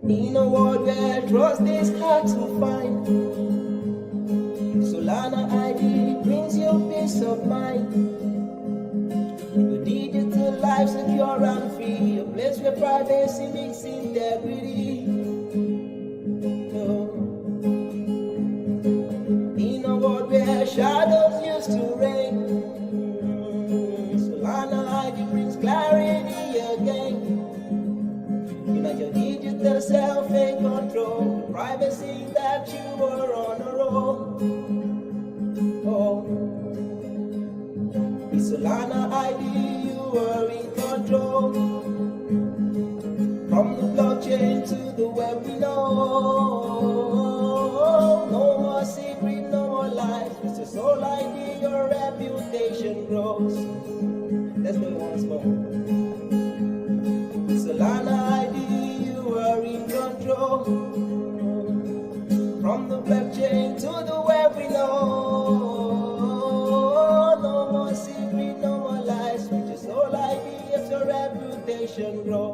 In a world where trust is hard to find, Solana ID brings you peace of mind. Your digital life secure and free, a place where privacy meets integrity. In a world where shadows used to reign, Solana ID brings clarity again. Your digital self in control, the privacy that you are on a roll. Oh, with Solana ID you are in control. From the blockchain to the web we know. No more secret, no more lies. With the Sol ID your reputation grows. Let's go once more. With Solana ID in control. From the blockchain to the web we know. No more secret, no more lies. With your Sol ID, if your reputation grow.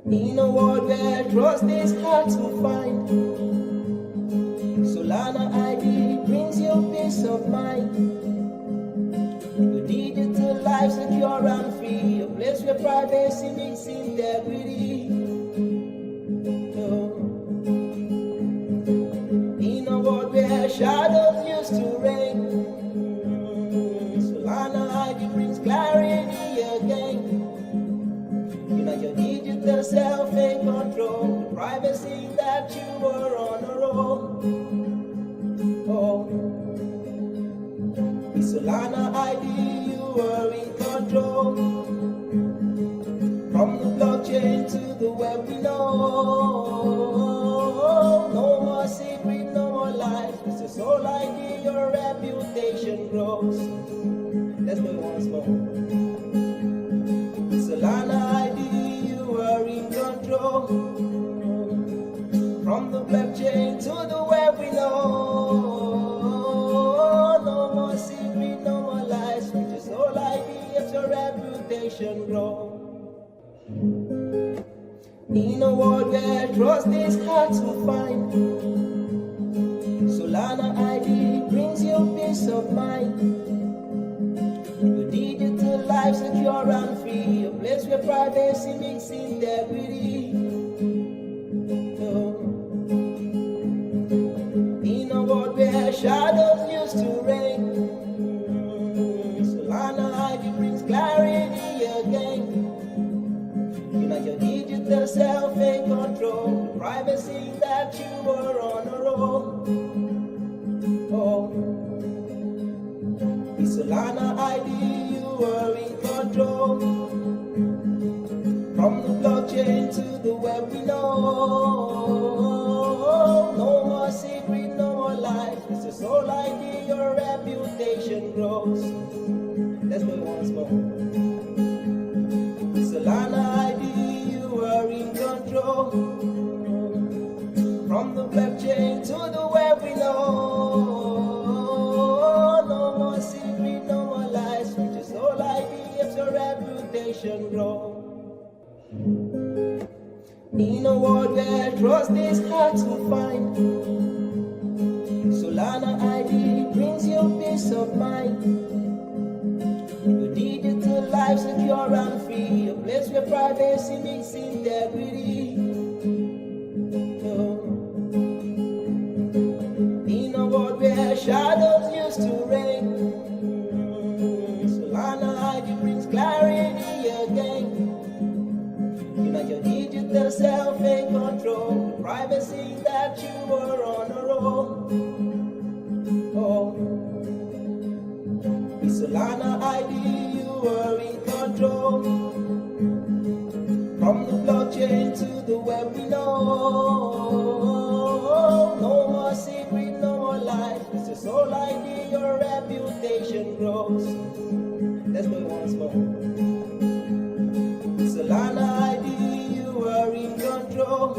In a world where trust is hard to find, Solana ID brings you peace of mind. Your digital life secure and free, a place where privacy meets integrity. In a world where shadows used to reign, Solana ID brings clarity again. Your digital self in control, the privacy that you are on a roll. Oh, with Solana ID you are in control. From the blockchain to the web we know. No more secret, no more lies. With your Sol ID your reputation grows. Let's go once more. With Solana ID you are in control. From the blockchain to the web we know. No more secret, no more lies. With your Sol ID if your reputation grows. In a world where trust is hard to find, Solana ID brings you peace of mind. Your digital life secure and free, a place where privacy meets integrity. In a world where shadows used to reign, Solana ID brings clarity again. Your digital self in control, the privacy that you are on a roll. Oh, with Solana ID you are in control. From the blockchain to the web we know. No more secret, no more lies. With your Sol ID your reputation grows. Let's go once more. With Solana ID you are in control. From the blockchain to the web we know. No more secret, no more lies. With your Sol ID if your reputation grows. In a world where trust is hard to find, Solana ID brings you peace of mind. Your digital life secure and free, a place where privacy meets integrity. In a world where shadows used to reign, Solana ID brings clarity again. Your digital self in control, the privacy that you are on a roll. Oh, with Solana ID you are in control. From the blockchain to the web we know. No more secret, no more lies. With your Sol ID your reputation grows. Let's go once more. With Solana ID you are in control.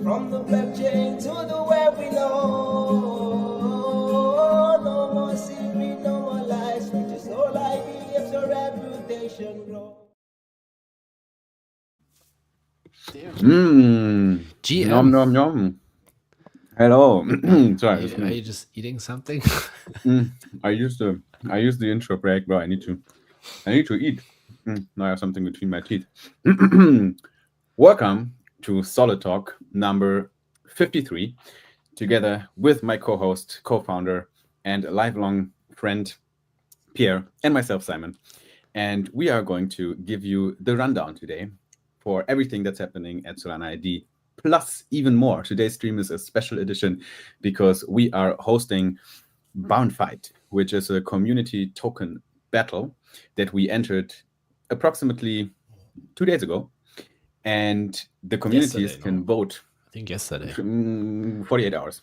From the blockchain to the web we know. No more secret, no more lies. With your Sol ID if your reputation reputation grow. GM. Nom nom nom. Hello. Sorry. Are you just eating something? I used the intro break, bro. I need to eat. Now I have something between my teeth. Welcome to Solid Talk number 53, together with my co-host, co-founder, and lifelong friend Pierre, and myself, Simon. And we are going to give you the rundown today for everything that's happening at Solana ID, plus even more. Today's stream is a special edition because we are hosting Barnfight, which is a community token battle that we entered approximately 2 days ago. And the communities can vote. I think yesterday. 48 hours.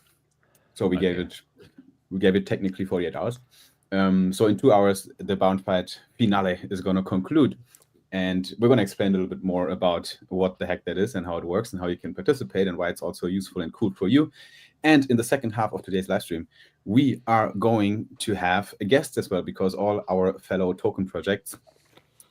So we gave it technically 48 hours. So in 2 hours, the Barnfight finale is going to conclude. And we're going to explain a little bit more about what the heck that is and how it works and how you can participate and why it's also useful and cool for you. And in the second half of today's live stream, we are going to have a guest as well, because all our fellow token projects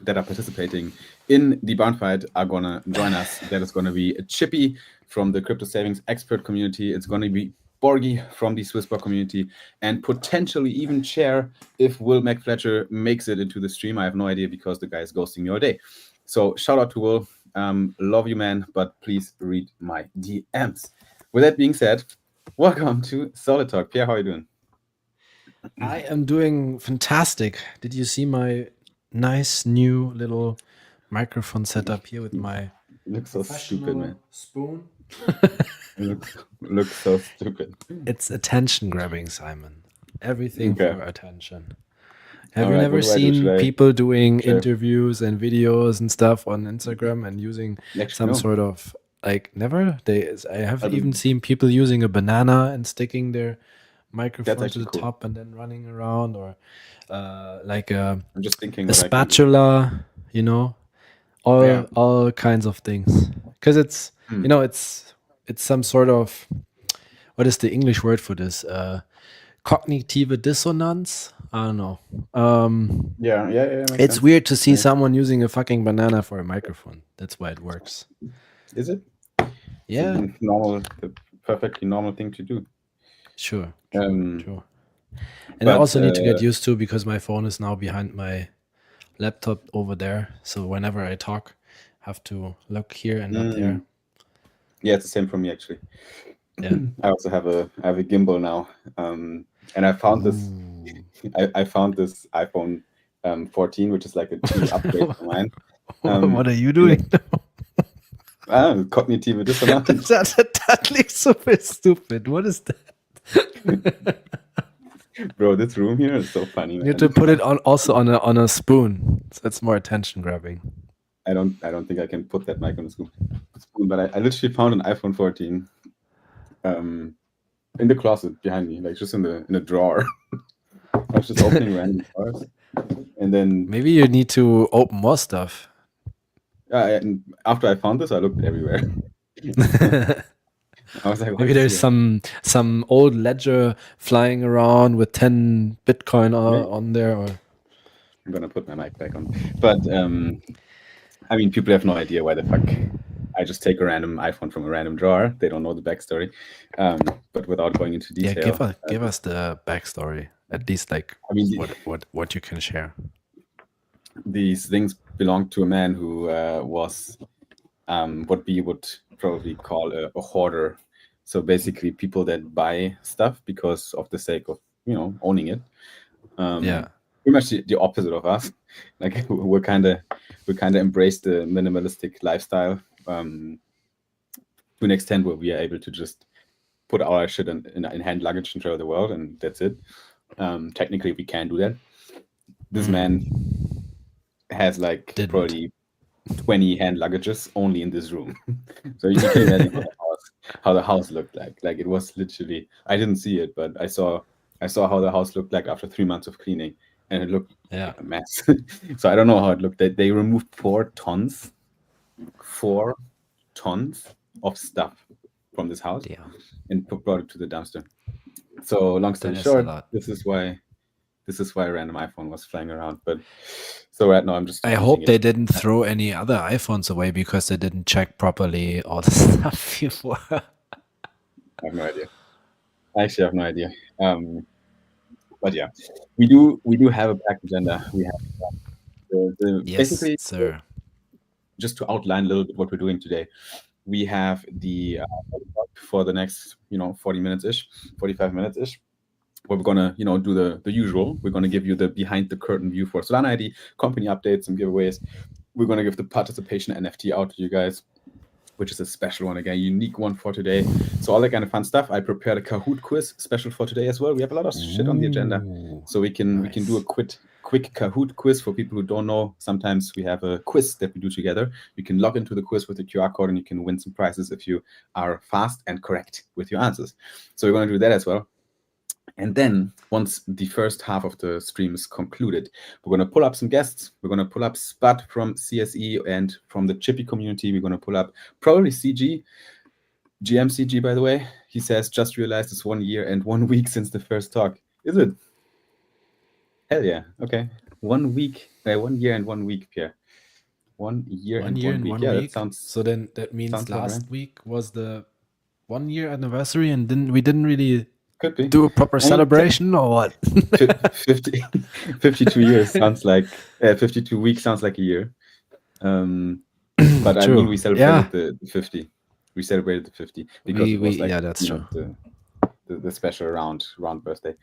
that are participating in the Barnfight are going to join us. That is going to be Chippy from the crypto savings expert community. It's going to be Borgi from the Swissbar community, and potentially even Chair if Will McFletcher makes it into the stream. I have no idea because the guy is ghosting me all day. So shout out to Will. Love you, man, but please read my DMs. With that being said, welcome to Solid Talk. Pierre, how are you doing? I am doing fantastic. Did you see my nice new little microphone setup here with my looks so stupid, man. Spoon? looks so stupid. It's attention grabbing, Simon. Everything for attention. Have All you right, never what do I do seen today? people doing Sure. interviews and videos and stuff on Instagram and using Actually, no. sort of never? I have I even mean- seen people using a banana and sticking their microphone to actually the cool. top and then running around, or I'm just thinking a what I can do. spatula, all kinds of things. Because it's it's some sort of, what is the English word for this? Cognitive dissonance? I don't know. Yeah. Makes It's sense. weird to see someone using a fucking banana for a microphone. That's why it works. Is it? Yeah, The perfectly normal thing to do. sure. Um, Sure. And I but, also need to get used to, because my phone is now behind my laptop over there. So whenever I talk, I have to look here and not there. Yeah, it's the same for me actually. Yeah. I also have a gimbal now, and I found this. I found this iPhone 14, which is like a 2 upgrade from mine. What are you doing? Cognitive dissonance. That looks super stupid. What is that? Bro, this room here is so funny, man. You have to put it on a spoon. So it's more attention grabbing. I don't think I can put that mic on the spoon, but I literally found an iPhone 14 in the closet behind me, like just in a drawer. I was just opening random drawers, and then Maybe you need to open more stuff. and after I found this, I looked everywhere. I was like, Maybe there's some old ledger flying around with 10 Bitcoin on there. Or I'm gonna put my mic back on, but I mean, people have no idea why the fuck I just take a random iPhone from a random drawer. They don't know the backstory. But without going into detail, give us the backstory, at least, like, I mean, what you can share. These things belong to a man who was what we would probably call a hoarder. So basically, people that buy stuff because of the sake of owning it. Pretty much the opposite of us. Like we kind of embrace the minimalistic lifestyle to an extent where we are able to just put our shit in hand luggage and travel the world, and that's it. Technically, we can do that. This man has probably 20 hand luggages only in this room. So you can imagine how the house looked like. Like it was literally, I didn't see it, but I saw how the house looked like after 3 months of cleaning, and it looked like a mess. So I don't know how it looked. They removed 4 tons of stuff from this house and brought it to the dumpster. So long story short, this is why This is why a random iPhone was flying around. But so right now I'm just. I hope they didn't throw any other iPhones away because they didn't check properly all the stuff before. I have no idea. I actually have no idea. But yeah, we do have a packed agenda. We have Yes, basically, sir. just to outline a little bit what we're doing today. We have the for the next 40 minutes ish, 45 minutes ish. Where we're gonna do the usual. We're gonna give you the behind the curtain view for Solana ID, company updates, and giveaways. We're gonna give the participation NFT out to you guys, which is a special one again, unique one for today. So all that kind of fun stuff. I prepared a Kahoot quiz special for today as well. We have a lot of shit on the agenda, so we can do a quick Kahoot quiz for people who don't know. Sometimes we have a quiz that we do together. You can log into the quiz with the QR code and you can win some prizes if you are fast and correct with your answers. So we're going to do that as well. And then once the first half of the stream is concluded, we're going to pull up some guests. We're going to pull up Spud from CSE and from the Chippy community. We're going to pull up probably CG. GMCG, by the way. He says, just realized it's 1 year and 1 week since the first talk. Is it? Hell yeah. Okay. 1 week. 1 year and 1 week, Pierre. 1 year and 1 week. Yeah, that sounds. So then that means last week was the 1 year anniversary, and we didn't really could be do a proper celebration or what? 52 years sounds like 52 weeks sounds like a year. But I mean, we celebrated the 50. We celebrated the 50 because it was like that's true. The special round birthday.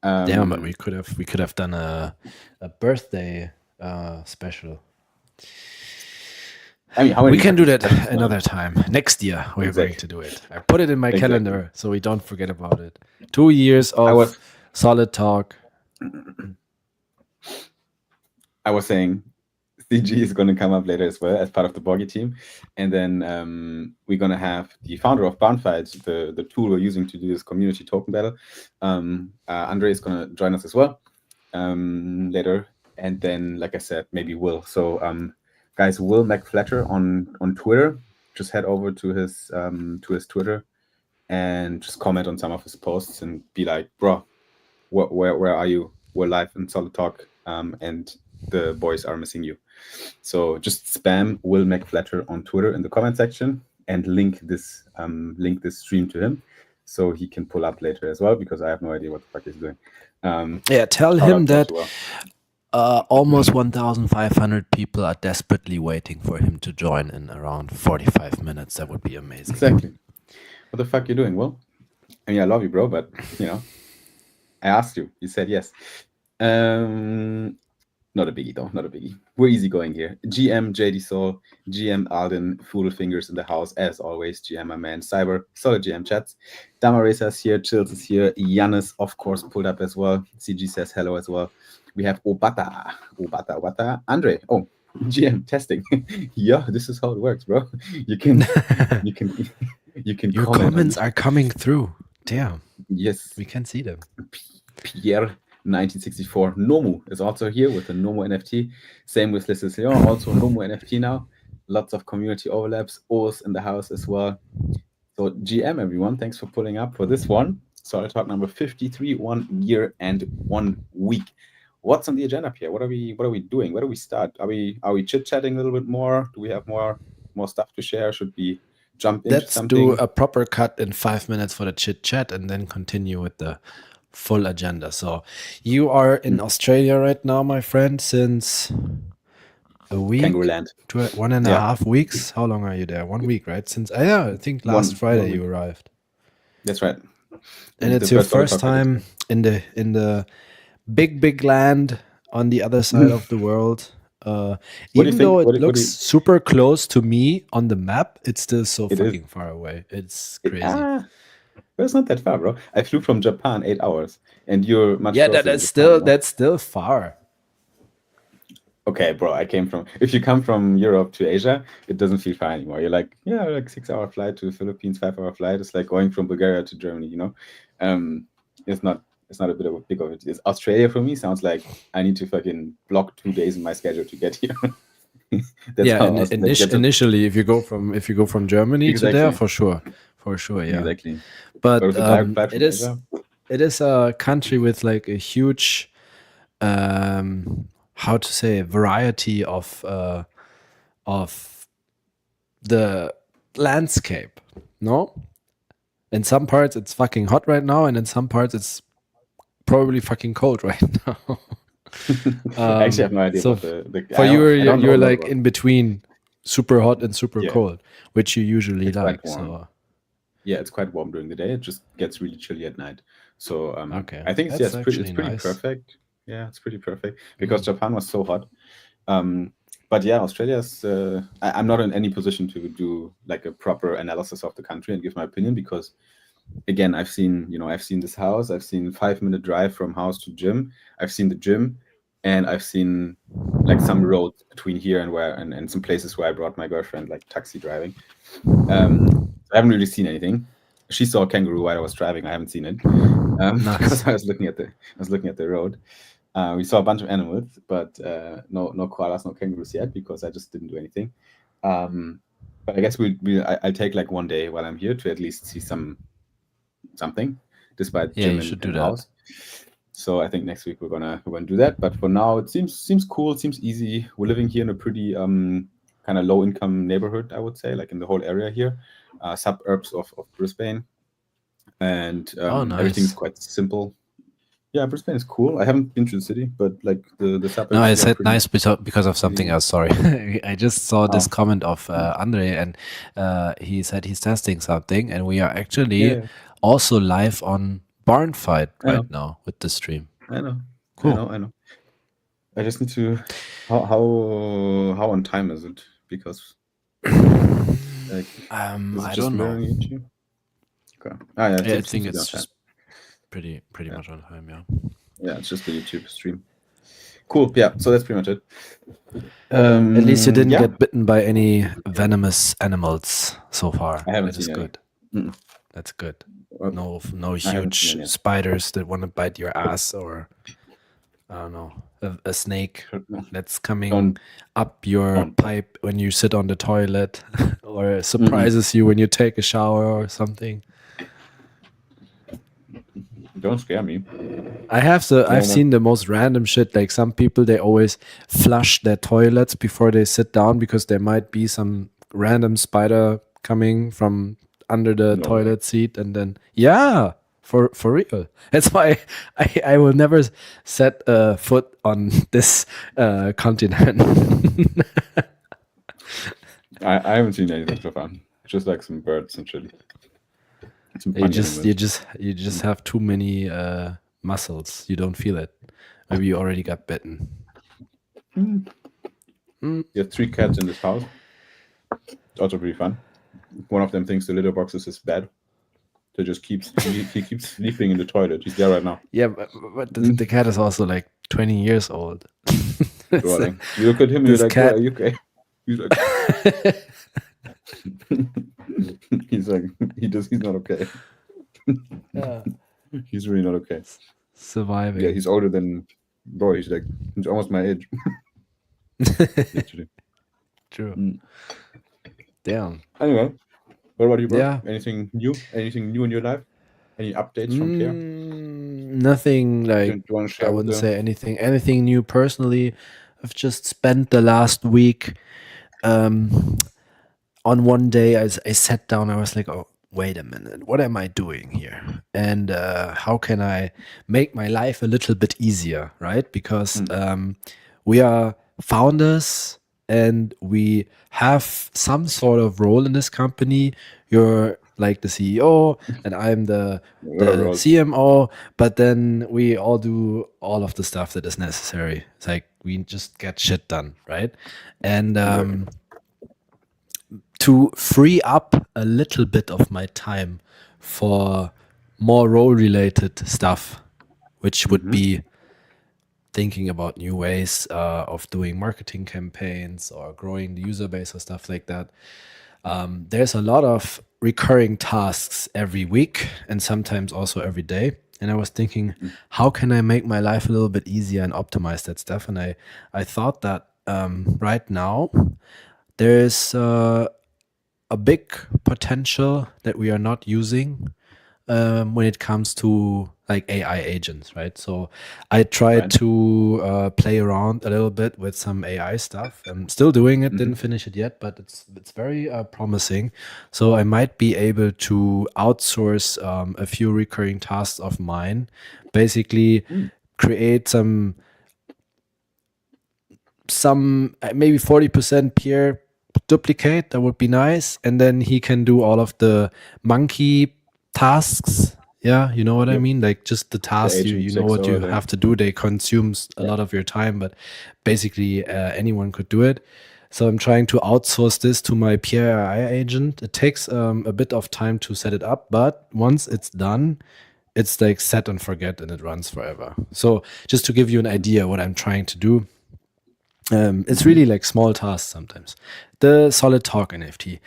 Yeah, but we could have done a birthday special. I mean, we can do that another time. Next year, we're going to do it. I put it in my calendar so we don't forget about it. 2 years of solid talk. I was saying CG is going to come up later as well as part of the Borgi team. And then we're going to have the founder of Barnfight, the tool we're using to do this community token battle. Andre is going to join us as well later. And then, like I said, maybe Will. So, guys, Will McFlatter on Twitter. Just head over to his Twitter and just comment on some of his posts and be like, bro, where are you? We're live in Solid Talk, and the boys are missing you. So just spam Will McFlatter on Twitter in the comment section and link this stream to him so he can pull up later as well, because I have no idea what the fuck he's doing. Tell him that almost 1,500 people are desperately waiting for him to join in around 45 minutes. That would be amazing. Exactly. What the fuck you doing? Well, I mean, I love you, bro, but I asked you. You said yes. Not a biggie, though. Not a biggie. We're easy going here. GM JD Sol, GM Alden, Foodle Fingers in the house, as always. GM, my man, Cyber, Solid GM chats. Damaresa is here. Chills is here. Giannis, of course, pulled up as well. CG says hello as well. We have Obata. Andre. Oh, GM testing. Yeah, this is how it works, bro. You can. Your comments are coming through. Damn. Yes, we can see them. Pierre 1964. Nomu is also here with the Nomu NFT. Same with Lisses Leon, also Nomu NFT now. Lots of community overlaps. O's in the house as well. So GM, everyone, thanks for pulling up for this one. Solid Talk number 53, 1 year and 1 week. What's on the agenda, Pierre? What are we doing? Where do we start? Are we chit-chatting a little bit more? Do we have more stuff to share? Should we jump into something? Let's do a proper cut in 5 minutes for the chit-chat and then continue with the full agenda. So you are in Australia right now, my friend, since a week? Kangarooland. 1.5 weeks? How long are you there? 1 week, right? Since I think last Friday you arrived. That's right. And it's your first time in the big land on the other side of the world. Even though it looks super close to me on the map, it's still so fucking far away. It's crazy. Well, it's not that far, bro. I flew from Japan 8 hours, and you're much closer. That's still far. Okay, bro. I came from. If you come from Europe to Asia, it doesn't feel far anymore. You're like 6-hour flight to the Philippines, 5-hour flight. It's like going from Bulgaria to Germany. It's not a bit of a big of it. It's Australia for me sounds like I need to fucking block 2 days in my schedule to get here. Initially, if you go from Germany to there, for sure, yeah. Exactly. But it is a country with like a huge how to say, variety of the landscape. No, in some parts it's fucking hot right now, and in some parts it's probably fucking cold right now. I actually have no idea So about the for I you, don't know you're a lot like about. in between super hot and super Yeah, cold, which you usually it's quite like. warm. So Yeah, it's quite warm during the day. It just gets really chilly at night. So okay, I think it's that's it's actually pretty nice. perfect. Yeah, it's pretty perfect because Japan was so hot. But yeah, Australia's. I'm not in any position to do like a proper analysis of the country and give my opinion because, again, I've seen this house. I've seen 5-minute drive from house to gym. I've seen the gym, and I've seen like some roads between here and some places where I brought my girlfriend, like taxi driving. I haven't really seen anything. She saw a kangaroo while I was driving. I haven't seen it Nice. because I was looking at the road. We saw a bunch of animals, but no koalas, no kangaroos yet because I just didn't do anything. But I guess I'll take like one day while I'm here to at least see something, despite Yeah, gym you should do and that. house. So I think next week we're gonna do that. But for now, it seems cool. It seems easy. We're living here in a pretty kind of low income neighborhood, I would say, like in the whole area here, suburbs of Brisbane, and Nice. everything's quite simple. Yeah, Brisbane is cool. I haven't been to the city, but like the suburbs. No, I here are said pretty, nice because of something else. Sorry, I just saw this comment of Andre, and he said he's testing something, and we are actually also live on Barnfight right now with the stream. I know. Cool. I know. I just need to. How on time is it? Because like, is it I just don't know. mirroring YouTube? Okay. Yeah, I think it's just pretty much on time. Yeah. Yeah, it's just the YouTube stream. Cool. Yeah. So that's pretty much it. At least you didn't get bitten by any venomous animals so far. I haven't That is seen good. That's good. No I haven't seen huge any. spiders that want to bite your ass, or I don't know, a snake that's coming up your pipe when you sit on the toilet, or surprises you when you take a shower or something. Don't scare me. I've seen the most random shit. Like some people, they always flush their toilets before they sit down because there might be some random spider coming from under the toilet seat, and then for real. That's why I will never set a foot on this continent. I haven't seen anything so far. Just like some birds and chili. You just have too many muscles. You don't feel it. Maybe you already got bitten. You have 3 cats in this house. It's also pretty fun. One of them thinks the litter box is his bed. So he keeps sleeping in the toilet. He's there right now. Yeah, but the cat is also like 20 years old. You look at him, you're like, cat... are you okay? He's like, he's not okay. Yeah. He's really not okay. Surviving. Yeah, he's older than Boy. He's almost my age. Literally. True. Damn. Anyway, what about you, bro? Yeah. Anything new? Anything new in your life? Any updates from Pierre? Nothing like I wouldn't say anything new personally. I've just spent the last week on one day I sat down, I was like, oh, wait a minute, what am I doing here? And how can I make my life a little bit easier, right? Because we are founders and we have some sort of role in this company. You're like the CEO and I'm the CMO, but then we all do all of the stuff that is necessary. It's like we just get shit done, right? And to free up a little bit of my time for more role-related stuff, which would be thinking about new ways of doing marketing campaigns or growing the user base or stuff like that. There's a lot of recurring tasks every week and sometimes also every day. And I was thinking, how can I make my life a little bit easier and optimize that stuff? And I thought that right now there's a big potential that we are not using when it comes to like AI agents, right? So I tried to play around a little bit with some AI stuff. I'm still doing it, didn't finish it yet, but it's very promising. So I might be able to outsource a few recurring tasks of mine, basically create some maybe 40% Pierre duplicate. That would be nice, and then he can do all of the monkey tasks. Yeah, you know what I mean? Like just the tasks, you know what you have to do. They consume a lot of your time, but basically anyone could do it. So I'm trying to outsource this to my Pierre AI agent. It takes a bit of time to set it up, but once it's done, it's like set and forget, and it runs forever. So just to give you an idea what I'm trying to do, it's really like small tasks sometimes. The Solid Talk NFT.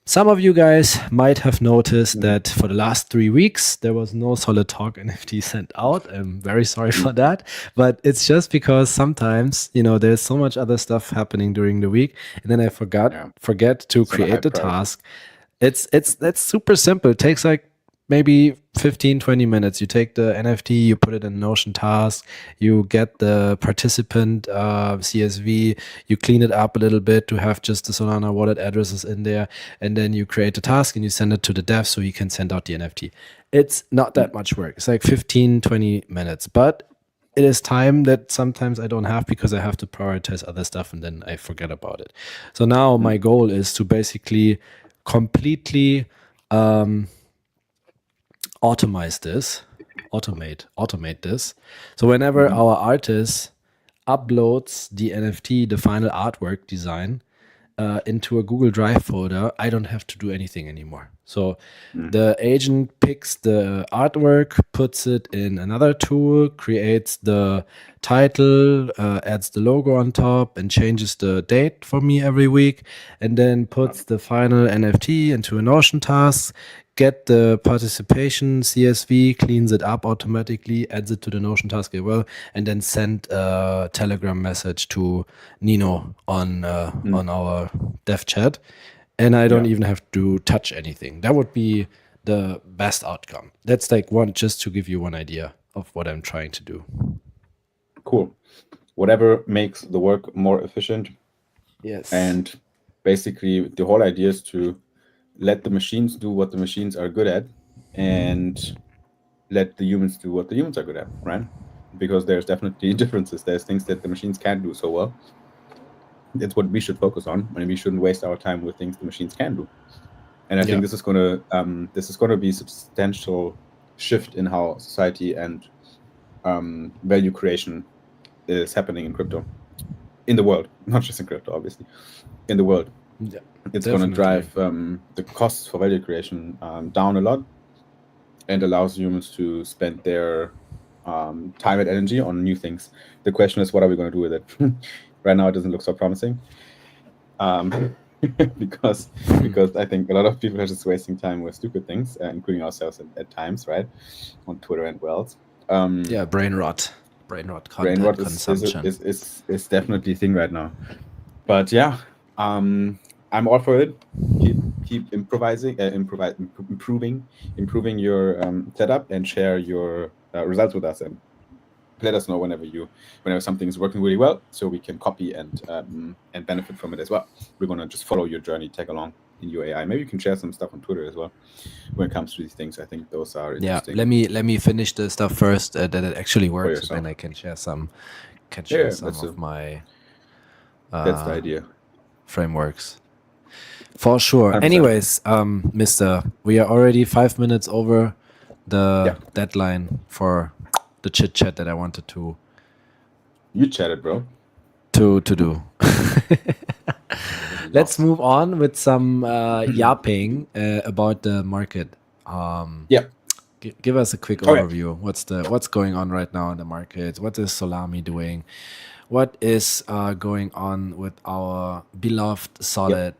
Some of you guys might have noticed that for the last 3 weeks, there was no Solid Talk NFT sent out. I'm very sorry for that, but it's just because sometimes, there's so much other stuff happening during the week, and then I forget to create the task. That's super simple. It takes like maybe 15-20 minutes. You take the NFT, you put it in Notion task, you get the participant CSV, you clean it up a little bit to have just the Solana wallet addresses in there, and then you create the task and you send it to the dev so he can send out the NFT. It's not that much work. It's like 15-20 minutes, but it is time that sometimes I don't have because I have to prioritize other stuff and then I forget about it. So now my goal is to basically completely automate this. So whenever our artist uploads the NFT, the final artwork design, into a Google Drive folder, I don't have to do anything anymore. So the agent picks the artwork, puts it in another tool, creates the title, adds the logo on top, and changes the date for me every week, and then puts the final NFT into a Notion task, get the participation CSV, cleans it up automatically, adds it to the Notion task as well, and then send a Telegram message to Nino on our dev chat. And I don't even have to touch anything. That would be the best outcome. That's like just to give you one idea of what I'm trying to do. Cool. Whatever makes the work more efficient. Yes. And basically the whole idea is to let the machines do what the machines are good at and let the humans do what the humans are good at, right? Because there's definitely differences. There's things that the machines can't do so well. It's what we should focus on, and we shouldn't waste our time with things the machines can do. And I think this is going to be a substantial shift in how society and value creation is happening in crypto, in the world, not just in crypto, obviously, in the world. Yeah, it's going to drive the costs for value creation down a lot, and allows humans to spend their time and energy on new things. The question is, what are we going to do with it? Right now, it doesn't look so promising, because I think a lot of people are just wasting time with stupid things, including ourselves at times, right, on Twitter and brain rot. Brain rot consumption is definitely a thing right now. But yeah, I'm all for it. Keep improvising, improving your setup, and share your results with us, and let us know whenever something is working really well, so we can copy and benefit from it as well. We're gonna just follow your journey, tag along in your AI. Maybe you can share some stuff on Twitter as well when it comes to these things. I think those are interesting. Yeah, let me finish the stuff first that it actually works, and then I can share some of my that's the idea. Frameworks. For sure. 100%. Anyways, Mister, we are already 5 minutes over the deadline for the chit chat that I wanted to. You chatted, bro. To do. Let's move on with some yapping about the market. Give us a quick overview. What's going on right now in the market? What is Solami doing? What is going on with our beloved Solid?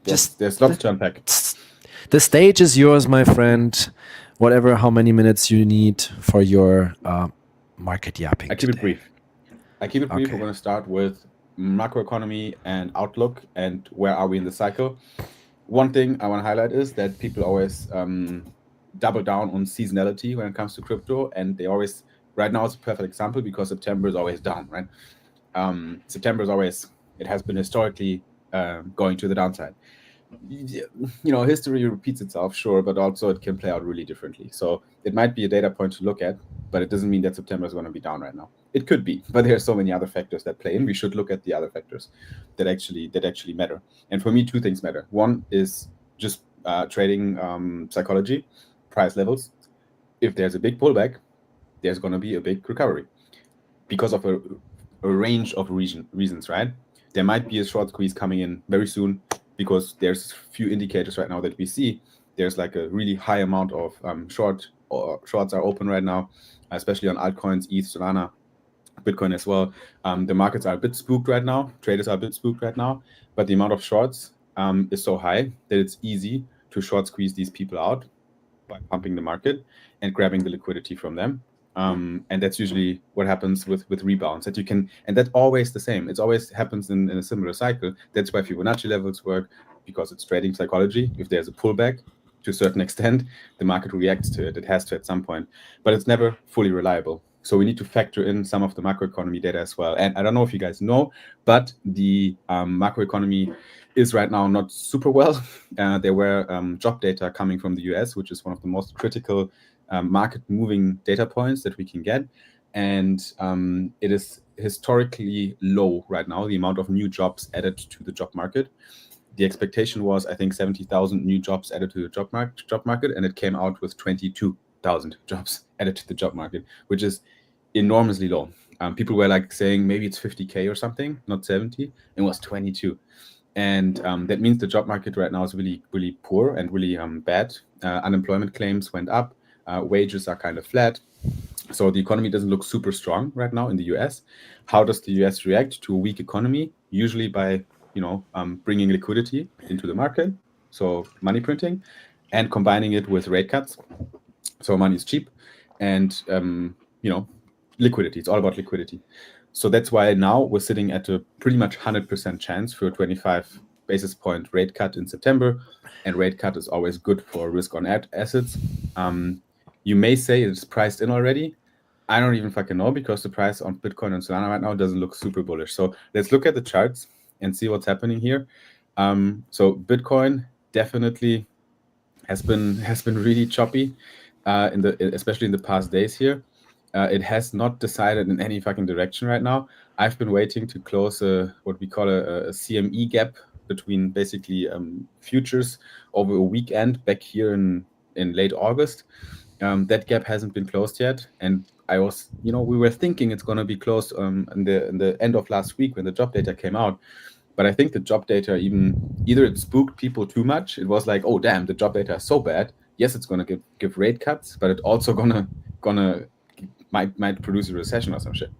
Just there's lots to unpack. The stage is yours, my friend. How many minutes you need for your market yapping. I keep it brief. We're going to start with macroeconomy and outlook, and where are we in the cycle. One thing I want to highlight is that people always double down on seasonality when it comes to crypto, and they always, right now it's a perfect example because September is always down, right? September is always, it has been historically going to the downside. History repeats itself, sure, but also it can play out really differently. So it might be a data point to look at, but it doesn't mean that September is going to be down right now. It could be, but there are so many other factors that play in. We should look at the other factors that actually matter. And for me, two things matter. One is just trading psychology, price levels. If there's a big pullback, there's going to be a big recovery because of a range of reasons, right? There might be a short squeeze coming in very soon because there's few indicators right now that we see. There's like a really high amount of shorts are open right now, especially on altcoins, ETH, Solana, Bitcoin as well. The markets are a bit spooked right now. Traders are a bit spooked right now, but the amount of shorts is so high that it's easy to short squeeze these people out by pumping the market and grabbing the liquidity from them. And that's usually what happens with rebounds that you can, and that's always the same. It always happens in a similar cycle. That's why Fibonacci levels work, because it's trading psychology. If there's a pullback to a certain extent, the market reacts to it. It has to at some point, but it's never fully reliable. So we need to factor in some of the macroeconomy data as well. And I don't know if you guys know, but the macroeconomy is right now not super well. There were job data coming from the US, which is one of the most critical market moving data points that we can get. And it is historically low right now, the amount of new jobs added to the job market. The expectation was, I think, 70,000 new jobs added to the job market, and it came out with 22,000 jobs added to the job market, which is enormously low. People were like saying maybe it's 50K or something, not 70. It was 22. And that means the job market right now is really, really poor and really bad. Unemployment claims went up. Wages are kind of flat. So the economy doesn't look super strong right now in the US. How does the US react to a weak economy? Usually by, bringing liquidity into the market. So money printing and combining it with rate cuts. So money is cheap and, liquidity. It's all about liquidity. So that's why now we're sitting at a pretty much 100% chance for a 25 basis point rate cut in September. And rate cut is always good for risk on assets. You may say it's priced in already. I don't even fucking know, because the price on Bitcoin and Solana right now doesn't look super bullish. So let's look at the charts and see what's happening here. So Bitcoin definitely has been really choppy, especially in the past days here. It has not decided in any fucking direction right now. I've been waiting to close what we call a CME gap between basically futures over a weekend back here in late August. That gap hasn't been closed yet, and I was, we were thinking it's going to be closed in the end of last week when the job data came out. But I think the job data either it spooked people too much. It was like, oh damn, the job data is so bad. Yes, it's going to give rate cuts, but it also might produce a recession or some shit.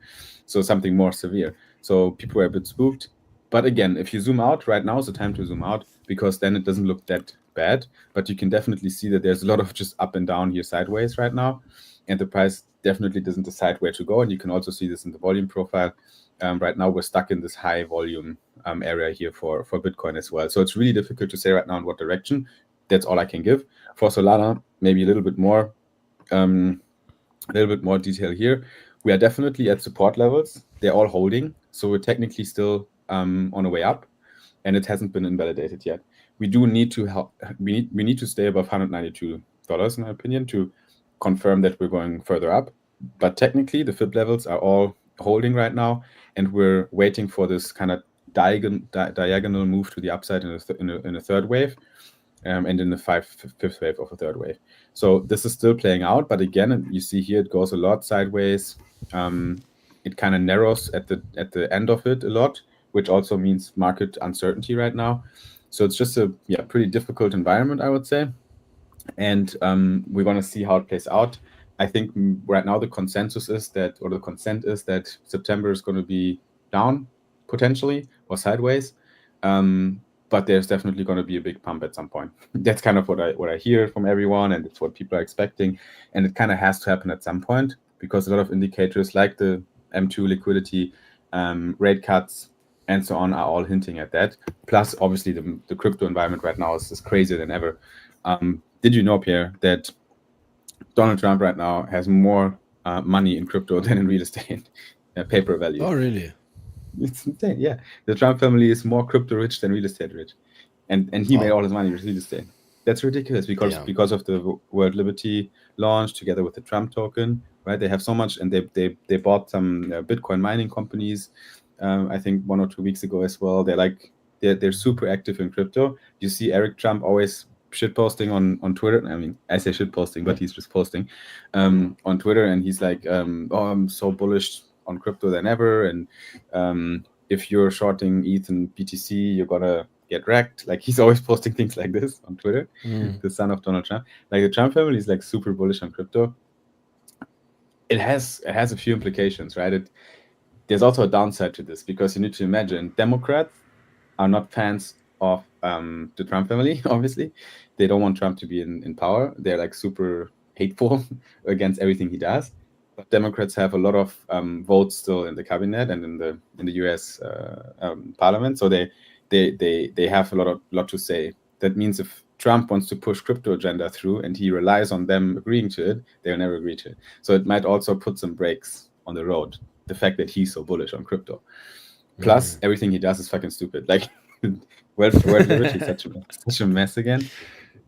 So something more severe. So people were a bit spooked. But again, if you zoom out, right now is the time to zoom out, because then it doesn't look that bad. But you can definitely see that there's a lot of just up and down here sideways right now. And the price definitely doesn't decide where to go. And you can also see this in the volume profile. Right now, we're stuck in this high volume area here for Bitcoin as well. So it's really difficult to say right now in what direction. That's all I can give. For Solana, maybe a little bit more detail here. We are definitely at support levels. They're all holding. So we're technically still on a way up, and it hasn't been invalidated yet. We do need to help. We need to stay above $192, in my opinion, to confirm that we're going further up. But technically, the fib levels are all holding right now, and we're waiting for this kind of diagonal move to the upside in a third wave, and in the fifth wave of a third wave. So this is still playing out, but again, you see here it goes a lot sideways. It kind of narrows at the end of it a lot, which also means market uncertainty right now. So it's just a pretty difficult environment, I would say. And we're going to see how it plays out. I think right now the consent is that September is going to be down potentially or sideways. But there's definitely going to be a big pump at some point. That's kind of what I hear from everyone, and it's what people are expecting. And it kind of has to happen at some point, because a lot of indicators like the M2 liquidity, rate cuts, and so on are all hinting at that. Plus, obviously, the crypto environment right now is crazier than ever. Did you know, Pierre, that Donald Trump right now has more money in crypto than in real estate paper value. Oh, really? It's insane. Yeah, the Trump family is more crypto rich than real estate rich, and he made all his money with real estate. That's ridiculous because of the World Liberty launch together with the Trump token, right? They have so much, and they bought some Bitcoin mining companies. I think 1 or 2 weeks ago as well. They're super active in crypto. You see Eric Trump always shitposting on Twitter. I mean, I say shitposting, but he's just posting on Twitter, and he's like, "Oh, I'm so bullish on crypto than ever, and if you're shorting ETH and BTC, you're gonna get wrecked." Like, he's always posting things like this on Twitter. The son of Donald Trump. Like, the Trump family is like super bullish on crypto. It has a few implications, right? There's also a downside to this, because you need to imagine Democrats are not fans of the Trump family. Obviously, they don't want Trump to be in power. They're like super hateful against everything he does. But Democrats have a lot of votes still in the cabinet and in the U.S. Parliament, so they have a lot to say. That means if Trump wants to push crypto agenda through and he relies on them agreeing to it, they'll never agree to it. So it might also put some brakes on the road, the fact that he's so bullish on crypto. Plus, everything he does is fucking stupid. Like, World Liberty is such a mess again.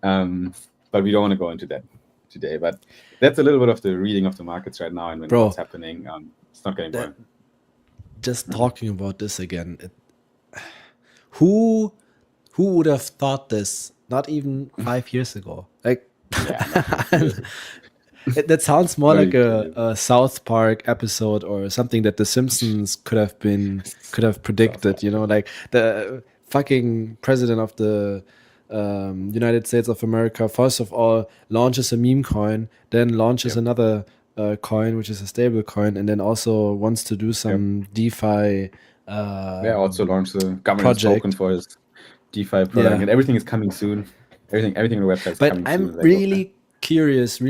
But we don't want to go into that today. But that's a little bit of the reading of the markets right now and what's happening. It's not getting boring. Just talking about this again, who would have thought this not even 5 years ago? Like, that sounds more like a South Park episode or something that the Simpsons could have predicted, you know, like the fucking president of the United States of America first of all launches a meme coin, then launches another coin, which is a stable coin, and then also wants to do some DeFi also launched the governance token for his DeFi product, and everything is coming soon. Everything on the website is coming soon. But I'm really curious,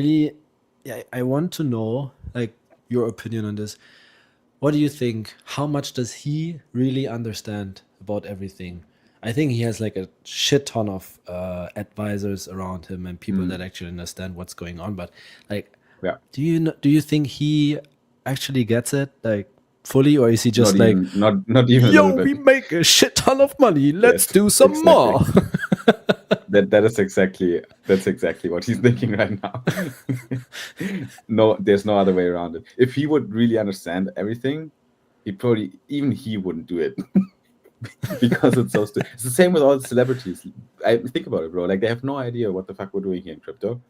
I want to know, like, your opinion on this. What do you think? How much does he really understand about everything? I think he has like a shit ton of advisors around him and people that actually understand what's going on. But like, do you think he actually gets it, like, fully, or is he just not even yo, we make a shit ton of money, let's do some more? That's exactly what he's thinking right now. No, there's no other way around it. If he would really understand everything, he wouldn't do it. Because it's so stupid. It's the same with all the celebrities. I think about it, bro. Like, they have no idea what the fuck we're doing here in crypto.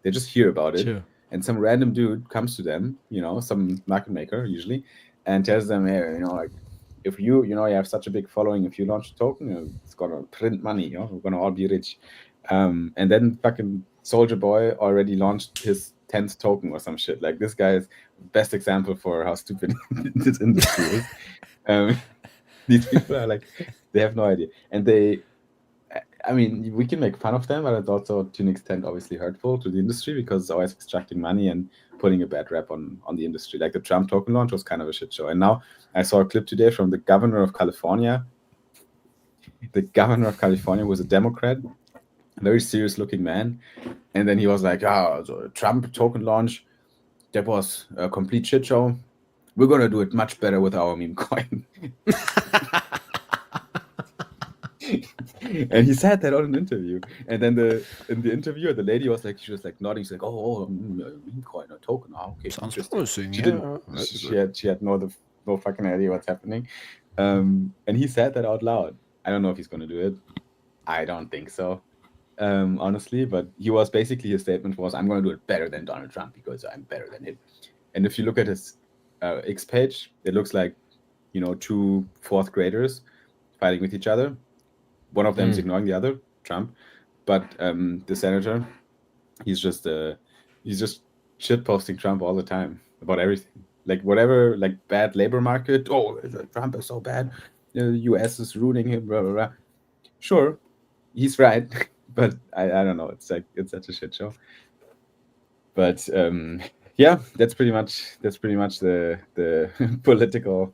They just hear about it, and some random dude comes to them, you know, some market maker usually, and tells them, "Hey, you know, like, if you have such a big following, if you launch a token, it's gonna print money, you know, we're gonna all be rich." And then fucking Soldier Boy already launched his 10th token or some shit. Like, this guy is the best example for how stupid this industry is. These people are like, they have no idea. And I mean, we can make fun of them, but it's also to an extent obviously hurtful to the industry, because it's always extracting money and putting a bad rep on the industry. Like, the Trump token launch was kind of a shit show. And now I saw a clip today from the governor of California. The governor of California was a Democrat, a very serious looking man. And then he was like, so Trump token launch, that was a complete shit show. We're going to do it much better with our meme coin. And he said that on an interview. And then in the interview, the lady was like, she was like nodding. She's like, meme coin or token. Oh, okay. Sounds interesting. She had no fucking idea what's happening. And he said that out loud. I don't know if he's going to do it. I don't think so, honestly. But he was basically, his statement was, I'm going to do it better than Donald Trump because I'm better than him. And if you look at his X page, it looks like, you know, 2 4th graders fighting with each other. One of them is ignoring the other, Trump, but the senator, he's just shit posting Trump all the time about everything, like whatever, like bad labor market. Oh, Trump is so bad. The U.S. is ruining him. Blah blah blah. Sure, he's right, but I don't know. It's like, it's such a shit show. But yeah, that's pretty much the political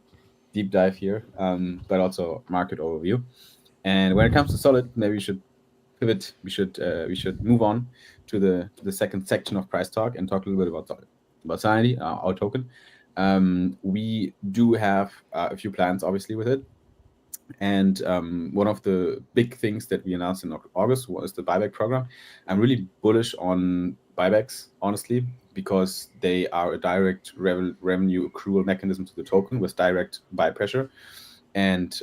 deep dive here, but also market overview. And when it comes to Solid, maybe you should pivot. We should move on to the second section of price talk and talk a little bit about Solana ID, our token. We do have a few plans, obviously, with it. And one of the big things that we announced in August was the buyback program. I'm really bullish on buybacks, honestly, because they are a direct revenue accrual mechanism to the token with direct buy pressure. And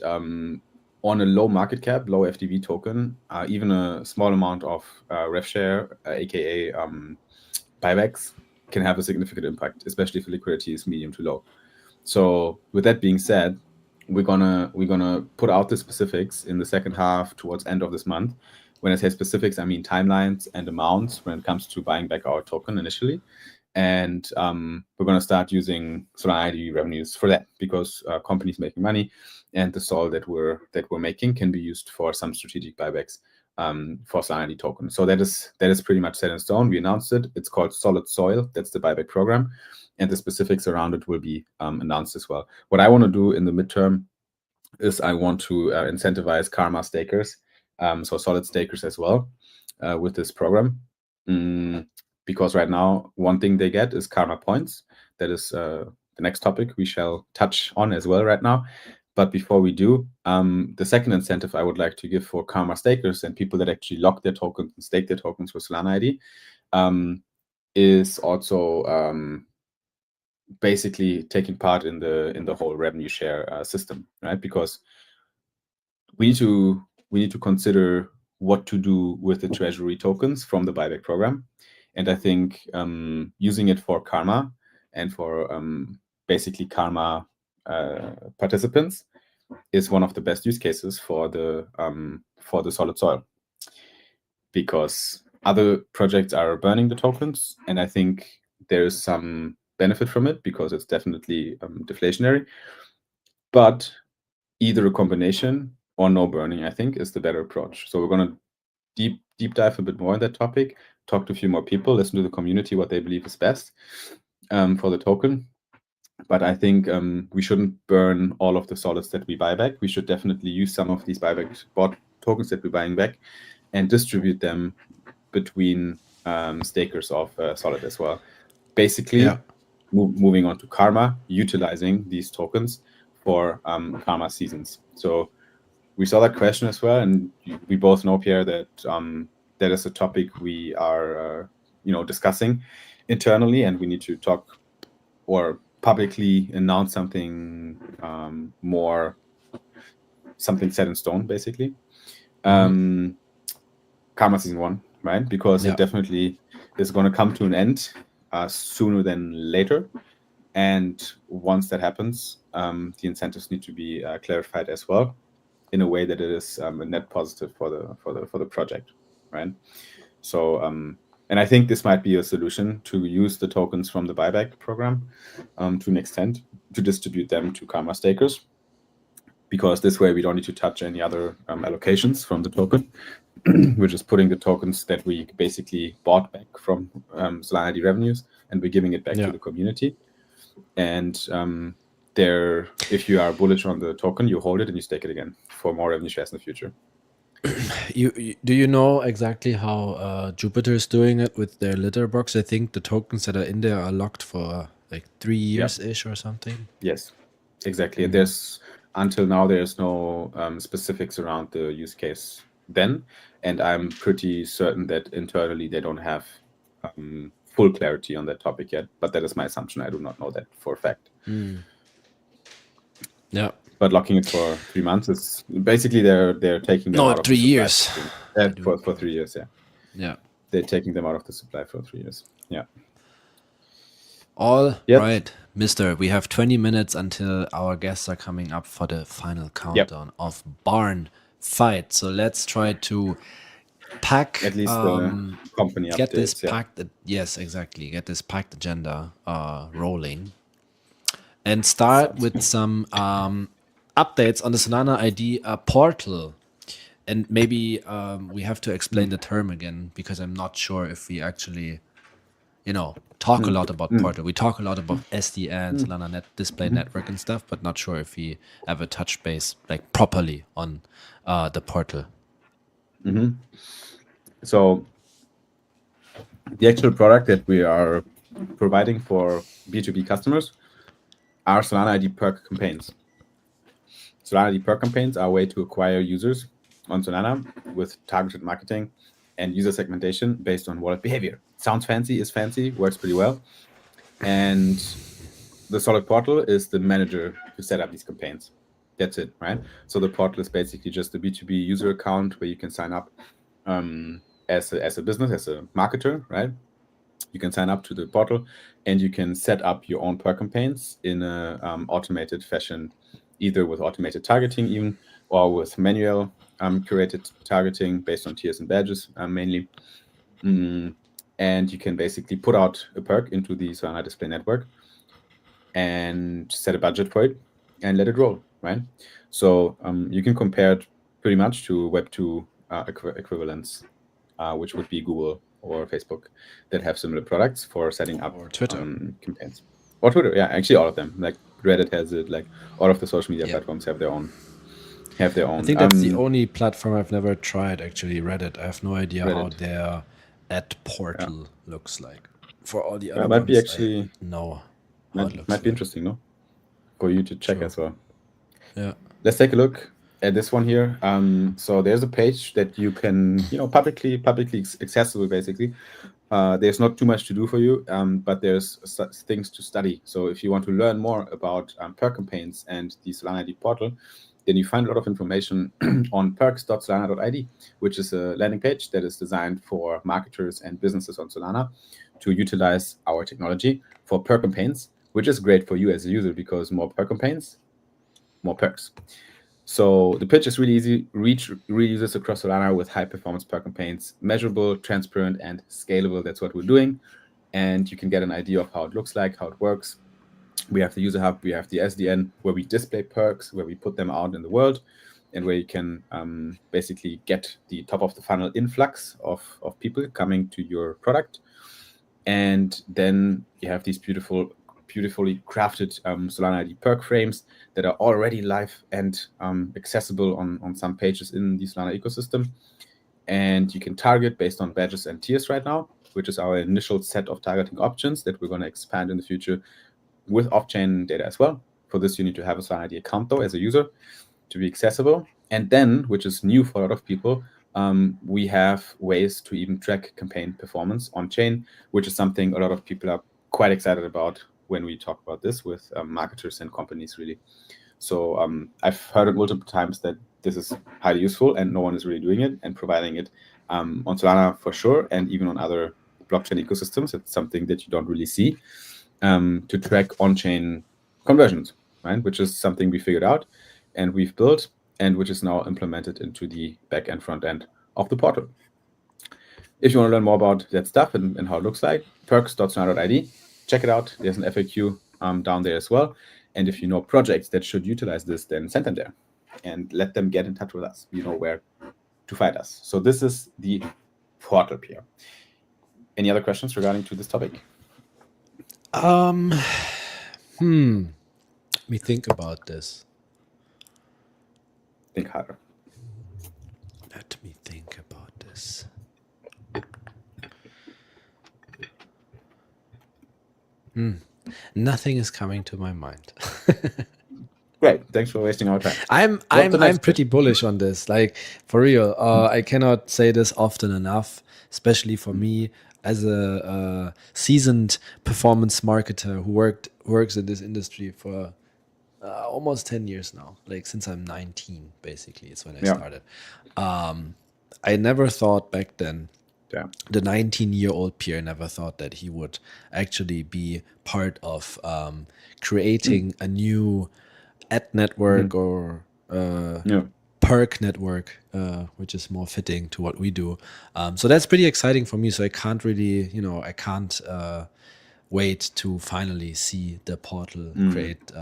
on a low market cap, low FDV token, even a small amount of rev share, aka buybacks, can have a significant impact, especially if liquidity is medium to low. So with that being said, we're gonna put out the specifics in the second half towards end of this month. When I say specifics, I mean timelines and amounts when it comes to buying back our token initially. And we're gonna start using Solana ID revenues for that, because companies making money and the SOL that we're making can be used for some strategic buybacks for Solana ID token. So that is pretty much set in stone. We announced it. It's called Solid Soil. That's the buyback program. And the specifics around it will be announced as well. What I want to do in the midterm is I want to incentivize Karma stakers, so solid stakers as well, with this program. Because right now, one thing they get is Karma points. That is the next topic we shall touch on as well right now. But before we do, the second incentive I would like to give for Karma stakers and people that actually lock their tokens and stake their tokens for Solana ID is also basically taking part in the whole revenue share system, right? Because we need to consider what to do with the treasury tokens from the buyback program, and I think using it for Karma and for basically Karma participants is one of the best use cases for the Solid Soil, because other projects are burning the tokens, and I think there is some benefit from it because it's definitely deflationary. But either a combination or no burning, I think, is the better approach. So we're going to deep dive a bit more on that topic, talk to a few more people, listen to the community what they believe is best for the token. But I think we shouldn't burn all of the solids that we buy back. We should definitely use some of these buyback bought tokens that we're buying back and distribute them between stakers of Solid as well. Basically, moving on to Karma, utilizing these tokens for Karma seasons. So we saw that question as well, and we both know, Pierre, that that is a topic we are discussing internally, and we need to talk or publicly announce something more, something set in stone, basically. Karma season 1, right? Because it definitely is going to come to an end sooner than later. And once that happens, the incentives need to be clarified as well in a way that it is a net positive for the project, right? So, and I think this might be a solution to use the tokens from the buyback program to an extent to distribute them to Karma stakers, because this way we don't need to touch any other allocations from the token. We're just putting the tokens that we basically bought back from Solana ID revenues, and we're giving it back to the community. And if you are bullish on the token, you hold it and you stake it again for more revenue shares in the future. Do you know exactly how Jupiter is doing it with their litter box? I think the tokens that are in there are locked for like 3 years-ish or something. Yes, exactly. And there's until now there's no specifics around the use case then, and I'm pretty certain that internally they don't have full clarity on that topic yet. But that is my assumption. I do not know that for a fact. Yeah. But locking it for 3 months is basically they're taking them out of 3 years. For 3 years, yeah. They're taking them out of the supply for 3 years. Yeah. All right, Mister. We have 20 minutes until our guests are coming up for the final countdown of Barnfight. So let's try to pack at least the company get updates, this packed. Yes, exactly. Get this packed agenda rolling, and start with some updates on the Solana ID portal. And maybe we have to explain the term again, because I'm not sure if we actually, talk a lot about portal. We talk a lot about SDN, Solana Display Network and stuff, but not sure if we ever touch base like properly on the portal. So the actual product that we are providing for B2B customers are Solana ID Perk campaigns. Solana ID Perk campaigns are a way to acquire users on Solana with targeted marketing and user segmentation based on wallet behavior. Sounds fancy, is fancy, works pretty well. And the Solid Portal is the manager to set up these campaigns. That's it, right? So the portal is basically just a B2B user account where you can sign up as a business, as a marketer, right? You can sign up to the portal and you can set up your own Perk campaigns in a automated fashion, either with automated targeting even, or with manual curated targeting based on tiers and badges mainly. And you can basically put out a perk into the Solana display network and set a budget for it and let it roll, right? So you can compare it pretty much to Web2 equivalents, which would be Google or Facebook that have similar products for setting up or Twitter campaigns. Or Twitter, yeah, actually all of them. Like Reddit has it, like all of the social media platforms have their own. I think that's the only platform I've never tried, actually, Reddit. I have no idea how their ad portal looks like. For all the other might ones, be actually no. Might be interesting, no? For you to check as well. Yeah. Let's take a look at this one here. So there's a page that you can, publicly accessible, basically. There's not too much to do for you, but there's things to study. So if you want to learn more about Perk campaigns and the Solana ID portal, then you find a lot of information on perks.solana.id, which is a landing page that is designed for marketers and businesses on Solana to utilize our technology for Perk campaigns, which is great for you as a user because more Perk campaigns, more perks. So the pitch is really easy. Reach real users across Solana with high performance Perk campaigns, measurable, transparent, and scalable. That's what we're doing. And you can get an idea of how it looks like, how it works. We have the user hub, we have the SDN where we display perks, where we put them out in the world, and where you can basically get the top of the funnel influx of people coming to your product. And then you have these beautifully crafted Solana ID perk frames that are already live and accessible on some pages in the Solana ecosystem. And you can target based on badges and tiers right now, which is our initial set of targeting options that we're going to expand in the future with off-chain data as well. For this, you need to have a Solana ID account, though, as a user to be accessible. And then, which is new for a lot of people, we have ways to even track campaign performance on-chain, which is something a lot of people are quite excited about when we talk about this with marketers and companies, really. So I've heard it multiple times that this is highly useful and no one is really doing it and providing it on Solana for sure, and even on other blockchain ecosystems. It's something that you don't really see. To track on-chain conversions, right? Which is something we figured out and we've built and which is now implemented into the back and front end of the portal. If you want to learn more about that stuff and how it looks like, perks.solana.id, check it out. There's an FAQ down there as well. And if you know projects that should utilize this, then send them there and let them get in touch with us. You know where to find us. So this is the portal, Pierre. Any other questions regarding to this topic? Let me think about this. Think harder. Let me think about this. Nothing is coming to my mind. Great. Thanks for wasting our time. I'm pretty bullish on this. Like, for real. I cannot say this often enough, especially for me as a seasoned performance marketer who works in this industry for almost 10 years now. Like since I'm 19, basically, it's when I started. I never thought back then. Yeah. The 19-year-old Pierre never thought that he would actually be part of creating a new ad network or Perk network, which is more fitting to what we do. So that's pretty exciting for me. So I can't really, I can't wait to finally see the portal create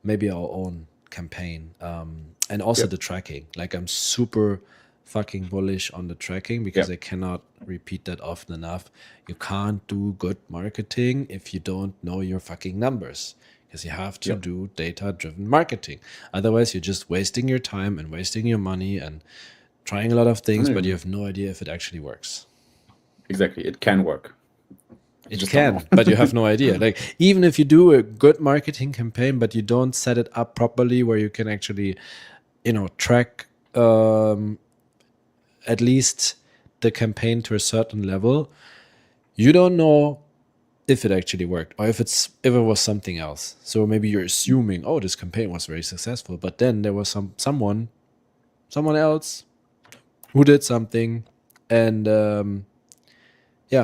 maybe our own campaign. And also the tracking. Like I'm super fucking bullish on the tracking because I cannot repeat that often enough. You can't do good marketing if you don't know your fucking numbers. Because you have to do data-driven marketing. Otherwise, you're just wasting your time and wasting your money and trying a lot of things, but you have no idea if it actually works. Exactly, it can work. It can, but you have no idea. Like, even if you do a good marketing campaign, but you don't set it up properly where you can actually, track at least the campaign to a certain level, you don't know if it actually worked or if it was something else. So maybe you're assuming, oh, this campaign was very successful, but then there was someone else who did something and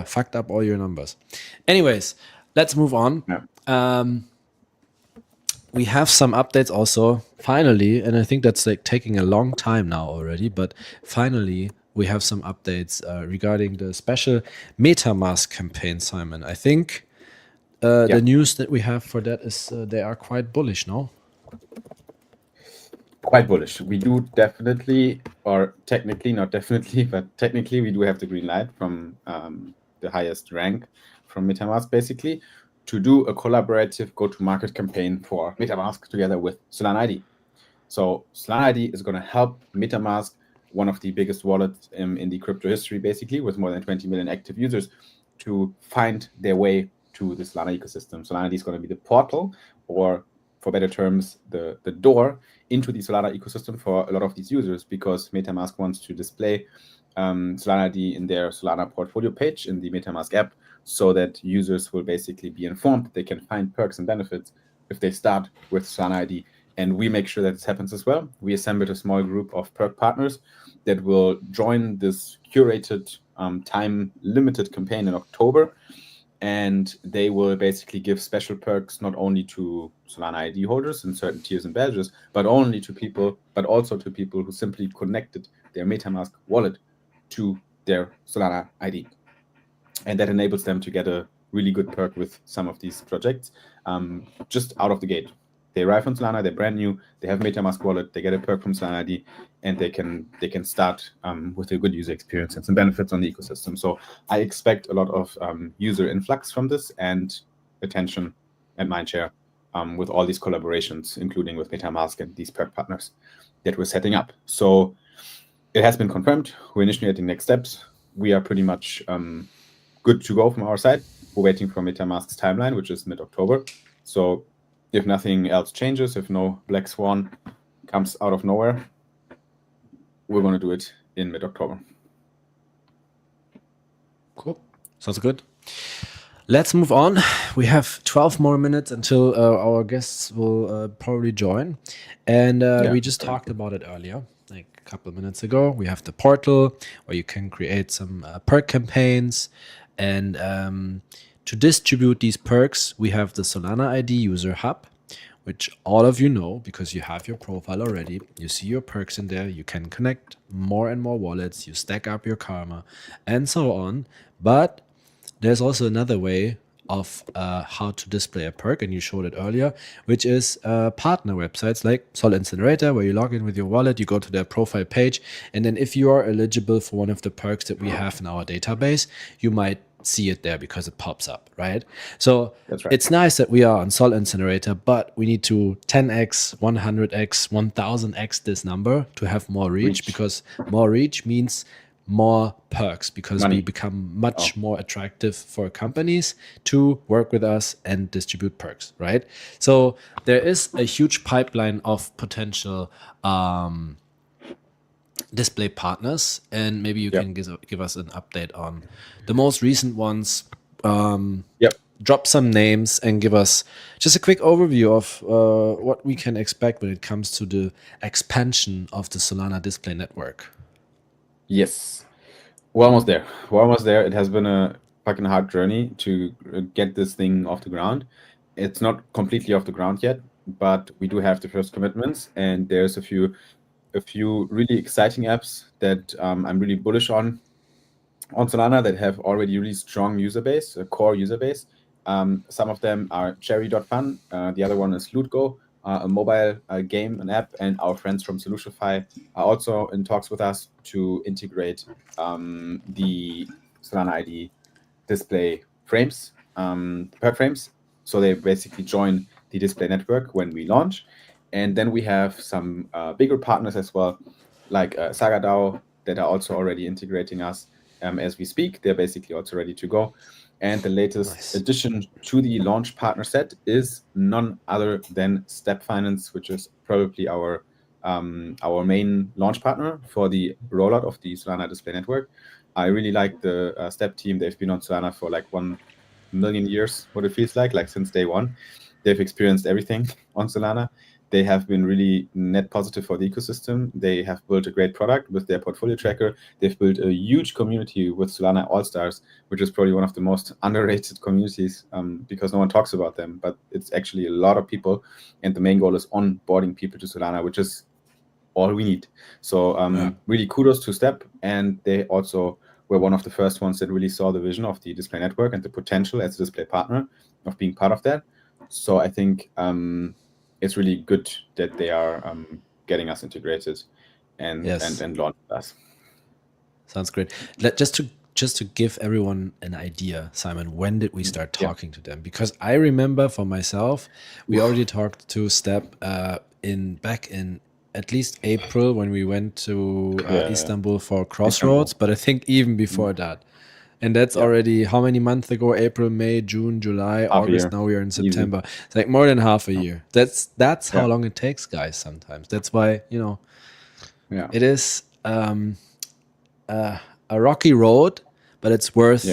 fucked up all your numbers. Anyways, let's move on. Yeah. We have some updates also, finally, and I think that's like taking a long time now already, but finally we have some updates regarding the special MetaMask campaign, Simon. I think the news that we have for that is they are quite bullish, no? Quite bullish. We do definitely, or technically, not definitely, but technically we do have the green light from the highest rank from MetaMask, basically, to do a collaborative go-to-market campaign for MetaMask together with Solana ID. So Solana ID is going to help MetaMask, one of the biggest wallets in the crypto history, basically, with more than 20 million active users, to find their way to the Solana ecosystem. Solana ID is going to be the portal, or for better terms, the door into the Solana ecosystem for a lot of these users, because MetaMask wants to display Solana ID in their Solana portfolio page in the MetaMask app, so that users will basically be informed that they can find perks and benefits if they start with Solana ID. And we make sure that this happens as well. We assembled a small group of perk partners that will join this curated, time-limited campaign in October. And they will basically give special perks not only to Solana ID holders in certain tiers and badges, but also to people who simply connected their MetaMask wallet to their Solana ID. And that enables them to get a really good perk with some of these projects just out of the gate. They arrive on Solana, they're brand new, they have MetaMask wallet, they get a perk from Solana ID, and they can start with a good user experience and some benefits on the ecosystem. So I expect a lot of user influx from this and attention and mindshare with all these collaborations, including with MetaMask and these perk partners that we're setting up. So it has been confirmed. We're initiating next steps. We are pretty much good to go from our side. We're waiting for MetaMask's timeline, which is mid-October. So if nothing else changes, if no black swan comes out of nowhere, we're going to do it in mid-October. Cool. Sounds good. Let's move on. We have 12 more minutes until our guests will probably join. And we just talked about it earlier, like a couple of minutes ago. We have the portal where you can create some perk campaigns. And to distribute these perks, we have the Solana ID user hub, which all of you know because you have your profile already. You see your perks in there. You can connect more and more wallets. You stack up your karma and so on. But there's also another way of how to display a perk, and you showed it earlier, which is partner websites like Sol Incinerator, where you log in with your wallet, you go to their profile page, and then if you are eligible for one of the perks that we have in our database, you might see it there because it pops up, right? So that's right. It's nice that we are on Sol Incinerator, but we need to 10x, 100x, 1000x this number to have more reach. Because more reach means more perks, because we become much more attractive for companies to work with us and distribute perks, right? So there is a huge pipeline of potential display partners, and maybe you can give us an update on the most recent ones. Drop some names and give us just a quick overview of what we can expect when it comes to the expansion of the Solana display network. Yes, we're almost there. It has been a fucking hard journey to get this thing off the ground. It's not completely off the ground yet, but we do have the first commitments, and there's a few really exciting apps that I'm really bullish on Solana that have already really strong user base, a core user base. Some of them are cherry.fun. The other one is LootGo, a mobile game, an app, and our friends from SolutioFi are also in talks with us to integrate the Solana ID display frames, perk frames. So they basically join the display network when we launch. And then we have some bigger partners as well, like Saga DAO, that are also already integrating us as we speak. They're basically also ready to go. And the latest addition to the launch partner set is none other than Step Finance, which is probably our main launch partner for the rollout of the Solana Display Network. I really like the Step team. They've been on Solana for like 1 million years, what it feels like since day one. They've experienced everything on Solana. They have been really net positive for the ecosystem. They have built a great product with their portfolio tracker. They've built a huge community with Solana All-Stars, which is probably one of the most underrated communities because no one talks about them, but it's actually a lot of people. And the main goal is onboarding people to Solana, which is all we need. So really kudos to Step. And they also were one of the first ones that really saw the vision of the display network and the potential as a display partner of being part of that. So I think it's really good that they are getting us integrated and launch us. Sounds great. Just to give everyone an idea, Simon, when did we start talking to them? Because I remember for myself, we already talked to Step back in at least April when we went to Istanbul for Crossroads, but I think even before that. And that's already how many months ago? April, May, June, July, August. Now we are in September. Easy. It's like more than half a year. That's how long it takes, guys. Sometimes that's why it is a rocky road, but it's worth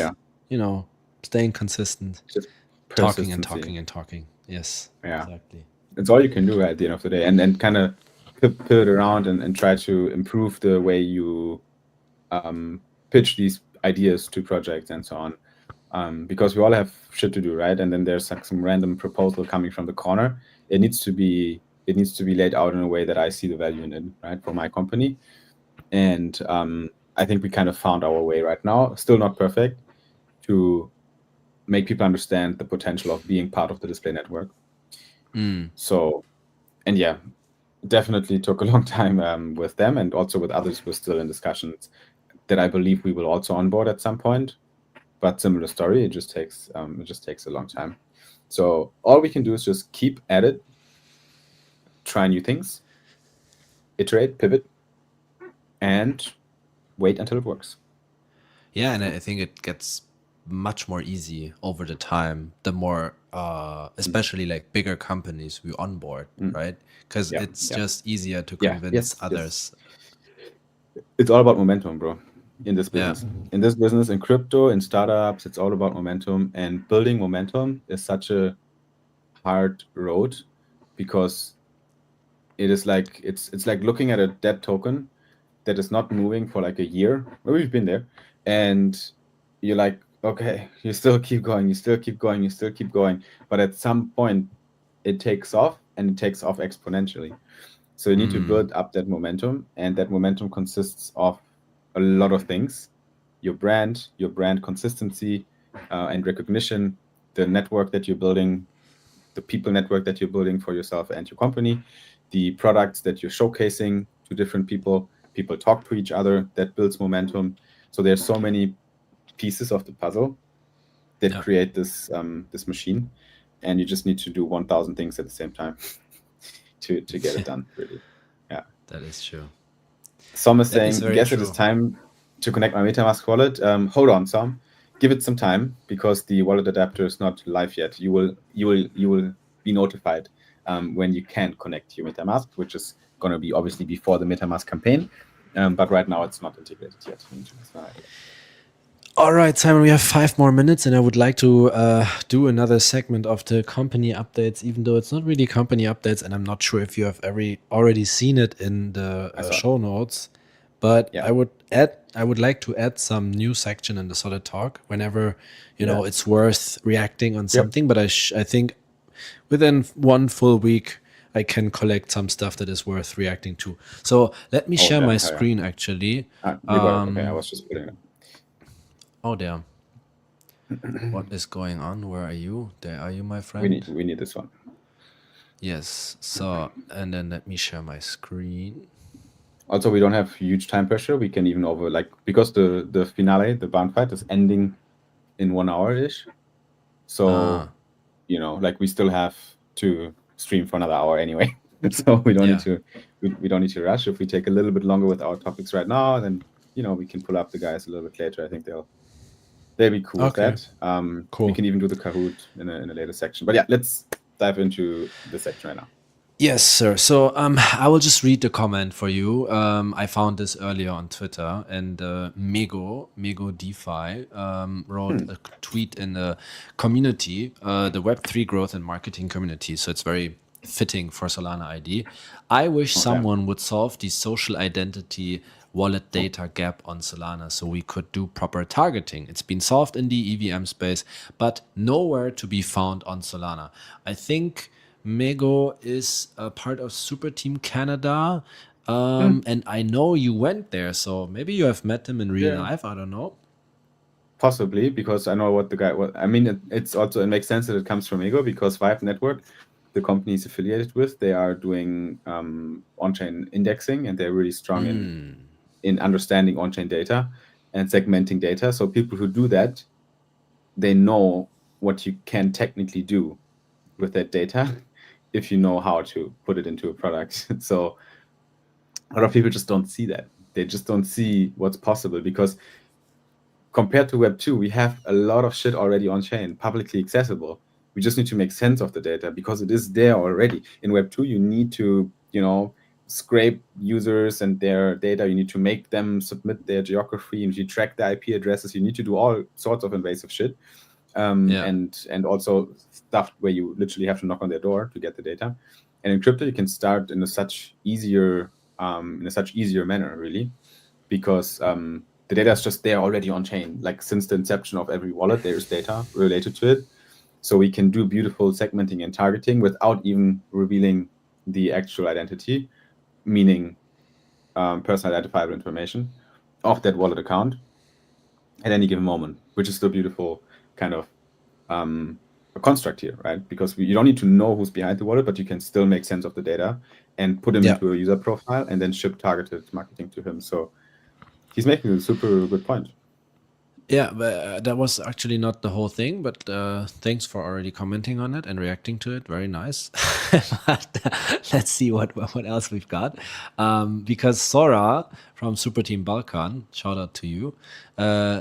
staying consistent, just talking and talking and talking. Yes, exactly. It's all you can do at the end of the day, and then kind of pivot around and try to improve the way you pitch these ideas to projects and so on, because we all have shit to do, right? And then there's like some random proposal coming from the corner. It needs to be laid out in a way that I see the value in it, right, for my company. And I think we kind of found our way right now. Still not perfect, to make people understand the potential of being part of the display network. So, and definitely took a long time with them, and also with others. We're still in discussions that I believe we will also onboard at some point, but similar story. It just takes a long time. So all we can do is just keep at it, try new things, iterate, pivot, and wait until it works. Yeah, and I think it gets much more easy over the time, the more especially like bigger companies we onboard, right? Because it's just easier to convince others. It's all about momentum, bro. In this business, in crypto, in startups, it's all about momentum, and building momentum is such a hard road, because it is like it's like looking at a dead token that is not moving for like a year. Maybe we've been there, and you're like, okay, you still keep going, but at some point it takes off, and it takes off exponentially. So you need to build up that momentum, and that momentum consists of a lot of things: your brand consistency and recognition, the network that you're building, the people network that you're building for yourself and your company, the products that you're showcasing to different people talk to each other. That builds momentum. So there's so many pieces of the puzzle that create this this machine, and you just need to do 1,000 things at the same time to get it done, really. That is true. Som is saying, guess it is time to connect my MetaMask wallet. Hold on, Som. Give it some time, because the wallet adapter is not live yet. You will be notified when you can connect your MetaMask, which is going to be obviously before the MetaMask campaign. But right now it's not integrated yet. All right, Simon, we have 5 more minutes, and I would like to do another segment of the company updates, even though it's not really company updates, and I'm not sure if you have already seen it in the show notes. But I would like to add some new section in the Solid Talk whenever it's worth reacting on something. But I think within 1 full week I can collect some stuff that is worth reacting to. So let me share my screen actually. Okay, I was just putting it. Oh, damn. What is going on? Where are you? There are you, my friend? We need this one. Yes. So, and then let me share my screen. Also, we don't have huge time pressure. We can even because the finale, the Barnfight, is ending in 1 hour-ish. So, we still have to stream for another hour anyway. So we don't need to rush. If we take a little bit longer with our topics right now, then we can pull up the guys a little bit later. I think they'll be cool with that. Cool. We can even do the Kahoot in a later section. But yeah, let's dive into the section right now. Yes, sir. So I will just read the comment for you. I found this earlier on Twitter, and Migo DeFi wrote a tweet in the community, the Web3 growth and marketing community. So it's very fitting for Solana ID. I wish someone would solve the social identity wallet data gap on Solana so we could do proper targeting. It's been solved in the EVM space, but nowhere to be found on Solana. I think Migo is a part of Super Team Canada, and I know you went there, so maybe you have met him in real life. I don't know. Possibly, because I know what the guy was. I mean, it makes sense that it comes from Migo, because Vibe Network, the company is affiliated with, they are doing on-chain indexing, and they're really strong in understanding on-chain data and segmenting data. So people who do that, they know what you can technically do with that data if you know how to put it into a product. So a lot of people just don't see that. They just don't see what's possible, because compared to Web 2, we have a lot of shit already on chain, publicly accessible. We just need to make sense of the data because it is there already. In Web 2, you need to, scrape users and their data. You need to make them submit their geography. You need to track the IP addresses. You need to do all sorts of invasive shit. And also stuff where you literally have to knock on their door to get the data. And in crypto, you can start in a such easier manner, really, because the data is just there already on chain. Like, since the inception of every wallet, there is data related to it. So we can do beautiful segmenting and targeting without even revealing the actual identity, meaning personal identifiable information of that wallet account at any given moment, which is the beautiful kind of a construct here, right? Because you don't need to know who's behind the wallet, but you can still make sense of the data and put him into a user profile and then ship targeted marketing to him. So he's making a super good point. Yeah, but that was actually not the whole thing, but thanks for already commenting on it and reacting to it. Very nice. But let's see what else we've got. Because Sora from Super Team Balkan, shout out to you,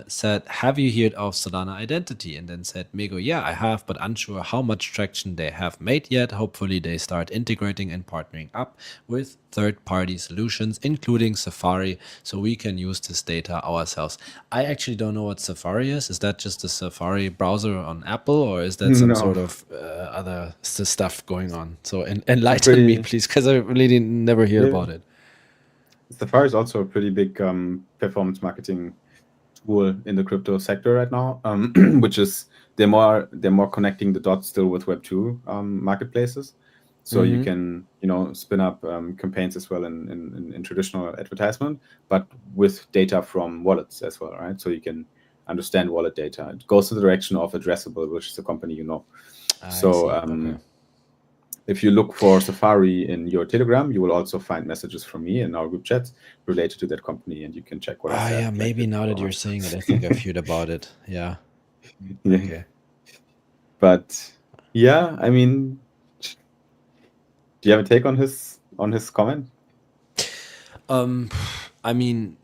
said, have you heard of Solana Identity? And then said, Migo, yeah, I have, but unsure how much traction they have made yet. Hopefully they start integrating and partnering up with third-party solutions, including Safari, so we can use this data ourselves. I actually don't know what Safari is. Is that just the Safari browser on Apple, or is that some sort of other stuff going on? So enlighten me, please, because I really never hear about it. Safari is also a pretty big performance marketing tool in the crypto sector right now, which is they're more connecting the dots still with Web 2 marketplaces. So you can, spin up campaigns as well in traditional advertisement, but with data from wallets as well, right? So you can understand wallet data. It goes in the direction of Addressable, which is a company if you look for Safari in your Telegram, you will also find messages from me in our group chats related to that company, and you can check what I said. Yeah, maybe now that you're saying it, I think I've heard about it. Yeah. Okay. But yeah, I mean, do you have a take on his comment? I mean,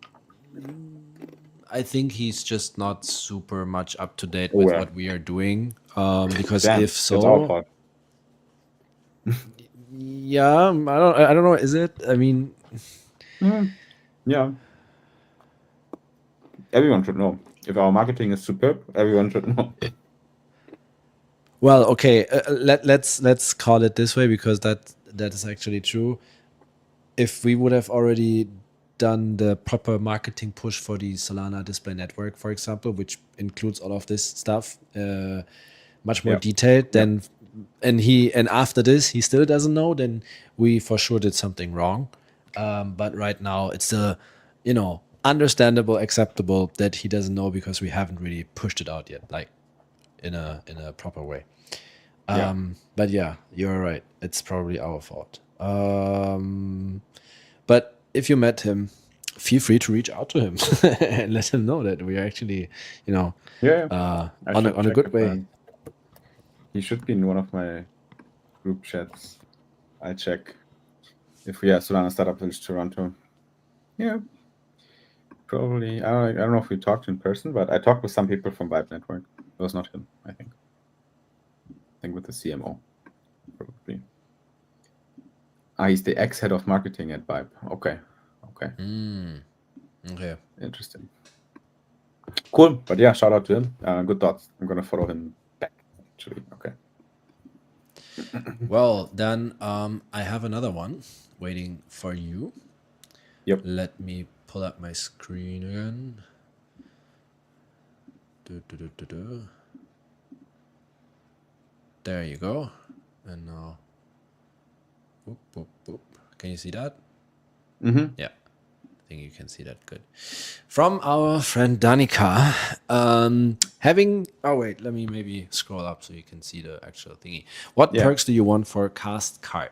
I think he's just not super much up to date with what we are doing. Because if so, it's our fault. Yeah, I don't know. Is it? I mean, yeah. Everyone should know. If our marketing is superb, everyone should know. Well, okay. Let's call it this way, because that is actually true. If we would have already done the proper marketing push for the Solana display network, for example, which includes all of this stuff, much more detailed, then and after this he still doesn't know, then we for sure did something wrong. But right now it's still, understandable, acceptable that he doesn't know, because we haven't really pushed it out yet, like in a proper way. But yeah, you're right. It's probably our fault. But if you met him, feel free to reach out to him and let him know that we are actually, on a good way. He should be in one of my group chats. I check if we have Solana Startup Village Toronto. Yeah. probably. I don't know if we talked in person, but I talked with some people from Vibe Network. It was not him, I think. I think with the CMO, probably. He's the ex-head of marketing at Vibe. Okay. Okay. Interesting. Cool. But yeah, shout out to him. Good thoughts. I'm gonna follow him back. Actually, okay. Well, then I have another one waiting for you. Yep. Let me pull up my screen again. There you go. And now, boop, boop, boop. Can you see that? Mm-hmm. Yeah, I think you can see that good. From our friend Danica, oh wait, let me maybe scroll up so you can see the actual thingy. What perks do you want for KAST card?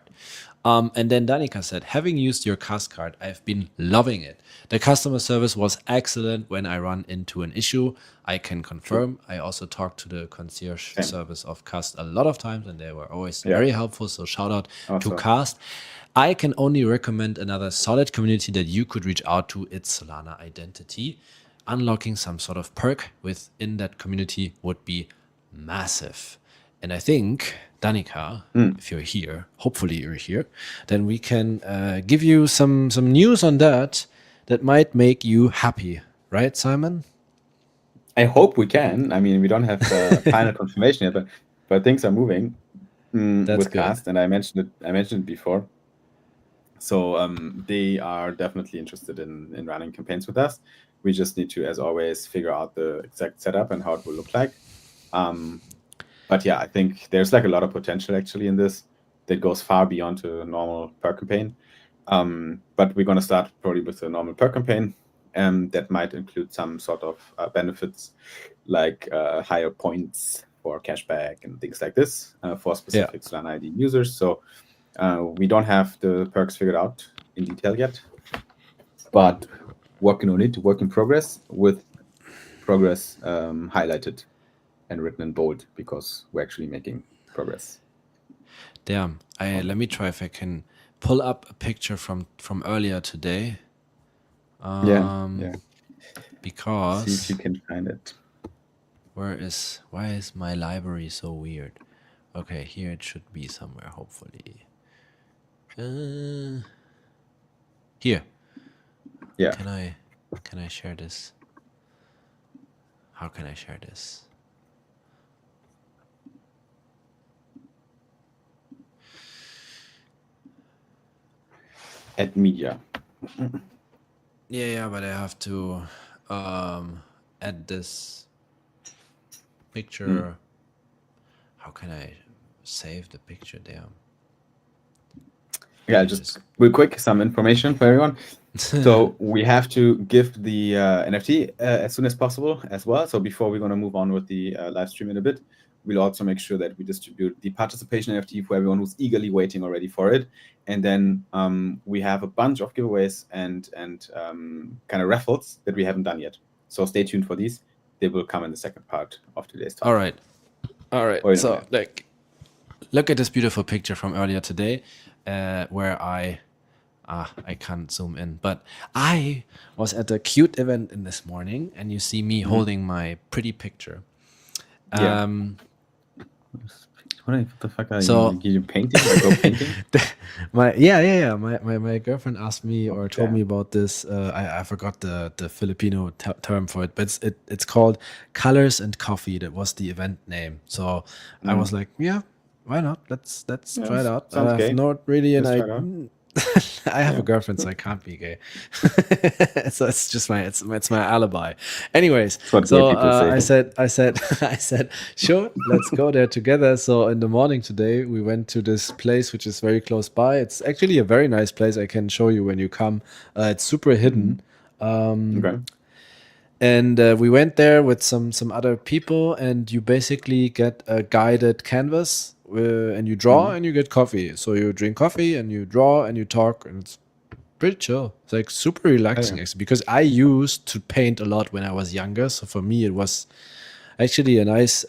And then Danica said, having used your KAST card, I've been loving it. The customer service was excellent when I run into an issue. I can confirm. I also talked to the concierge service of KAST a lot of times, and they were always very helpful. So shout out to KAST. I can only recommend another solid community that you could reach out to. It's Solana Identity. Unlocking some sort of perk within that community would be massive. And I think, Danica, if you're here, hopefully you're here, then we can give you some news on that might make you happy. Right, Simon? I hope we can. I mean, we don't have final confirmation yet, but things are moving with KAST, and I mentioned it before. So they are definitely interested in running campaigns with us. We just need to, as always, figure out the exact setup and how it will look like. But yeah, I think there's like a lot of potential actually in this that goes far beyond a normal perk campaign. But we're going to start probably with a normal perk campaign that might include some sort of benefits like higher points for cashback and things like this for specific Solana ID users. So we don't have the perks figured out in detail yet, but working on it, work in progress with progress highlighted and written in bold because we're actually making progress. Damn. Let me try if I can pull up a picture from earlier today. Because see if you can find it. Why is my library so weird? Okay, here it should be somewhere, hopefully. Here. Yeah. Can I share this? How can I share this? At media. Yeah, but I have to add this picture. How can I save the picture there? Yeah, just real quick, some information for everyone. So we have to give the NFT as soon as possible as well. So before we're going to move on with the live stream in a bit, we'll also make sure that we distribute the participation NFT for everyone who's eagerly waiting already for it. And then we have a bunch of giveaways and kind of raffles that we haven't done yet. So stay tuned for these. They will come in the second part of today's talk. All right. So like, look at this beautiful picture from earlier today, where I can't zoom in, but I was at a cute event in this morning, and you see me holding my pretty picture. What the fuck are you painting? Or go painting? My girlfriend asked me or told me about this. I forgot the Filipino term for it, but it's called Colors and Coffee. That was the event name. So I was like, yeah, why not? Let's try it out. I have not really an idea. I have a girlfriend, so I can't be gay. So it's just it's my alibi. Anyways, so I said, sure, let's go there together. So in the morning today, we went to this place which is very close by. It's actually a very nice place. I can show you when you come. It's super hidden. And we went there with some other people, and you basically get a guided canvas. And you draw and you get coffee. So you drink coffee and you draw and you talk, and it's pretty chill. It's like super relaxing actually, because I used to paint a lot when I was younger. So for me, it was actually a nice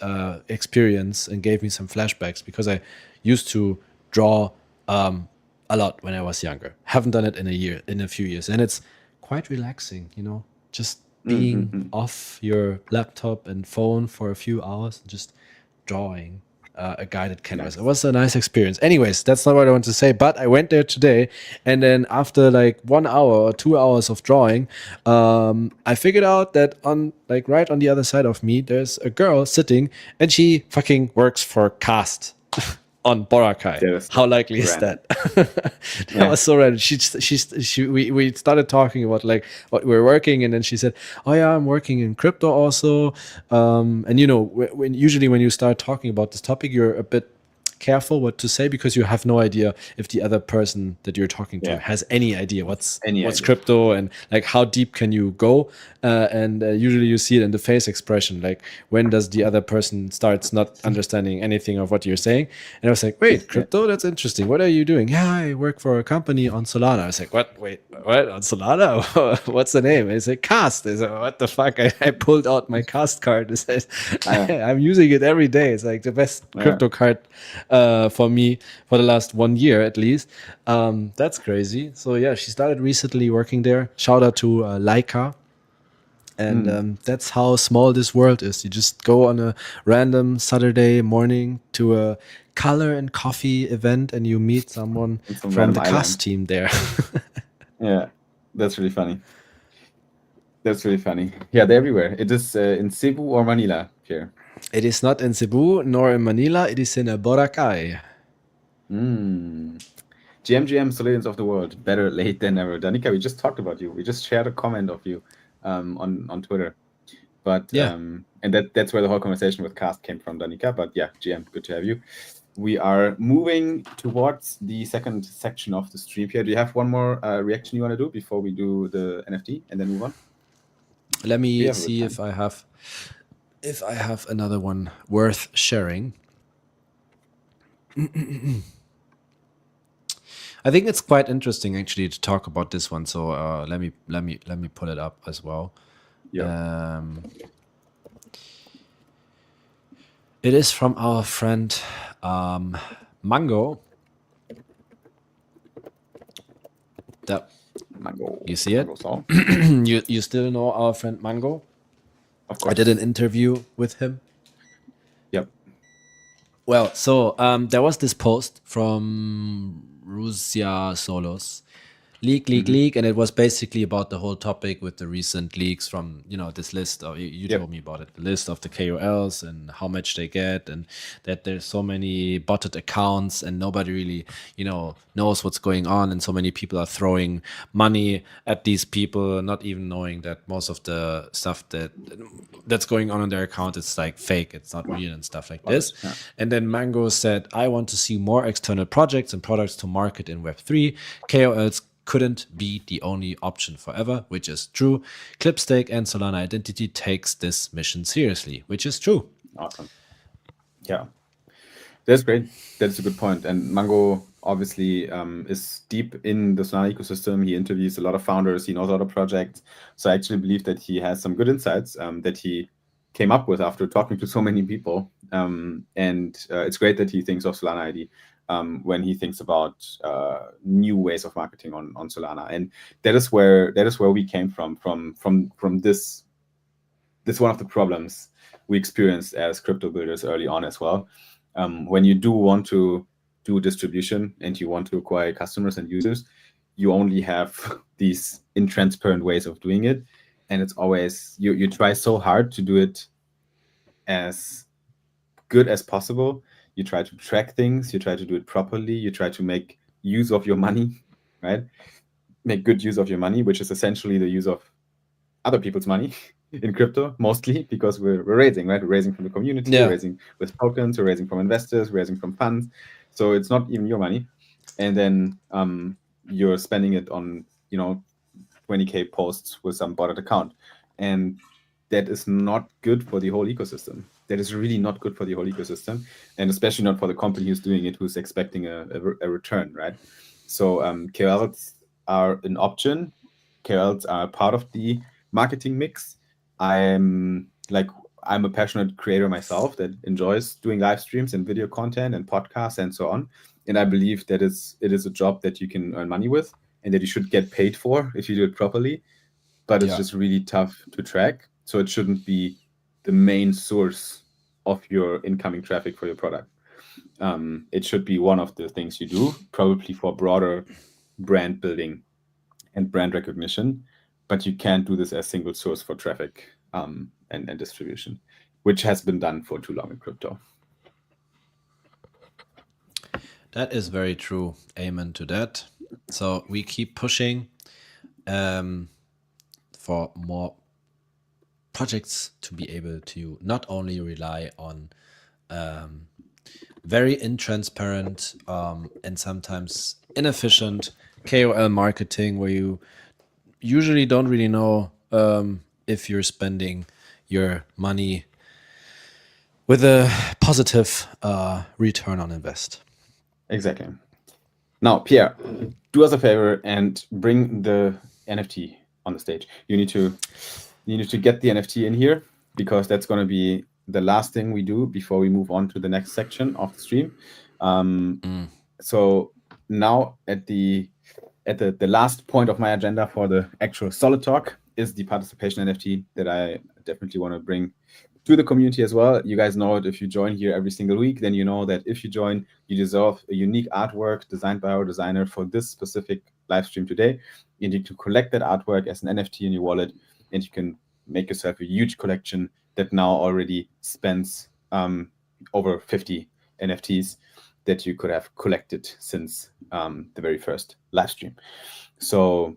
experience and gave me some flashbacks, because I used to draw a lot when I was younger. Haven't done it in a few years, and it's quite relaxing, you know. just being off your laptop and phone for a few hours and just drawing a guided canvas. It was a nice experience. Anyways, that's not what I want to say, but I went there today, and then after like 1 hour or 2 hours of drawing, I figured out that on like right on the other side of me, there's a girl sitting, and she fucking works for KAST. On Borgi. How likely is that? That was so random. We started talking about like what we're working, and then she said, "Oh yeah, I'm working in crypto also." And you know, when usually when you start talking about this topic, you're a bit careful what to say because you have no idea if the other person that you're talking to has any idea what's crypto and like how deep can you go. And usually you see it in the face expression, like when does the other person starts not understanding anything of what you're saying. And I was like, wait, crypto, that's interesting, what are you doing? Yeah, I work for a company on Solana. I was like, what on Solana? What's the name? It's like KAST. I said, what the fuck? I pulled out my KAST card. It says, I'm using it every day. It's like the best crypto card for me for the last 1 year at least. That's crazy. So yeah, she started recently working there. Shout out to Laika. And that's how small this world is. You just go on a random Saturday morning to a color and coffee event, and you meet someone from the KAST team there. Yeah, that's really funny. Yeah, they're everywhere. It is in Cebu or Manila, Pierre? It is not in Cebu nor in Manila. It is in Boracay. GM Solidans of the world. Better late than never. Danica, we just talked about you. We just shared a comment of you on Twitter. But and that's where the whole conversation with KAST came from, Danica. But yeah, GM, good to have you. We are moving towards the second section of the stream here. Do you have one more reaction you want to do before we do the NFT and then move on? Let me see if I have another one worth sharing. I think it's quite interesting actually to talk about this one. So let me pull it up as well. Yeah. It is from our friend Mango. Mango. You see it? You still know our friend Mango? Of course. I did an interview with him. Yep. Well, so there was this post from Russia Solos. Leak, and it was basically about the whole topic with the recent leaks from, you know, this list of, you told me about it, the list of the KOLs and how much they get, and that there's so many botted accounts and nobody really, you know, knows what's going on, and so many people are throwing money at these people, not even knowing that most of the stuff that's going on their account is like fake, it's not real and stuff like this. Yeah. And then Mango said, I want to see more external projects and products to market in Web3. KOLs couldn't be the only option forever, which is true. Clipstake and Solana Identity takes this mission seriously, which is true. Awesome. Yeah, that's great. That's a good point. And Mango obviously is deep in the Solana ecosystem. He interviews a lot of founders. He knows a lot of projects. So I actually believe that he has some good insights that he came up with after talking to so many people. And it's great that he thinks of Solana ID when he thinks about new ways of marketing on Solana, and that is where we came from this one of the problems we experienced as crypto builders early on as well. When you do want to do distribution and you want to acquire customers and users, you only have these intransparent ways of doing it, and it's always you try so hard to do it as good as possible. You try to track things, you try to do it properly, you try to make use of your money, right? Make good use of your money, which is essentially the use of other people's money in crypto, mostly because we're raising, right? We're raising from the community, we're raising with tokens, we're raising from investors, we're raising from funds. So it's not even your money. And then you're spending it on, 20K posts with some botted account. And that is not good for the whole ecosystem. That is really not good for the whole ecosystem, and especially not for the company who's doing it, who's expecting a return, right? So KOLs are an option. KOLs are part of the marketing mix. I'm a passionate creator myself that enjoys doing live streams and video content and podcasts and so on. And I believe that it is a job that you can earn money with and that you should get paid for if you do it properly. but it's just really tough to track. So it shouldn't be the main source of your incoming traffic for your product. It should be one of the things you do, probably for broader brand building and brand recognition, but you can't do this as single source for traffic and distribution, which has been done for too long in crypto. That is very true. Amen to that. So we keep pushing for more projects to be able to not only rely on very intransparent and sometimes inefficient KOL marketing, where you usually don't really know if you're spending your money with a positive return on invest. Exactly. Now, Pierre, do us a favor and bring the NFT on the stage. You need to get the NFT in here, because that's going to be the last thing we do before we move on to the next section of the stream. So now at the last point of my agenda for the actual solid talk is the participation NFT that I definitely want to bring to the community as well. You guys know it. If you join here every single week, then you know that if you join, you deserve a unique artwork designed by our designer for this specific live stream today. You need to collect that artwork as an NFT in your wallet, and you can make yourself a huge collection that now already spans over 50 NFTs that you could have collected since the very first live stream. So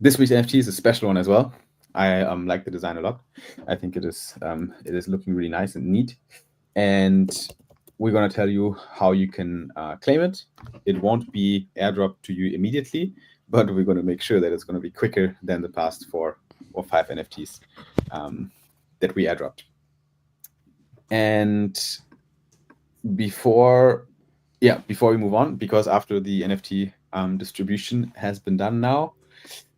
this week's NFT is a special one as well. I like the design a lot. I think it is looking really nice and neat. And we're going to tell you how you can claim it. It won't be airdropped to you immediately, but we're going to make sure that it's going to be quicker than the past 4 or 5 NFTs that we airdropped. And before we move on, because after the NFT distribution has been done now,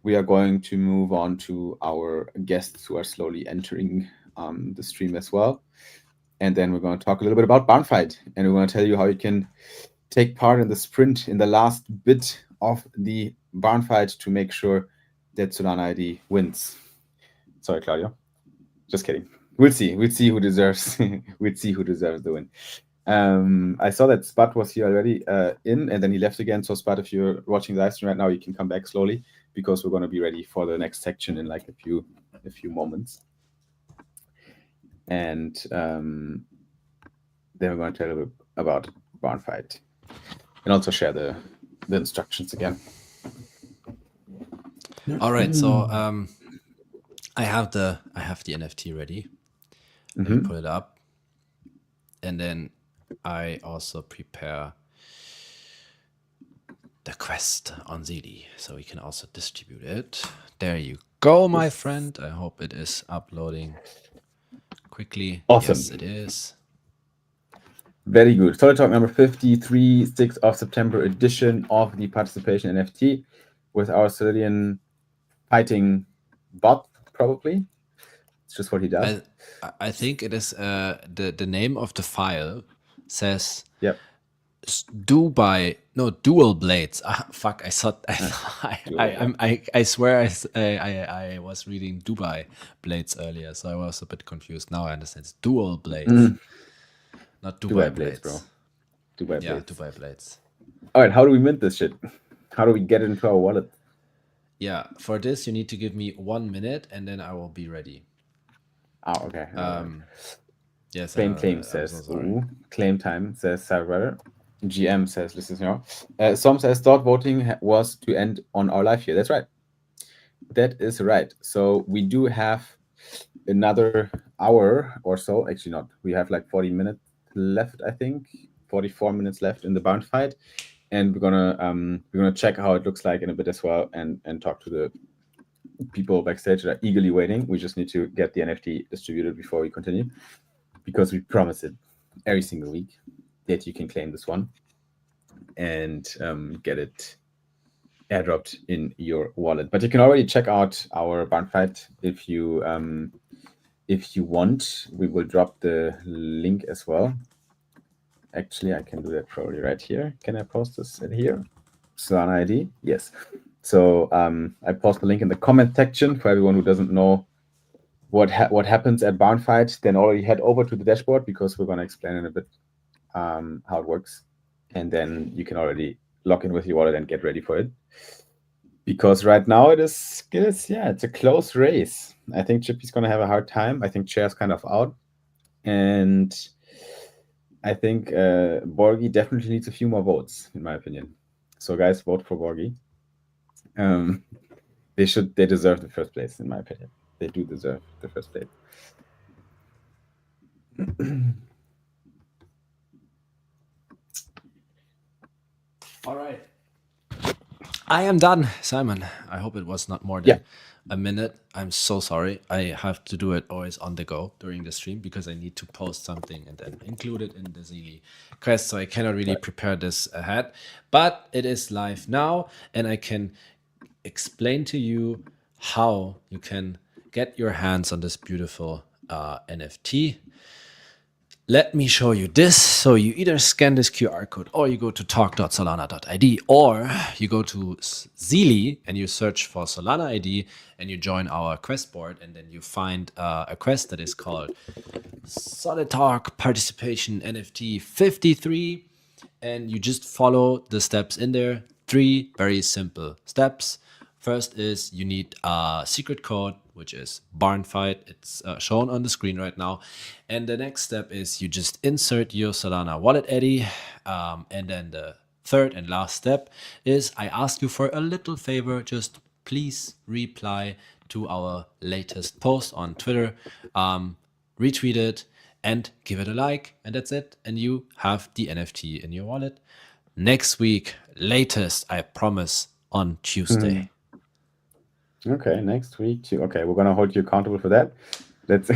we are going to move on to our guests who are slowly entering the stream as well. And then we're going to talk a little bit about Barnfight, and we're going to tell you how you can take part in the sprint in the last bit of the Barnfight to make sure that Solana ID wins. Sorry, Claudio. Just kidding. We'll see who deserves the win. I saw that Spud was here already and then he left again. So Spud, if you're watching the live stream right now, you can come back slowly, because we're going to be ready for the next section in like a few moments. And then we're going to tell you about Barnfight and also share the instructions again. All right, so I have the NFT ready. Let me pull it up, and then I also prepare the quest on Zili, so we can also distribute it. There you go, my friend. I hope it is uploading quickly. Awesome. Yes, it is. Very good. Solid Talk number 53, 6th of September edition of the participation NFT with our Cerulean fighting bot, probably. It's just what he does. I think it is the name of the file says dual blades. Fuck! I swear I was reading Dubai blades earlier, so I was a bit confused. Now I understand. It's dual blades, not Dubai blades, bro. Dubai blades. All right, how do we mint this shit? How do we get it into our wallet? Yeah, for this you need to give me 1 minute, and then I will be ready. Oh, okay. Yes. Claim says claim time says server. GM says listen. Som says thought voting was to end on our live here. That's right. That is right. So we do have another hour or so. Actually, not. We have like 40 minutes left. I think 44 minutes left in the Barnfight, and we're gonna check how it looks like in a bit as well, and talk to the people backstage that are eagerly waiting. We just need to get the NFT distributed before we continue, because we promise it every single week that you can claim this one and get it airdropped in your wallet. But you can already check out our Barnfight if you want. We will drop the link as well. Actually, I can do that probably right here. Can I post this in here? Solana ID? Yes. So I post the link in the comment section for everyone who doesn't know what happens at Barnfight. Then already head over to the dashboard because we're going to explain in a bit how it works. And then you can already log in with your wallet and get ready for it. Because right now it's a close race. I think Chippy's going to have a hard time. I think Chair's kind of out. And I think Borgi definitely needs a few more votes, in my opinion. So guys, vote for Borgi. They deserve the first place, in my opinion. They do deserve the first place. All right. I am done, Simon. I hope it was not more than a minute. I'm so sorry. I have to do it always on the go during the stream because I need to post something and then include it in the Zeely quest. So I cannot really prepare this ahead, but it is live now and I can explain to you how you can get your hands on this beautiful NFT. Let me show you this. So you either scan this QR code or you go to talk.solana.id or you go to Zeely and you search for Solana ID and you join our quest board and then you find a quest that is called Solid Talk Participation NFT 53 and you just follow the steps in there. 3 very simple steps. First is you need a secret code, which is Barnfight. It's shown on the screen right now. And the next step is you just insert your Solana wallet ID. And then the third and last step is I ask you for a little favor. Just please reply to our latest post on Twitter. Retweet it and give it a like. And that's it. And you have the NFT in your wallet. Next week, latest, I promise, on Tuesday. Okay, next week too. Okay, we're gonna hold you accountable for that. Let's see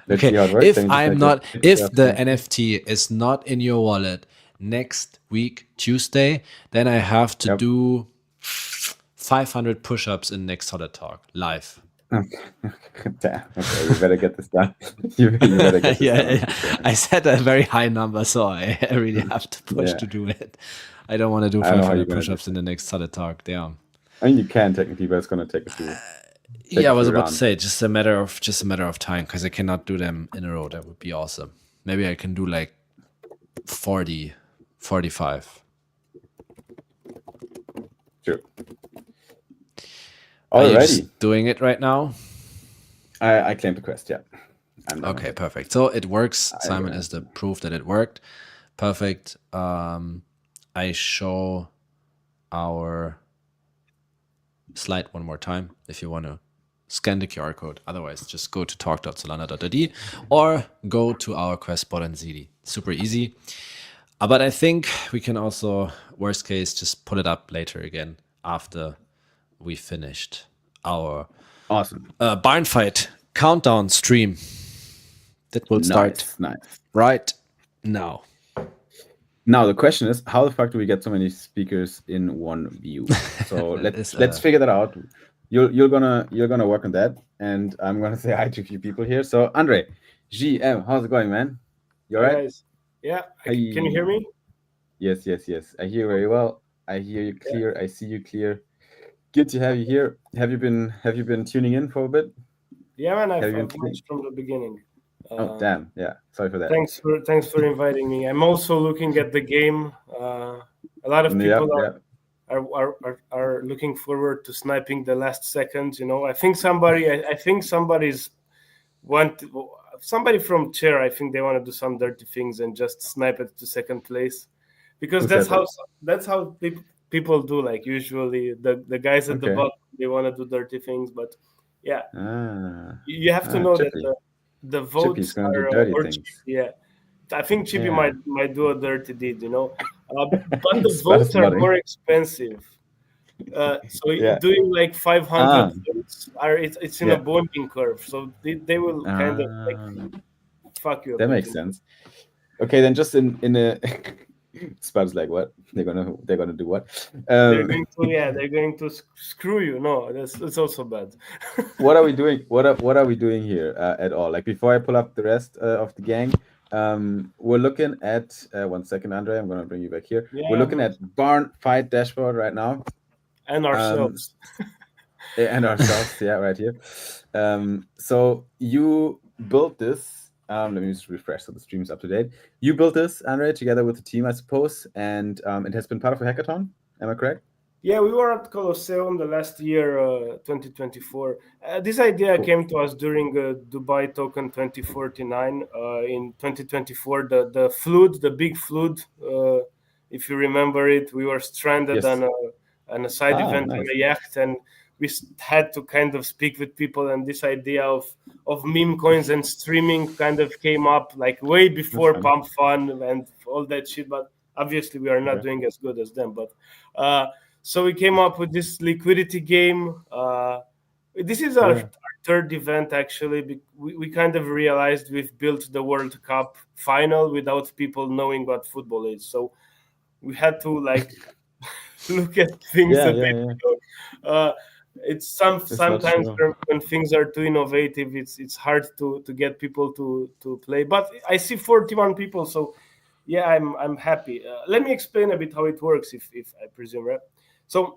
how it works. If the NFT is not in your wallet next week, Tuesday, then I have to do 500 push-ups in next Solid Talk live. Damn. Okay, you better get this done. you better get this done. I set a very high number, so I really have to push to do it. I don't want to do 500 push-ups in the next Solid Talk. Damn. I mean, you can technically, but it's going to take a few. I was about to say just a matter of time because I cannot do them in a row. That would be awesome. Maybe I can do like 40, 45. Sure. Are you just doing it right now? I claim the quest. Yeah. Okay, perfect. So it works. Simon is the proof that it worked. Perfect. I show our slide one more time if you want to scan the QR code. Otherwise, just go to talk.solana.id or go to our quest bot on Zeely. Super easy. But I think we can also, worst case, just pull it up later again after we finished our Barnfight countdown stream that will start right now. Now the question is, how the fuck do we get so many speakers in one view? So let's figure that out. You're gonna work on that, and I'm gonna say hi to a few people here. So Andre, GM, how's it going, man? You all right? Guys. Yeah. Can you hear me? Yes. I hear very well. I hear you clear. I see you clear. Good to have you here. Have you been tuning in for a bit? Yeah, man. I've watched from the beginning. Oh damn! Yeah, sorry for that. Thanks for inviting me. I'm also looking at the game. A lot of people are looking forward to sniping the last seconds. You know, I think somebody from Chair. I think they want to do some dirty things and just snipe it to second place, because that's how people do. Like usually the guys at the bottom, they want to do dirty things, but yeah, you have to know Chippy. that. The votes are I think Chippy might do a dirty deed, you know, but the votes are more expensive. So doing like 500 votes it's in a bonding curve, so they will kind of like fuck you. That makes sense. Okay, then just in a Spud's like, what? They're gonna do what? They're going to screw you. No, that's also bad. What are we doing? What are we doing here at all? Like before I pull up the rest of the gang, we're looking at 1 second, Andre. I'm gonna bring you back here. Yeah, we're looking at Barnfight dashboard right now. And ourselves. And ourselves, yeah, right here. So you built this. Let me just refresh so the stream's up to date. You built this, Andre, together with the team, I suppose, and it has been part of a hackathon. Am I correct? Yeah, we were at Colosseum the last year, 2024. This idea came to us during Dubai Token 2049 in 2024. The flood, the big flood, if you remember it, we were stranded on a side event on a yacht, and we had to kind of speak with people, and this idea of meme coins and streaming kind of came up like way before Pump Fun and all that shit. But obviously, we are not doing as good as them. But so we came up with this liquidity game. This is our third event, actually. We kind of realized we've built the World Cup final without people knowing what football is. So we had to like look at things a bit. It's sometimes when things are too innovative, it's hard to get people to play. But I see 41 people, so yeah, I'm happy. Let me explain a bit how it works, if I presume, right? So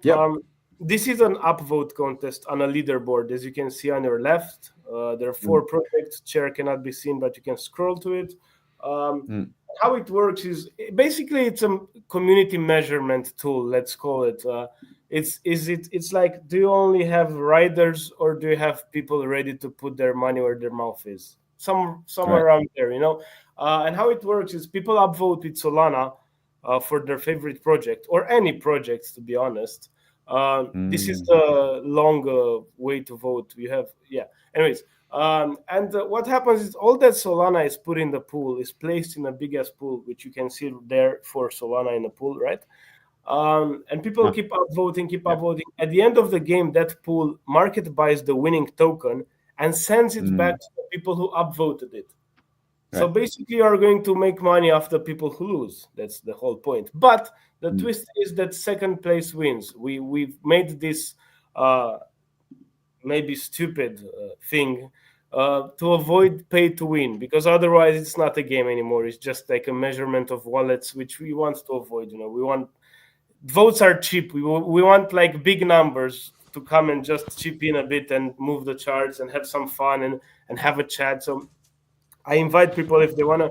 this is an upvote contest on a leaderboard, as you can see on your left. There are 4 projects. Chair cannot be seen, but you can scroll to it. How it works is basically it's a community measurement tool. Let's call it. It's like, do you only have riders, or do you have people ready to put their money where their mouth is? Somewhere around there, you know. And how it works is people upvote with Solana for their favorite project, or any projects, to be honest. This is the long way to vote. We have, anyways. And what happens is all that Solana is put in the pool is placed in a big ass pool, which you can see there for Solana in the pool, right? And people keep upvoting. At the end of the game, that pool market buys the winning token and sends it back to the people who upvoted it. So basically, you are going to make money after people who lose. That's the whole point. But the twist is that second place wins. We've made this maybe stupid thing to avoid pay to win, because otherwise it's not a game anymore. It's just like a measurement of wallets, which we want to avoid. You know, we want votes are cheap. We want like big numbers to come and just chip in a bit and move the charts and have some fun and have a chat. So I invite people, if they want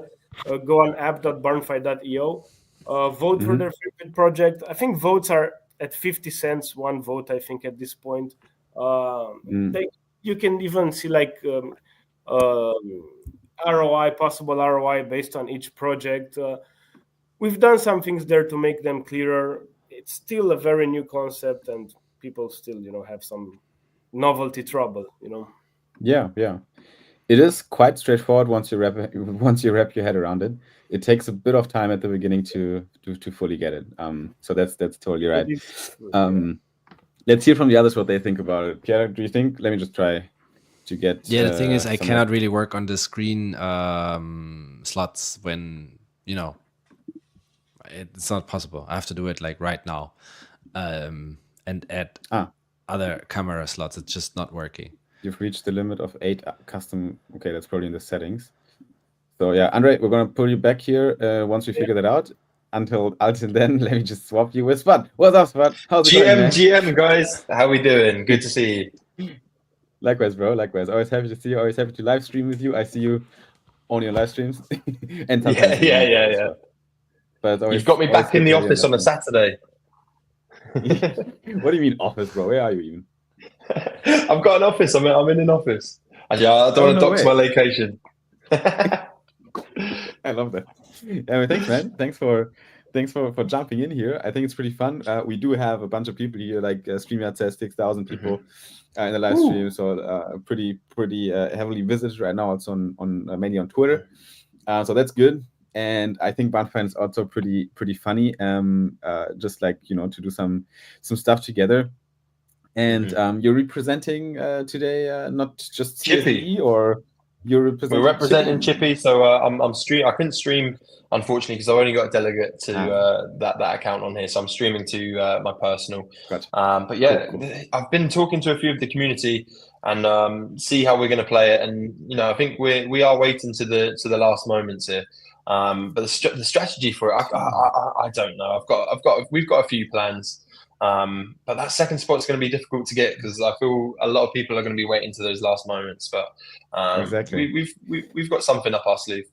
to go on app.barnfight.io, vote for their favorite project. I think votes are at 50 cents, one vote, I think, at this point. You can even see like ROI, possible ROI based on each project. We've done some things there to make them clearer. It's still a very new concept, and people still, have some novelty trouble, Yeah. It is quite straightforward once you wrap your head around it. It takes a bit of time at the beginning to fully get it. So that's totally right. Let's hear from the others what they think about it. Pierre, do you think? Let me just try to get. Yeah, the thing is, I cannot really work on the screen slots when it's not possible. I have to do it like right now, and add other camera slots. It's just not working. You've reached the limit of 8 custom. Okay, that's probably in the settings. So yeah, Andre, we're gonna pull you back here once we figure that out. Until then, let me just swap you with Spud. What's up, Spud? How's it going, man? GM, guys. How we doing? Good to see you. Likewise, bro. Likewise. Always happy to see you. Always happy to live stream with you. I see you on your live streams. And yeah. But you've got me back in the office on a Saturday. What do you mean office, bro? Where are you even? I've got an office. I'm in an office. I don't want to dox my location. I love that. Thanks, man. Thanks for jumping in here. I think it's pretty fun. We do have a bunch of people here, like StreamYard says 6,000 people in the live stream. So pretty heavily visited right now. Also on mainly on Twitter. So that's good. And I think Barnfight is also pretty funny. Just like to do some stuff together. And you're representing today not just Chippy, or we're representing Chippy. So I couldn't stream, unfortunately, because I've only got a delegate to that account on here. So I'm streaming to my personal. Gotcha. But yeah, cool. I've been talking to a few of the community and see how we're going to play it. And I think we are waiting to the last moments here. But the strategy for it, I don't know. We've got a few plans. But that second spot's going to be difficult to get because I feel a lot of people are going to be waiting to those last moments. But exactly, we've got something up our sleeve.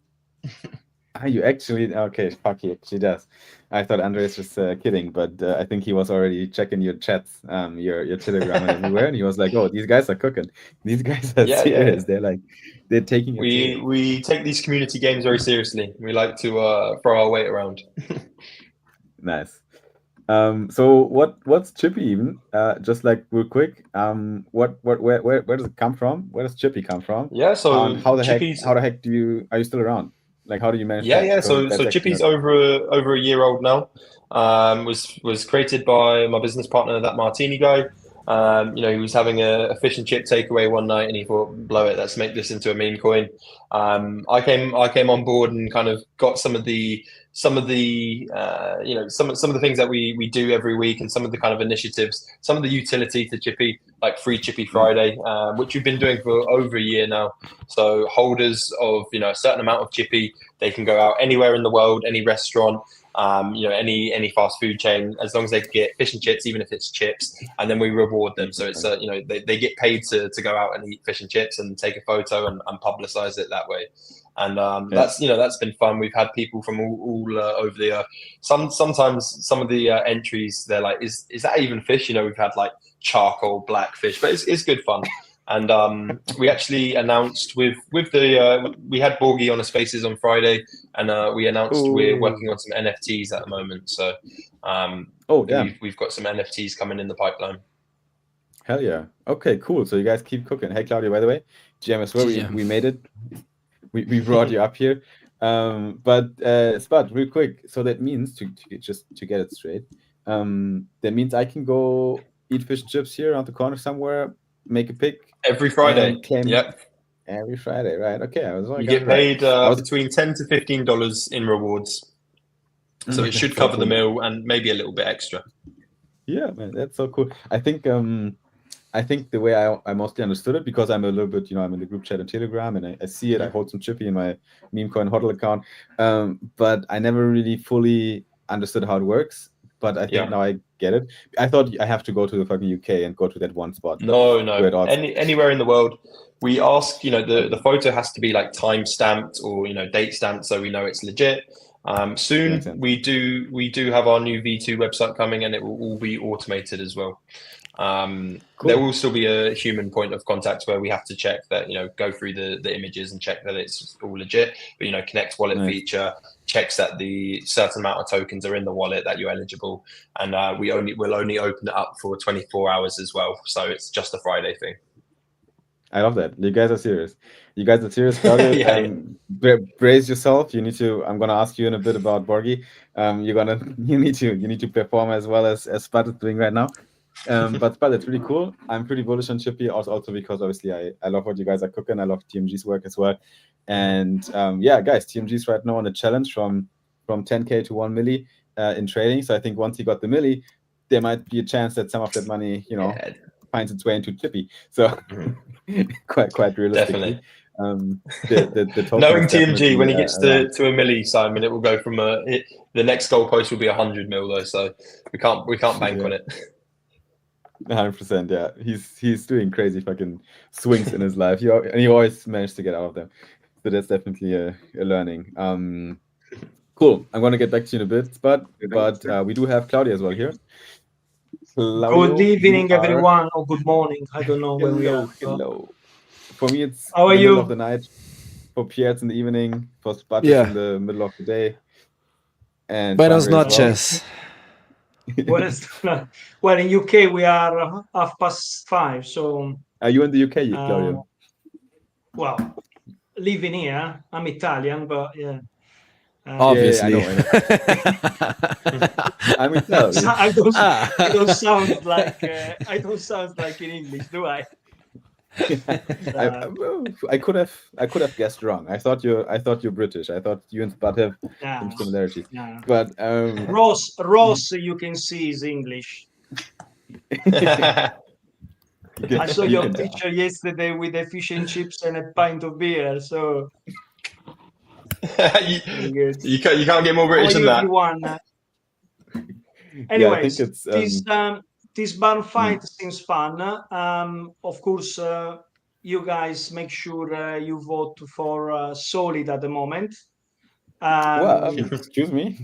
You actually, okay, fuck, he actually does. I thought Andres was kidding, but I think he was already checking your chats, your Telegram and everywhere, and he was like, "Oh, these guys are cooking. These guys are serious. Yeah. They're taking it. We take these community games very seriously. We like to throw our weight around." Nice. So what's Chippy even? Just like real quick, where does it come from? Where does Chippy come from? Yeah. So how the heck are you still around? Like, how do you manage? Yeah. So Chippy's over a year old now. Was created by my business partner, that Martini guy. He was having a fish and chip takeaway one night, and he thought, "Blow it, let's make this into a meme coin." I came on board and kind of got some of the things that we do every week, and some of the kind of initiatives, some of the utility to Chippy, like Free Chippy Friday, which we've been doing for over a year now. So holders of a certain amount of Chippy, they can go out anywhere in the world, any restaurant, any fast food chain, as long as they get fish and chips, even if it's chips, and then we reward them. So it's they get paid to go out and eat fish and chips and take a photo and publicize it that way. And that's been fun. We've had people from all over the earth. Sometimes some of the entries, they're like, is that even fish? We've had like charcoal black fish, but it's good fun. And we actually announced we had Borgi on a Spaces on Friday, and we announced we're working on some NFTs at the moment. So we've got some NFTs coming in the pipeline. Hell yeah. Okay, cool. So you guys keep cooking. Hey, Claudio, by the way, GM as well, we made it. We brought you up here. But Spud, real quick. So that means to get it straight, that means I can go eat fish and chips here around the corner somewhere, make a pick every Friday. Yep. Every Friday, right? Okay. You get paid between $10 to $15 in rewards. So it should cover the meal and maybe a little bit extra. Yeah, man, that's so cool. I think the way I mostly understood it, because I'm a little bit, I'm in the group chat on Telegram and I see it. I hold some Chippy in my meme coin hodl account, but I never really fully understood how it works. But I think now I get it. I thought I have to go to the fucking UK and go to that one spot. No. Anywhere in the world. We ask, the photo has to be like time stamped or date stamped, so we know it's legit. Soon we do have our new V2 website coming, and it will all be automated as well. Cool. There will still be a human point of contact where we have to check that, go through the images and check that it's all legit. But connect wallet feature checks that the certain amount of tokens are in the wallet that you're eligible, and we'll only open it up for 24 hours as well. So it's just a Friday thing. I love that. You guys are serious. Claudio. Brace yourself. You need to. I'm gonna ask you in a bit about Borgi. You need to perform as well as Spud is doing right now. But it's really cool. I'm pretty bullish on Chippy also because obviously I love what you guys are cooking. I love TMG's work as well. And guys, TMG's right now on a challenge from 10K to 1 milli in trading. So I think once he got the milli, there might be a chance that some of that money, finds its way into Chippy. So quite realistically. Definitely. Knowing TMG, when he gets to a milli, Simon, it will go from the next goalpost will be 100 mil though. So we can't bank on it. 100%, yeah. He's doing crazy fucking swings in his life. He always managed to get out of them. So that's definitely a learning. Cool. I'm gonna get back to you in a bit, but we do have Claudia as well here. Claudio, good evening, everyone, or good morning. I don't know where we are. Hello. For me, it's How are the you? middle of the night. For Pierre, it's in the evening. For Spud, it's in the middle of the day. And Buenas noches. Well, in UK we are 5:30. So are you in the UK, Claudio? Well, living here. I'm Italian, but yeah. Obviously, I know. I'm Italian. I don't sound like in English, do I? I could have guessed wrong. I thought you're British. I thought you and Spud have some similarities. Yeah. But Ross, you can see is English. I saw your picture yesterday with a fish and chips and a pint of beer. So you can't get more British than that. Anyways, I think it's this Barnfight seems fun. Of course, you guys make sure you vote for Solid at the moment. well, excuse me.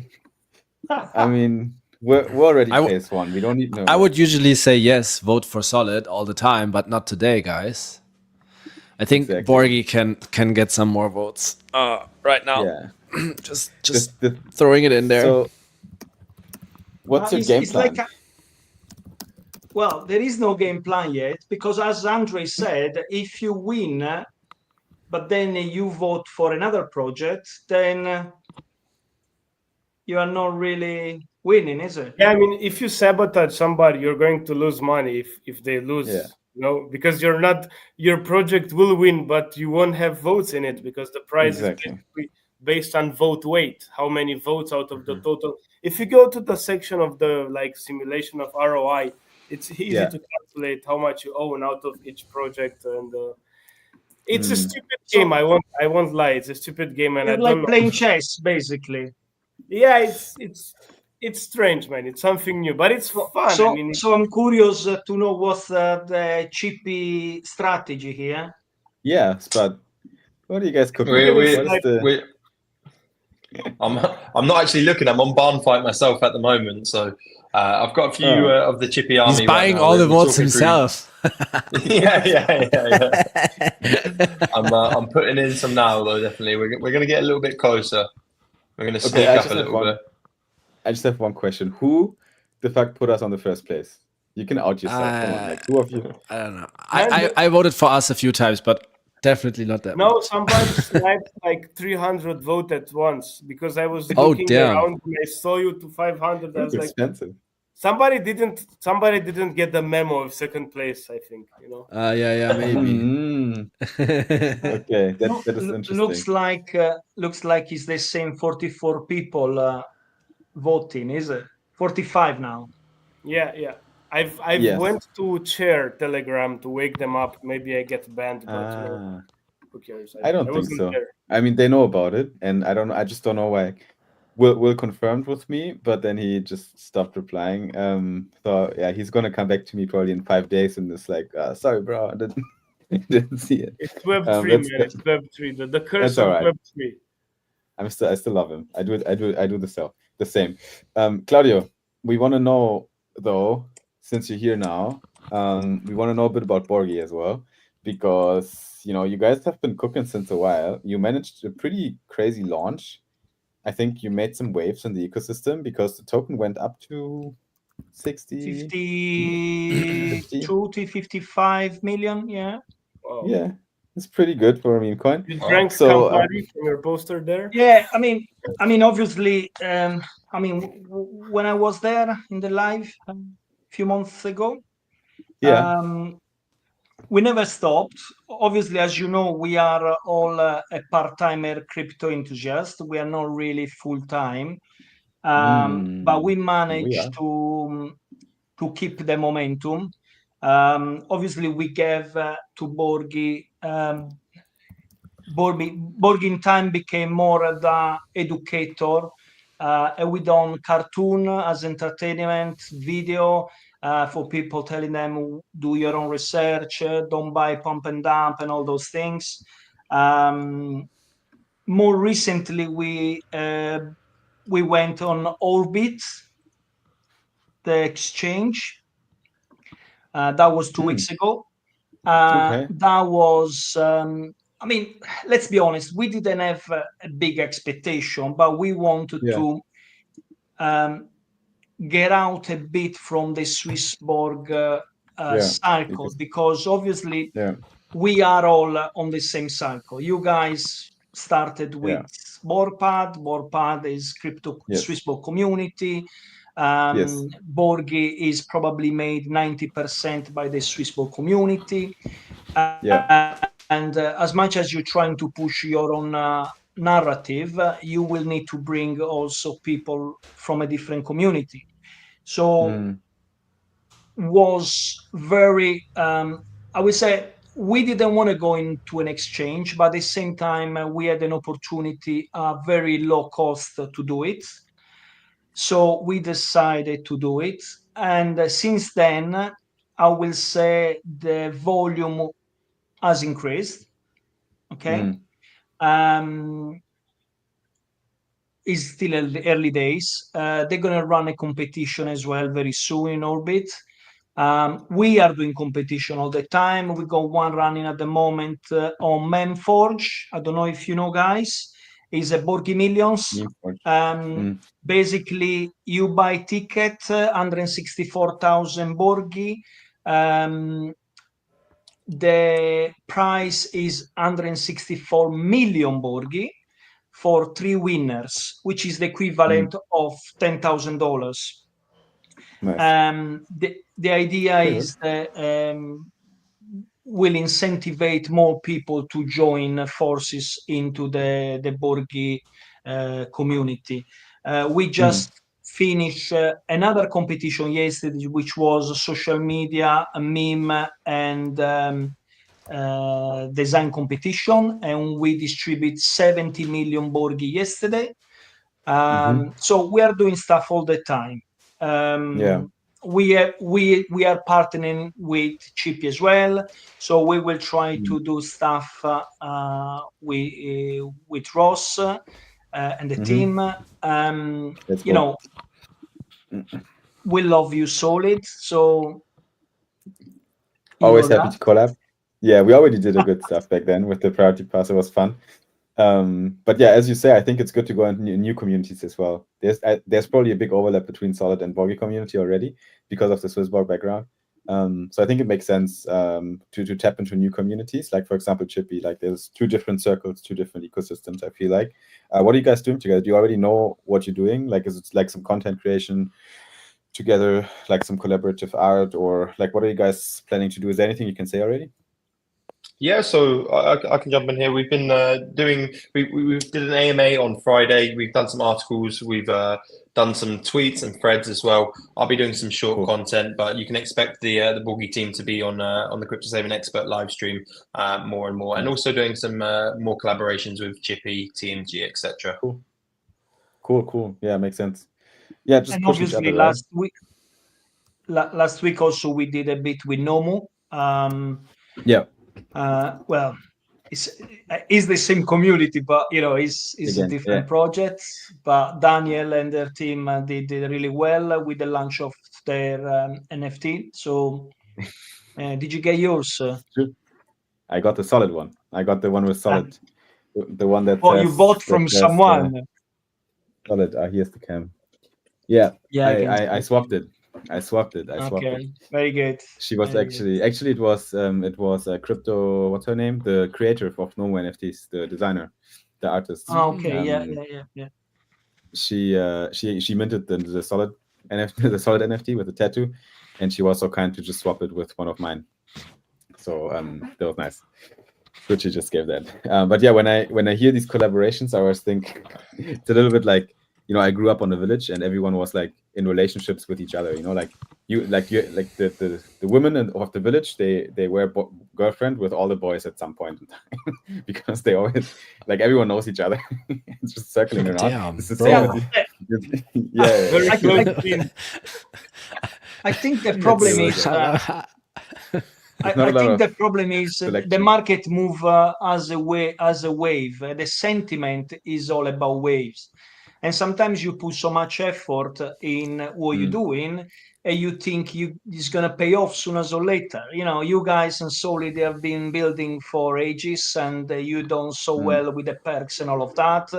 I mean, we're already phase 1. We don't need no. I would usually say yes, vote for Solid all the time, but not today, guys. I think Borgi can get some more votes right now. Yeah. just throwing it in there. So, what's your game plan? Well, there is no game plan yet, because as Andre said, if you win, but then you vote for another project, then you are not really winning, is it? Yeah, I mean, if you sabotage somebody, you're going to lose money if they lose. Yeah. You know, because your project will win, but you won't have votes in it, because the prize is basically based on vote weight, how many votes out of the total. If you go to the section of the simulation of ROI, it's easy to calculate how much you own out of each project, and it's a stupid game. I won't lie, it's a stupid game, and I don't know. Playing chess, basically. Yeah, it's strange, man. It's something new, but it's fun. So I'm curious to know what's the Chippy strategy here. Yeah, but what are you guys cooking? I'm not actually looking. I'm on Barnfight myself at the moment, so I've got a few of the Chippy army. He's buying all the votes himself. Yeah. I'm putting in some now, though. Definitely, we're going to get a little bit closer. We're going to sneak up a little bit. I just have one question. Who the fuck put us on the first place? You can out yourself. Come on, who of you? I don't know. I voted for us a few times, but definitely not that much. Somebody sniped 300 votes at once, because I was looking around and I saw you to 500. That's expensive. Somebody didn't get the memo of second place, I think, yeah, maybe. Okay, that is interesting. Looks like it's the same 44 people voting, is it? 45 now. Yeah. I've went to share Telegram to wake them up. Maybe I get banned, but who cares? I don't think so. There. I mean, they know about it, and I just don't know why. Will confirmed with me, but then he just stopped replying. So yeah, he's gonna come back to me probably in 5 days, and it's like, sorry, bro, I didn't see it. It's Web3, man. It's Web3. The curse of Web3. I still love him. I do the same. Claudio, we want to know though, since you're here now, we want to know a bit about Borgi as well, because you guys have been cooking since a while. You managed a pretty crazy launch. I think you made some waves in the ecosystem, because the token went up to 52 to 55 million. Yeah. Wow. Yeah, it's pretty good for a meme coin. You drank Campari from your poster there? Yeah, I mean, obviously, when I was there in the live a few months ago, we never stopped. Obviously, as you know, we are all a part-timer crypto enthusiast. We are not really full-time, but we managed to keep the momentum. Obviously, we gave to Borgi. Borgi in time became more the educator. We done cartoon as entertainment, video for people, telling them do your own research, don't buy pump and dump and all those things. More recently, we went on Orbit, the exchange. That was 2 weeks ago. That was, let's be honest, we didn't have a big expectation, but we wanted to get out a bit from the Swissborg cycle, because obviously we are all on the same cycle. You guys started with Borpad. Borpad is crypto Swissborg community. Borgi is probably made 90% by the Swissborg community. And as much as you're trying to push your own narrative, you will need to bring also people from a different community. So was very, I would say, we didn't want to go into an exchange, but at the same time, we had an opportunity, very low cost to do it. So we decided to do it. And since then, I will say the volume has increased. Okay. It's still early days. They're going to run a competition as well very soon in Orbit. We are doing competition all the time. We got one running at the moment on MemForge. I don't know if you know, guys. It's a Borgi Millions. Basically, you buy ticket, 164,000 Borgi. The price is 164 million Borgi for 3 winners, which is the equivalent of $10,000. The idea is that will incentivize more people to join forces into the Borgi community. We just finished another competition yesterday, which was social media, meme, and design competition, and we distribute 70 million Borgi yesterday. So we are doing stuff all the time. We are partnering with Chippy as well, so we will try to do stuff with Ross and the team. You know, we love you, Solid. So always happy to collab. Yeah, we already did a good stuff back then with the priority pass. It was fun. But yeah, as you say, I think it's good to go into new communities as well. There's probably a big overlap between Solid and Borgi community already because of the Swissborg background. So I think it makes sense to tap into new communities. Like, for example, Chippy. Like, there's 2 different circles, 2 different ecosystems, I feel like. What are you guys doing together? Do you already know what you're doing? Like, is it like some content creation together, like some collaborative art, or like what are you guys planning to do? Is there anything you can say already? Yeah, so I can jump in here. We've been we did an AMA on Friday. We've done some articles. We've done some tweets and threads as well. I'll be doing some short content, but you can expect the Borgi team to be on the Crypto Saving Expert live stream more and more, and also doing some more collaborations with Chippy, TMG, etc. Cool. Yeah, makes sense. Yeah, just and push each obviously other, last week also we did a bit with Nomu. Well, it's the same community, but you know, it's a different project. But Daniel and their team did really well with the launch of their NFT. So, did you get yours? I got the Solid one. I got the one with Solid, the one that. You bought from someone. Solid. Here's the cam. Yeah. I swapped it. I swapped it. Very good. She was actually it was a crypto. What's her name? The creator of Nomu NFTs, the designer, the artist. Yeah. She minted the Solid NFT, the Solid NFT with a tattoo, and she was so kind to just swap it with one of mine. So that was nice. Good, she just gave that. But yeah, when I hear these collaborations, I always think it's a little bit like, you know, I grew up on a village and everyone was like in relationships with each other, you know, like the women of the village, they were girlfriend with all the boys at some point in time because they always, like, everyone knows each other. It's just circling around. Damn, it's the same. I think the problem is I think the problem is the market move as a wave. The sentiment is all about waves. And sometimes you put so much effort in what you're doing, and you think it's going to pay off sooner or later. You know, you guys and Solid, they have been building for ages, and you done so well with the perks and all of that.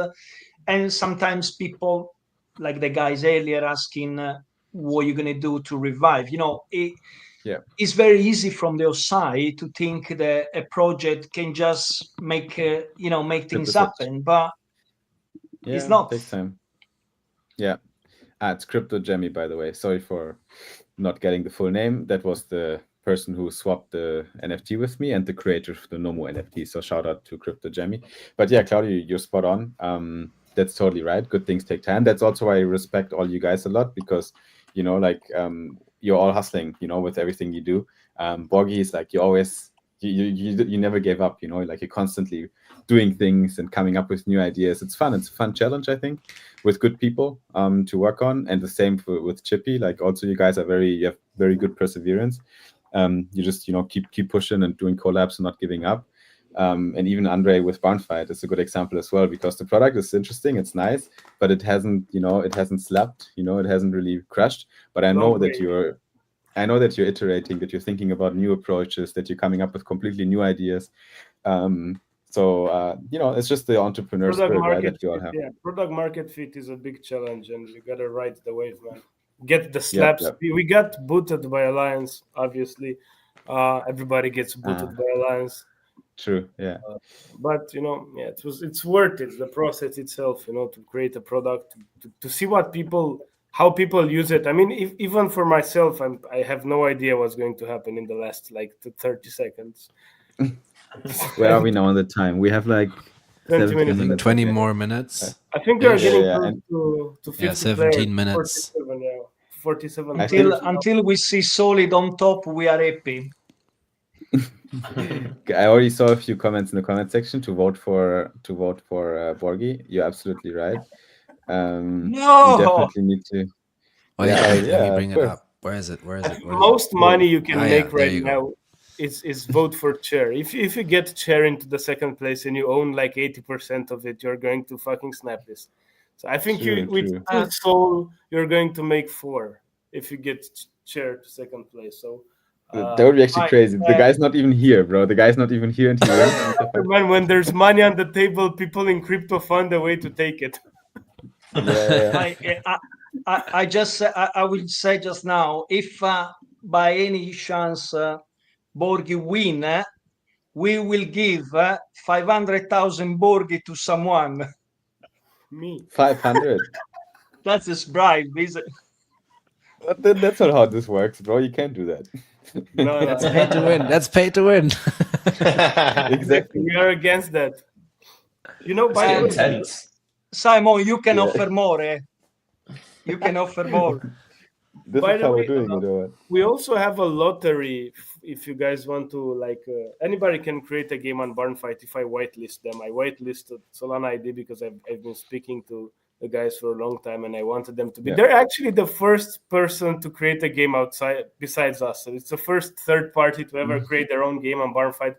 And sometimes people, like the guys earlier, asking what you're going to do to revive. You know, it's very easy from the outside to think that a project can just make things happen, but it's not. It takes time. Yeah. It's Crypto Jemmy, by the way. Sorry for not getting the full name. That was the person who swapped the NFT with me and the creator of the Nomu NFT. So shout out to Crypto Jemmy. But yeah, Claudio, you're spot on. That's totally right. Good things take time. That's also why I respect all you guys a lot, because, you know, like, you're all hustling, you know, with everything you do. Borgi is like, you always you never gave up, you know, like you're constantly doing things and coming up with new ideas. It's fun. It's a fun challenge, I think, with good people to work on. And the same with Chippy. Like also you guys you have very good perseverance. You just, you know, keep pushing and doing collabs and not giving up. And even Andre with Barnfight is a good example as well, because the product is interesting, it's nice, but it hasn't slapped, you know, it hasn't really crushed. But I know that you're iterating, that you're thinking about new approaches, that you're coming up with completely new ideas. So you know, it's just the entrepreneur spirit, right, that you all have. Yeah, product market fit is a big challenge, and we gotta ride the wave, man. Get the slaps. Yep. We got booted by Alliance, obviously. Everybody gets booted by Alliance. True. Yeah. But you know, yeah, it's worth it. The process itself, you know, to create a product, to see how people use it. I mean, even for myself, I have no idea what's going to happen in the last 30 seconds. Where are we now on the time? We have 20 minutes. 20 more minutes. I think we are getting to 50 17 minutes. 47. Until we see Solid on top, we are happy. I already saw a few comments in the comment section to vote for Borgi. You're absolutely right. No, you definitely need to. Let me bring it up. Where is it? Most money you can make right now is vote for chair. If you get chair into the second place and you own 80% of it, you're going to fucking snap this. So I think with SOL you're going to make 4 if you get chair to second place. So. That would be actually crazy. The guy's not even here, bro. The guy's not even here until man, when there's money on the table, people in crypto find a way to take it. I will say just now, if by any chance Borgi win, we will give 500,000 Borgi to someone. Me. 500. That's a bribe, is it? But then that's not how this works, bro. You can't do that. No, that's pay to win. That's pay to win. Exactly. We are against that. You know, by the way, Simon, you can offer more. You can offer more. This is how we're doing it. We also have a lottery. If you guys want to, anybody can create a game on Barnfight. If I whitelist them, I whitelisted Solana ID because I've been speaking to the guys for a long time, and I wanted them to be. They're actually the first person to create a game outside besides us. So it's the first third party to ever create their own game on Barnfight,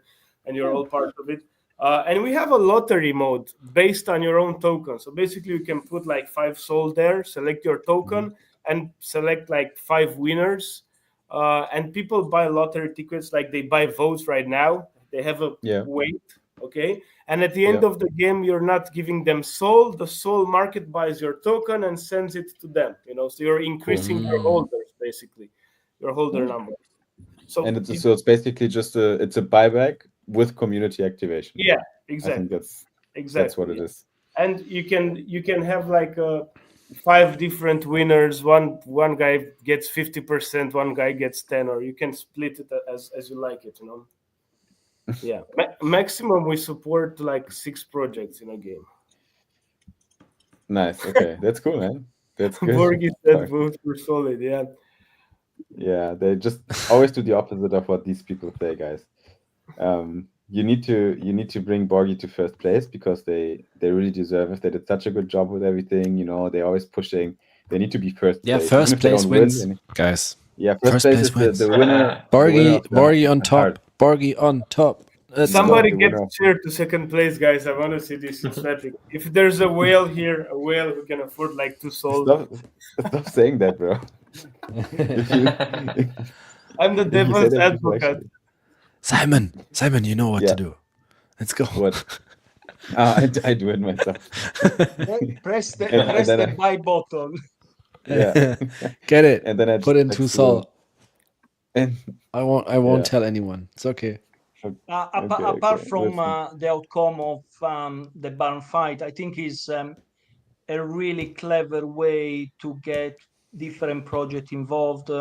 and you're all part of it. And we have a lottery mode based on your own token. So basically, you can put 5 SOL there, select your token, and select 5 winners. And people buy lottery tickets like they buy votes right now. They have a weight. Okay, and at the end of the game, you're not giving them SOL. The SOL market buys your token and sends it to them. You know, so you're increasing your holders, basically, your holder number. So it's basically just a buyback with community activation. Yeah, exactly. I think that's what it is. And you can have 5 different winners. One guy gets 50%, one guy gets 10, or you can split it as you like it. You know. Yeah, maximum we support 6 projects in a game. Nice. Okay, that's cool, man. That's good. Borgi said vote for Solid. Yeah. Yeah, they just always do the opposite of what these people say, guys. You need to bring Borgi to first place because they really deserve it. They did such a good job with everything. You know, they're always pushing. They need to be first. Yeah, place. first place wins, guys. Yeah, first place wins. The winner. Borgi on top. Borgi on top. Somebody get chair to second place, guys. I want to see this in sniping. If there's a whale here, who can afford 2 SOL. Stop saying that, bro. I'm the devil's advocate. Simon, you know what to do. Let's go. What? I do it myself. Press the buy button. Yeah. Get it. And then I put in 2 SOL. And I won't tell anyone. It's okay. Apart from the outcome of the Barnfight, I think is a really clever way to get different projects involved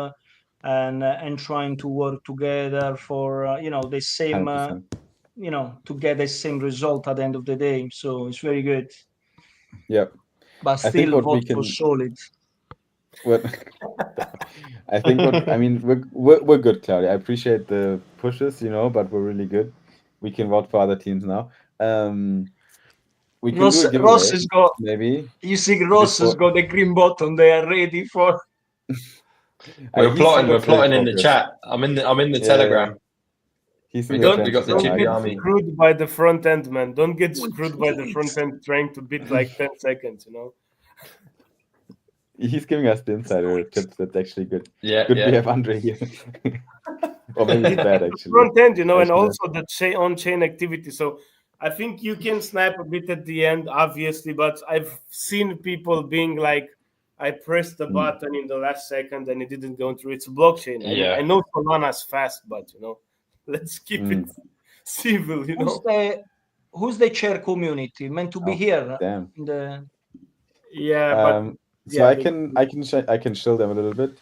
and trying to work together for the same to get the same result at the end of the day. So it's very good. Yep. But still vote for Solid. What? I think we're good, Claudia. I appreciate the pushes, but we're really good. We can vote for other teams now. We can do a giveaway, Ross has got, maybe. You see, Ross has got the green button. They are ready for. We're plotting in the chat. I'm in the Telegram. We got the Chippy army. Screwed by the front end, man. Don't get screwed by the front end trying to beat like 10 seconds, He's giving us the insider tips. That's actually good. Yeah, good. We have Andre here. Or maybe it's bad actually. Front end, and also the on-chain activity. So I think you can snipe a bit at the end, obviously, but I've seen people being like, I pressed the button in the last second and it didn't go through. It's a blockchain. Yeah. I know Solana's fast, but let's keep it civil. Who's the chair community meant to be here? Damn. Yeah, so I can show them a little bit.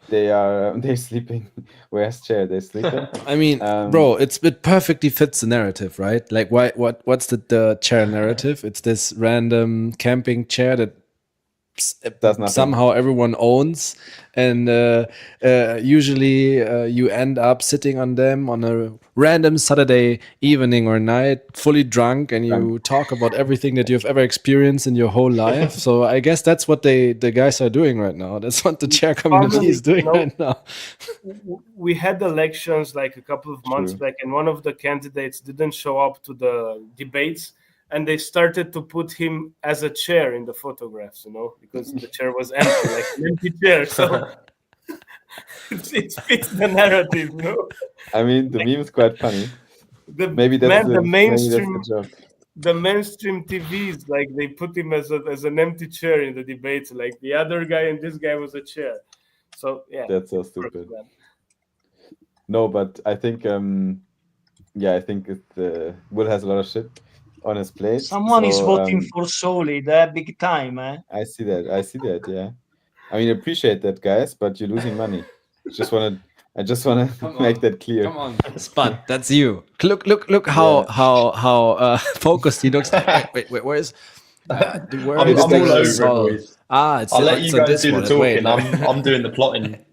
They're sleeping. Where's chair? They're sleeping. I mean, bro, it perfectly fits the narrative, right? Like, what's the chair narrative? It's this random camping chair that somehow everyone owns, and usually you end up sitting on them on a random Saturday evening or night, fully drunk, and you talk about everything that you've ever experienced in your whole life. So I guess that's what the guys are doing right now. That's what the chair community is doing right now. We had elections like a couple of months back, and one of the candidates didn't show up to the debates. And they started to put him as a chair in the photographs, because the chair was empty, like an empty chair. So it fits the narrative, I mean, the meme is quite funny. The mainstream TVs, like they put him as an empty chair in the debates. Like the other guy and this guy was a chair. So yeah, that's so stupid. No, but I think I think Will has a lot of shit on his plate. Someone is voting for Solid, big time, eh? I see that, yeah. I mean, appreciate that, guys, but you're losing money. I just wanna make that clear. Come on, Spud, that's you. Look how focused he looks. Wait, where is? I'm all over it. I'll let you guys do the talking. I'm doing the plotting.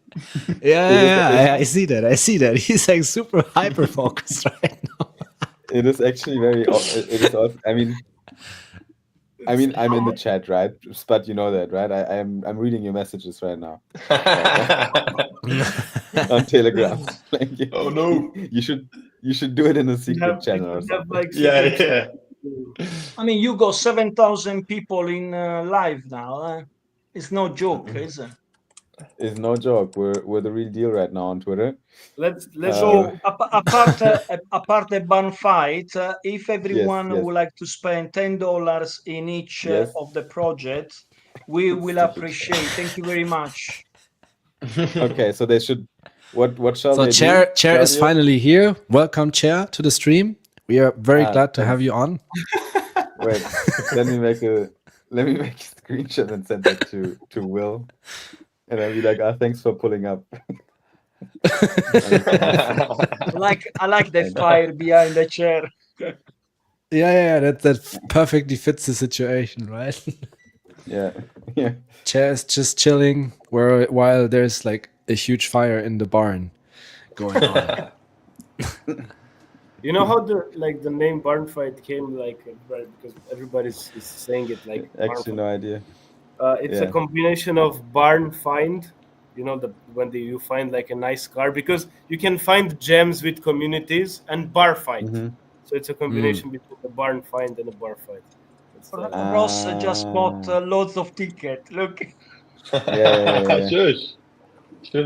Yeah, I see that. He's like super hyper focused right now. It is actually very. It is. Also, I mean, I'm in the chat, right? But you know that, right? I'm reading your messages right now on Telegram. Like, oh no! You should do it in a secret channel or something. Yeah. I mean, you got 7,000 people in live now. It's no joke, is it? It's no joke. We're the real deal right now on Twitter. Let's so apart the Barnfight, if everyone would like to spend $10 in each of the projects, we will appreciate. Thank you very much. Okay, so they should. What shall they do? Chair is you? Finally here. Welcome, Chair, to the stream. We are very glad to have you on. Wait, let me make a screenshot and send it to Will. And I'll be like, thanks for pulling up. I like the fire behind the chair. Yeah, that perfectly fits the situation, right? Yeah. Chair is just chilling while there's like a huge fire in the barn going on. You know how the name Barnfight came, right? Because everybody's saying it like. Actually, no idea. It's a combination of barn find, when you find like a nice car, because you can find gems with communities, and bar fight. Mm-hmm. So it's a combination between a barn find and a bar fight. Ross just bought loads of tickets. Look. Yeah.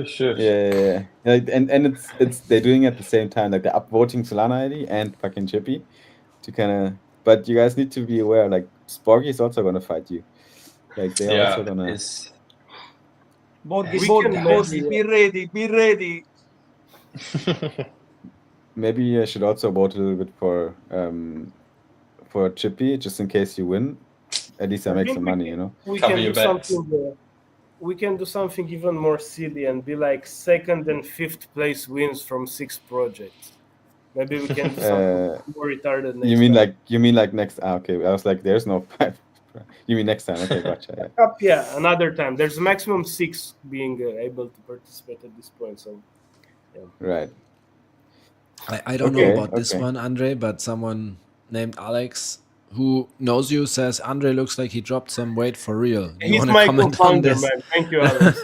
Sure. Yeah. And it's they're doing it at the same time, like they're upvoting Solana ID and fucking Chippy to kind of. But you guys need to be aware, like Borgi is also gonna fight you. Like they're also gonna. Borgi, be ready. Maybe I should also vote a little bit for Chippy, just in case you win. At least I make some money, We can do something. We can do something even more silly and be like 2nd and 5th place wins from 6 projects. Maybe we can do something more retarded. You mean like next? Okay, I was like, there's no You mean next time? Okay, gotcha. Yeah, another time. There's a maximum 6 being able to participate at this point. So, yeah. Right. I don't know about this one, Andre, but someone named Alex who knows you says Andre looks like he dropped some weight for real. He's my co-founder, man. Thank you, Alex.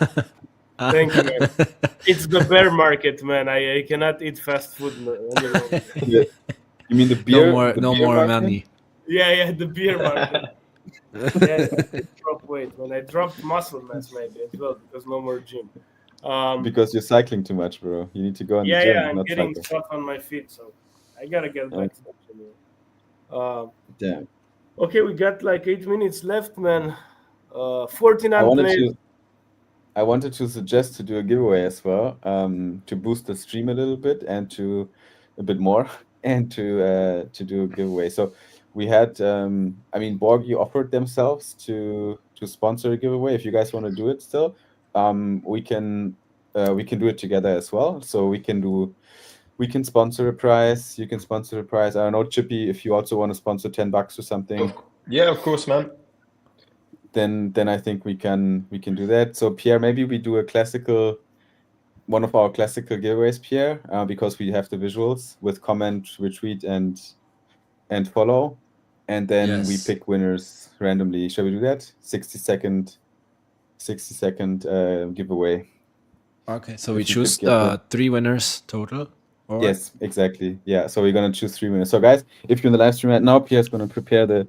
Thank you, man. It's the bear market, man. I cannot eat fast food anymore. You mean the beer? No more money. Yeah, the beer market. Yeah, I did drop weight. When I dropped muscle mass maybe as well because no more gym. Because you're cycling too much, bro. You need to go on the gym. Yeah, I'm getting stuff on my feet, so I gotta get back to the gym. Damn. Okay, we got like 8 minutes left, man. 49 players. I wanted to suggest to do a giveaway as well, to boost the stream a little bit and to a bit more, and to do a giveaway. So we had, Borgi offered themselves to sponsor a giveaway. If you guys want to do it still, we can do it together as well. So we can sponsor a prize. You can sponsor a prize. I don't know, Chippy, if you also want to sponsor $10 or something. Yeah, of course, man. Then I think we can do that. So Pierre, maybe we do one of our classical giveaways, Pierre, because we have the visuals with comment, retweet, and follow, and then we pick winners randomly. Shall we do that? 60-second giveaway. Okay, so we choose 3 winners total. Yes, exactly. Yeah, so we're gonna choose 3 winners. So guys, if you're in the live stream right now, Pierre's gonna prepare the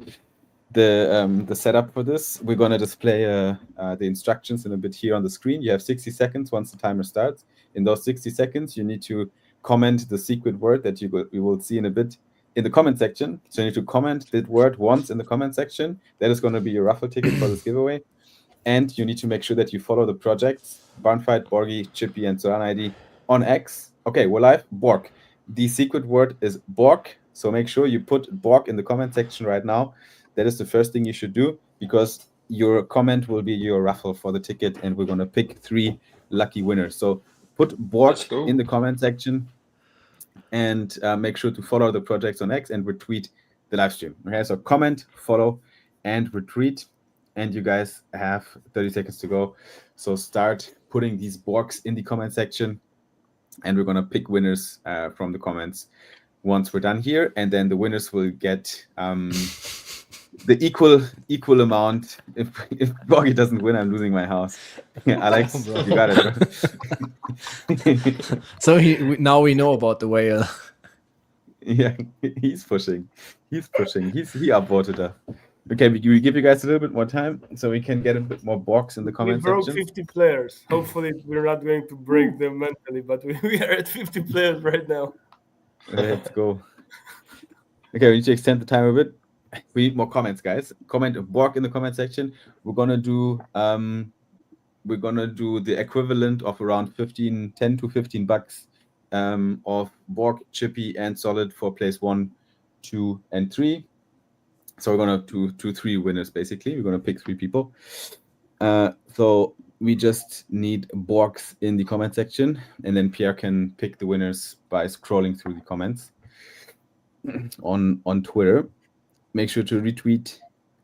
setup for this. We're gonna display the instructions in a bit here on the screen. You have 60 seconds once the timer starts. In those 60 seconds, you need to comment the secret word that we will see in a bit in the comment section. So you need to comment that word once in the comment section. That is going to be your raffle ticket for this giveaway. And you need to make sure that you follow the projects Barnfight, Borgi, Chippy, and Solana ID on X. Okay, we're live. Borg. The secret word is Borg. So make sure you put Borg in the comment section right now. That is the first thing you should do, because your comment will be your raffle for the ticket, and we're going to pick 3 lucky winners. So put Borg in the comment section, and make sure to follow the projects on X and retweet the live stream. Okay, so comment, follow, and retweet, and you guys have 30 seconds to go. So start putting these Borgs in the comment section, and we're going to pick winners from the comments once we're done here, and then the winners will get the equal amount. If Borgi doesn't win, I'm losing my house. Alex, you got it. So now we know about the whale. Yeah, he's pushing. He upvoted her. Okay, we give you guys a little bit more time so we can get a bit more Borgs in the comment section. We broke 50 players. Hopefully we're not going to break them mentally, but we are at 50 players right now. Let's go. Okay, we need to extend the time a bit. We need more comments, guys. Comment Borg in the comment section. We're gonna do the equivalent of around $10 to $15 of Borg, Chippy, and Solid for place 1, 2, and 3. So we're gonna do 3 winners basically. We're gonna pick 3 people. So we just need Borgs in the comment section, and then Pierre can pick the winners by scrolling through the comments on Twitter. Make sure to retweet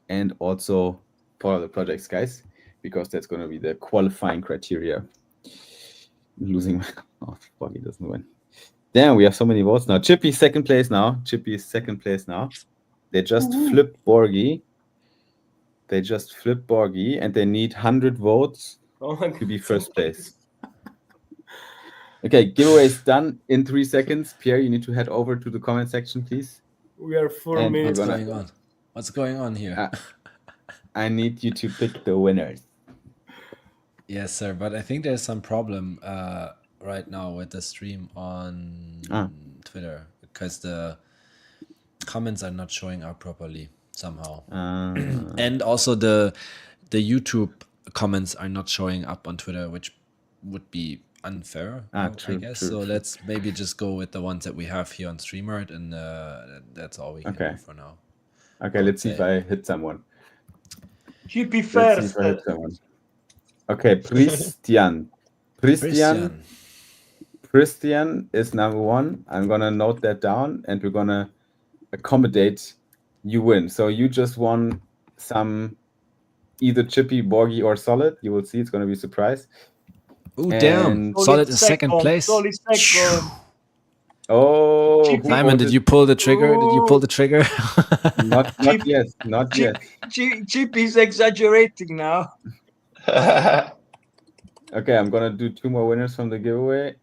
and also follow the projects, guys, because that's going to be the qualifying criteria. I'm losing my... Oh, Borgi doesn't win. Damn, we have so many votes now. Chippy is second place now. They just flipped Borgi. And they need 100 votes to be first place. Okay, giveaway is done in 3 seconds. Pierre, you need to head over to the comment section, please. We are 4 minutes. What's going on here? I need you to pick the winners. Yes, sir. But I think there's some problem right now with the stream on Twitter, because the comments are not showing up properly somehow. And also the YouTube comments are not showing up on Twitter, which would be unfair, I guess. So let's maybe just go with the ones that we have here on StreamYard, and that's all we can do for now. Okay, let's see if I hit someone. Chippy first. Okay, Christian is number 1. I'm gonna note that down, and we're gonna accommodate you win. So you just won some either Chippy, Borgi, or Solid. You will see. It's going to be a surprise. Ooh, damn. Solid is second place. Solid second. Oh, Simon, did you pull the trigger? Did you pull the trigger? Not yet. Not yet. Chippy's exaggerating now. Okay, I'm gonna do 2 more winners from the giveaway.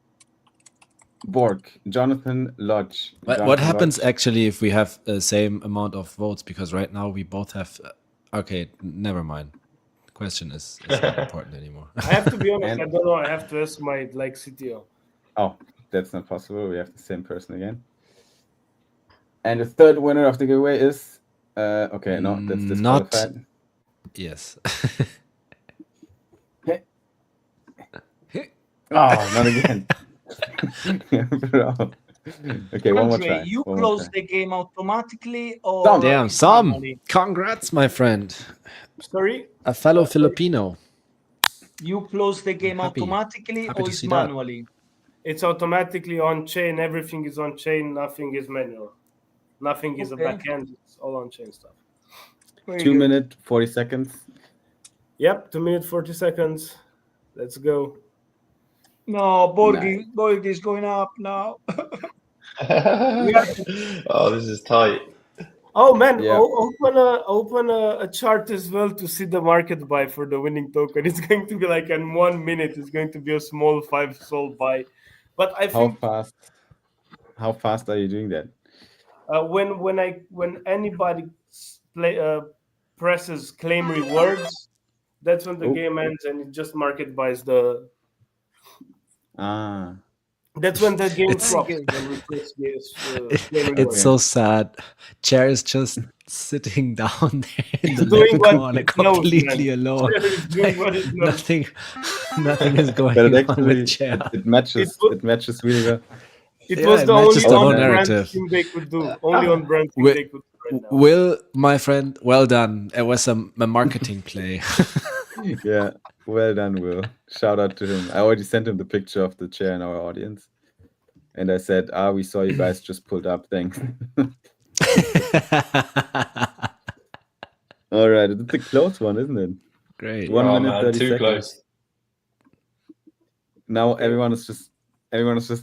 Borg, Jonathan Lodge. What happens actually if we have the same amount of votes? Because right now we both have. Okay, never mind. The question is not important anymore. I have to be honest. I don't know. I have to ask my CTO. Oh, that's not possible. We have the same person again. And the third winner of the giveaway is. Okay, no, that's disqualified. Not. Yes. Oh, not again. Okay, one more try. You close the game automatically or damn, Sam. Congrats, my friend. Sorry? A fellow Filipino. You close the game automatically or it's manually? It's automatically on chain. Everything is on chain. Nothing is manual. Nothing is a backend. It's all on chain stuff. 2 minutes, 40 seconds. Yep, 2 minutes, 40 seconds. Let's go. No, Borgi is going up now. Oh, this is tight. Oh man, yeah. Open a chart as well to see the market buy for the winning token. It's going to be like in 1 minute. It's going to be a small 5 SOL buy. But I think how fast are you doing that? When anybody presses claim rewards, that's when the game ends and it just market buys the. That's when the game drops. It's so sad. Chair is just sitting down there in the corner, completely alone. Nothing is going on with Chair. It matches really well. It was the only on-brand thing they could do. Only on-brand thing they could do right now. Will, my friend, well done. It was a marketing play. Yeah, well done, Will. Shout out to him. I already sent him the picture of the chair in our audience. And I said, we saw you guys just pulled up. Thanks. All right. It's a close one, isn't it? Great. 1 minute, 30 too seconds. Close. Now everyone is just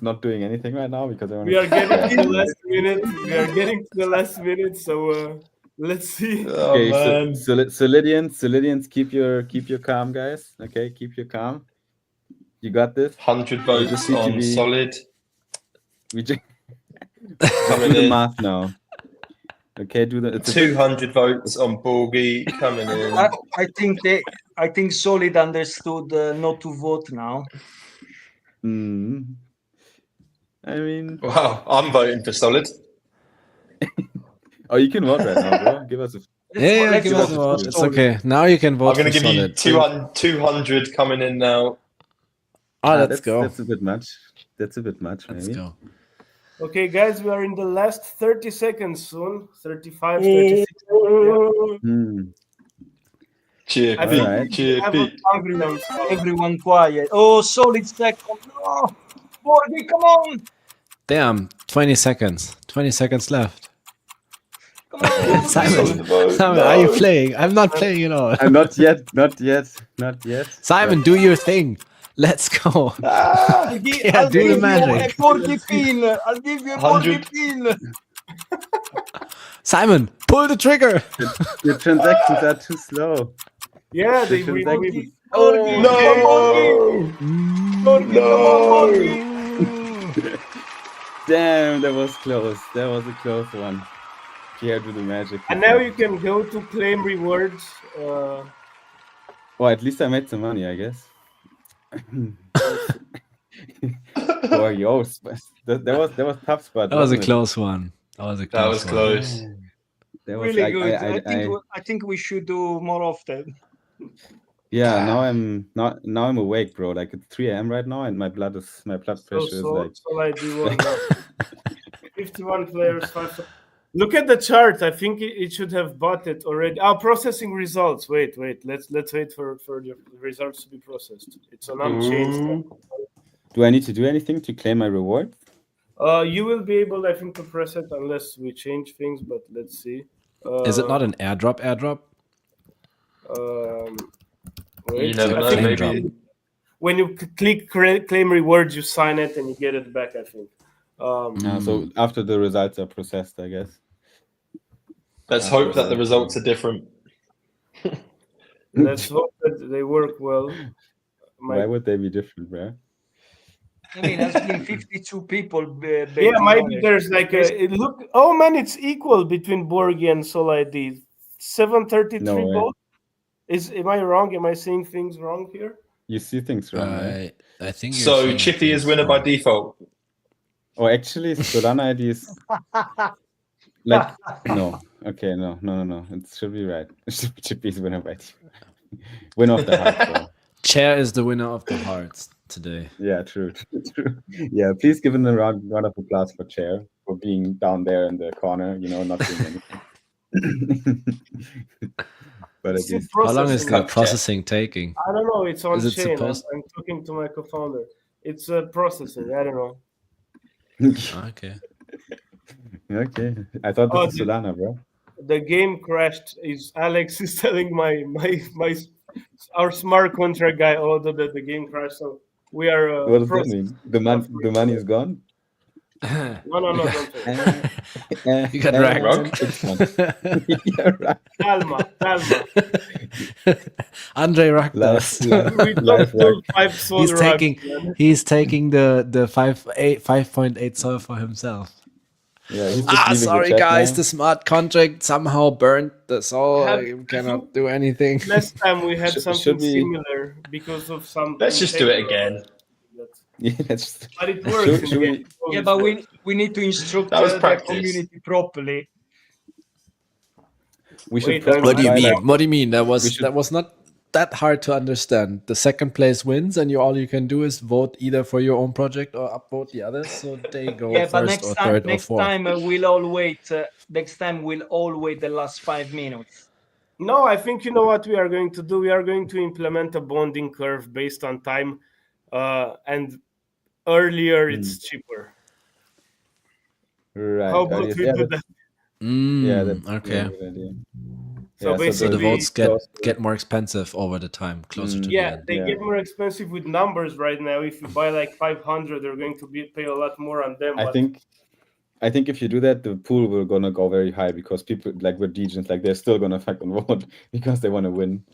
not doing anything right now because we are getting to the last minute. So let's see. Okay, Solidians, keep your calm, guys. Okay, keep your calm. You got this. 100 votes on Solid. We just do the math now. Okay, do the 200 votes on Borgi coming in. I think Solid understood not to vote now. I mean, wow, I'm voting for Solid. Oh, you can vote right now, bro. Give us a. Yeah, give us a vote. It's okay. Now you can vote. I'm going to give you 200 coming in now. Oh, let's go. That's a bit much. Let's maybe. Go. Okay, guys, we are in the last 30 seconds soon. 35, 36. Chippy, Chippy. Everyone quiet. Oh, Solid second. Oh, Borgi, come on. Damn, 20 seconds. 20 seconds left. Come on. Simon, are you playing? I'm not playing at all. I'm not yet. Simon, do your thing. Let's go. I'll do the magic. I'll give you a Borgi pin. Simon, pull the trigger. Your transactions are too slow. Yeah, they Borgi. Oh, no! Damn, that was close. That was a close one. Pierre, do the magic. And now you can go to claim rewards. Well, at least I made some money, I guess. Oh, yo, that was tough spot. That was a close one. That was close. Really good. I think we should do more often. Yeah, now I'm awake, bro. Like it's 3 a.m. right now, and my blood pressure is like. Sol ID 51 players. 5. Look at the chart. I think it should have bought it already. Processing results. Wait. Let's wait for the results to be processed. It's an unchanged. Do I need to do anything to claim my reward? You will be able, I think, to press it unless we change things. But let's see. Is it not an airdrop? You never know. Maybe when you click claim rewards, you sign it and you get it back. I think. So after the results are processed, I guess. Let's hope that the results are different. Let's hope that they work well. Why would they be different, bro? I mean, there's been 52 people. Yeah, maybe there's like look. Oh man, it's equal between Borgi and Sol ID. 733 votes. Am I wrong? Am I seeing things wrong here? You see things wrong, right? I think so. Chippy is winner by default. Oh, actually, Solana ID is like no. Okay, no. It should be right. Chippy is winner by default. Winner of the hearts. So. Chair is the winner of the hearts today. Yeah, true. Yeah, please give him a round of applause for Chair for being down there in the corner. Not doing anything. But at least, how long is the processing taking? I don't know. It's on chain. I'm talking to my co-founder. It's processing. I don't know. Okay. Okay. I thought this was Solana, bro. The game crashed. Alex is telling our smart contract guy that the game crashed. So we are. What does that mean? The money is gone. No, don't you got racked. Calma. Andre racked us. He's taking the 5.8 SOL for himself. Yeah, he's sorry guys, the smart contract somehow burned the SOL. You cannot do anything. Last time we had something similar because of some. Let's just do it again. Yeah, but it works. But we need to instruct the community properly. We should. What do you mean? What do you mean? That was not that hard to understand. The second place wins, and all you can do is vote either for your own project or upvote the others, so they go first or third or fourth. Next time we'll all wait the last 5 minutes. No, I think you know what we are going to do. We are going to implement a bonding curve based on time, and earlier it's cheaper. Right. How about we do that? Yeah, that's okay. a good idea. So basically, the votes get more expensive over the time, closer to the end. They get more expensive with numbers right now. If you buy like 500, they're going to pay a lot more on them. I think if you do that, the pool will gonna go very high because people like with degens, like they're still gonna fucking vote because they want to win.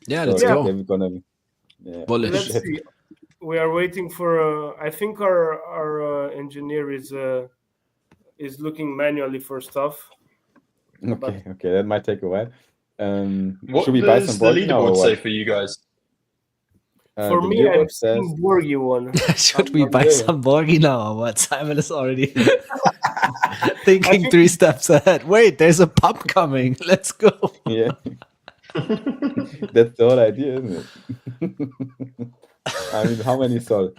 Yeah, let's go. They're gonna, bullish. Let's see. We are waiting for. I think our engineer is looking manually for stuff. Okay, that might take a while. What should we buy some the leaderboard say for you guys? For me, I'm seeing Borgi one. Should we buy some Borgi now or what? Simon is already thinking 3 steps ahead. Wait, there's a pump coming. Let's go. Yeah. That's the whole idea, isn't it? I mean, how many SOL?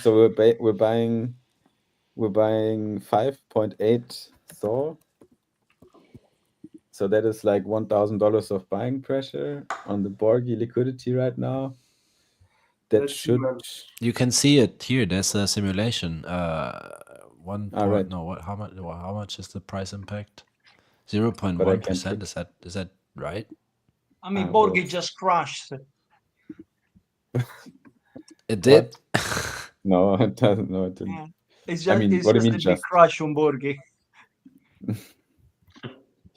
So we're buying 5.8 SOL. So that is like $1,000 of buying pressure on the Borgi liquidity right now. That should. You can see it here. There's a simulation. Right. No. How much is the price impact? 0.1%. Is that right? I mean, Borgi just crashed. It did. No, it doesn't. No, it didn't. Yeah. It's just, what do you mean? A big crash on Borgi.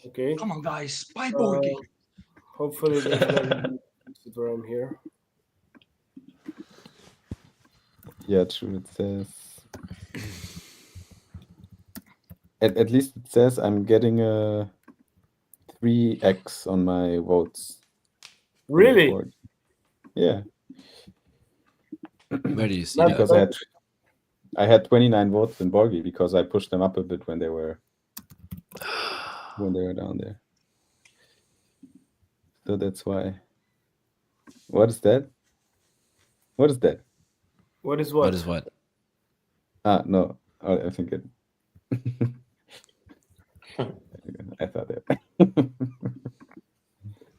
Okay. Come on, guys. Buy Borgi. Hopefully, that's where I'm here. Yeah, true. It says. At least it says I'm getting a 3x on my votes. Really? Yeah. Where do you see that? Because I had 29 votes in Borgi because I pushed them up a bit when they were down there. So that's why. What is that? What is that? What is what? What is what? No. I think it. I thought that.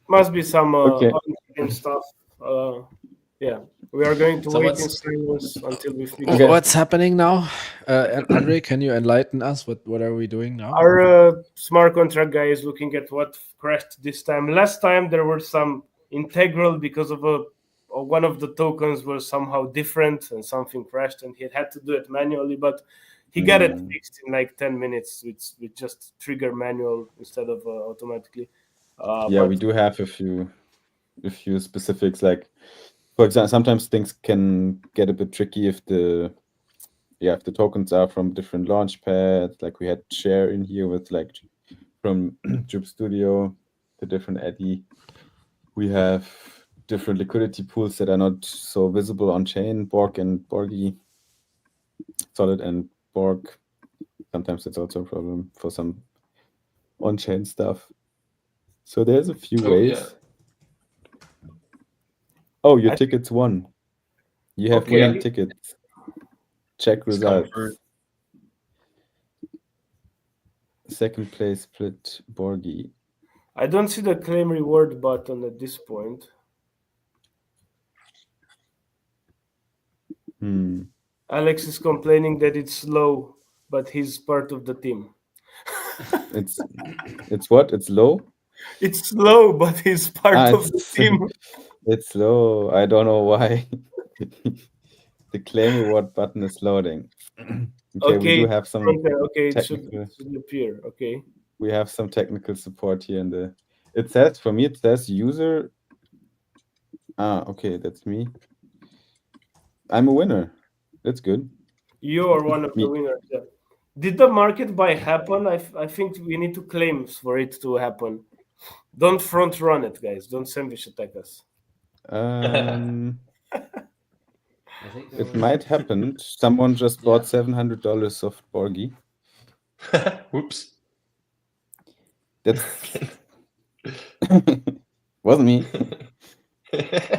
Must be some stuff. Yeah, we are going to wait in silence until we finish. Okay. What's happening now? Andre, can you enlighten us? What are we doing now? Our smart contract guy is looking at what crashed this time. Last time there were some integral because of one of the tokens was somehow different and something crashed, and he had to do it manually, but he got it fixed in like 10 minutes with just trigger manual instead of automatically. We do have a few specifics, like, for example, sometimes things can get a bit tricky if the tokens are from different launch pads. Like we had share in here with like from Jup Studio, the different Eddy. We have different liquidity pools that are not so visible on chain, Borg and Borgi, Solid and Borg. Sometimes it's also a problem for some on-chain stuff. So there's a few ways. Yeah. Oh, your tickets won. You have winning tickets. Check results. Second place split Borgi. I don't see the claim reward button at this point. Alex is complaining that it's slow, but he's part of the team. It's what? It's low? It's slow, but he's part of the team. It's slow. I don't know why. The claim reward button is loading. Okay, we do have some it should appear. Okay. We have some technical support here in the. It says, for me, it says user. Okay, that's me. I'm a winner. That's good. You are one of the winners. Yeah. Did the market buy happen? I think we need to claim for it to happen. Don't front run it, guys. Don't sandwich attack us. It might happen. Someone just bought $700 of Borgi. Whoops. That's wasn't me.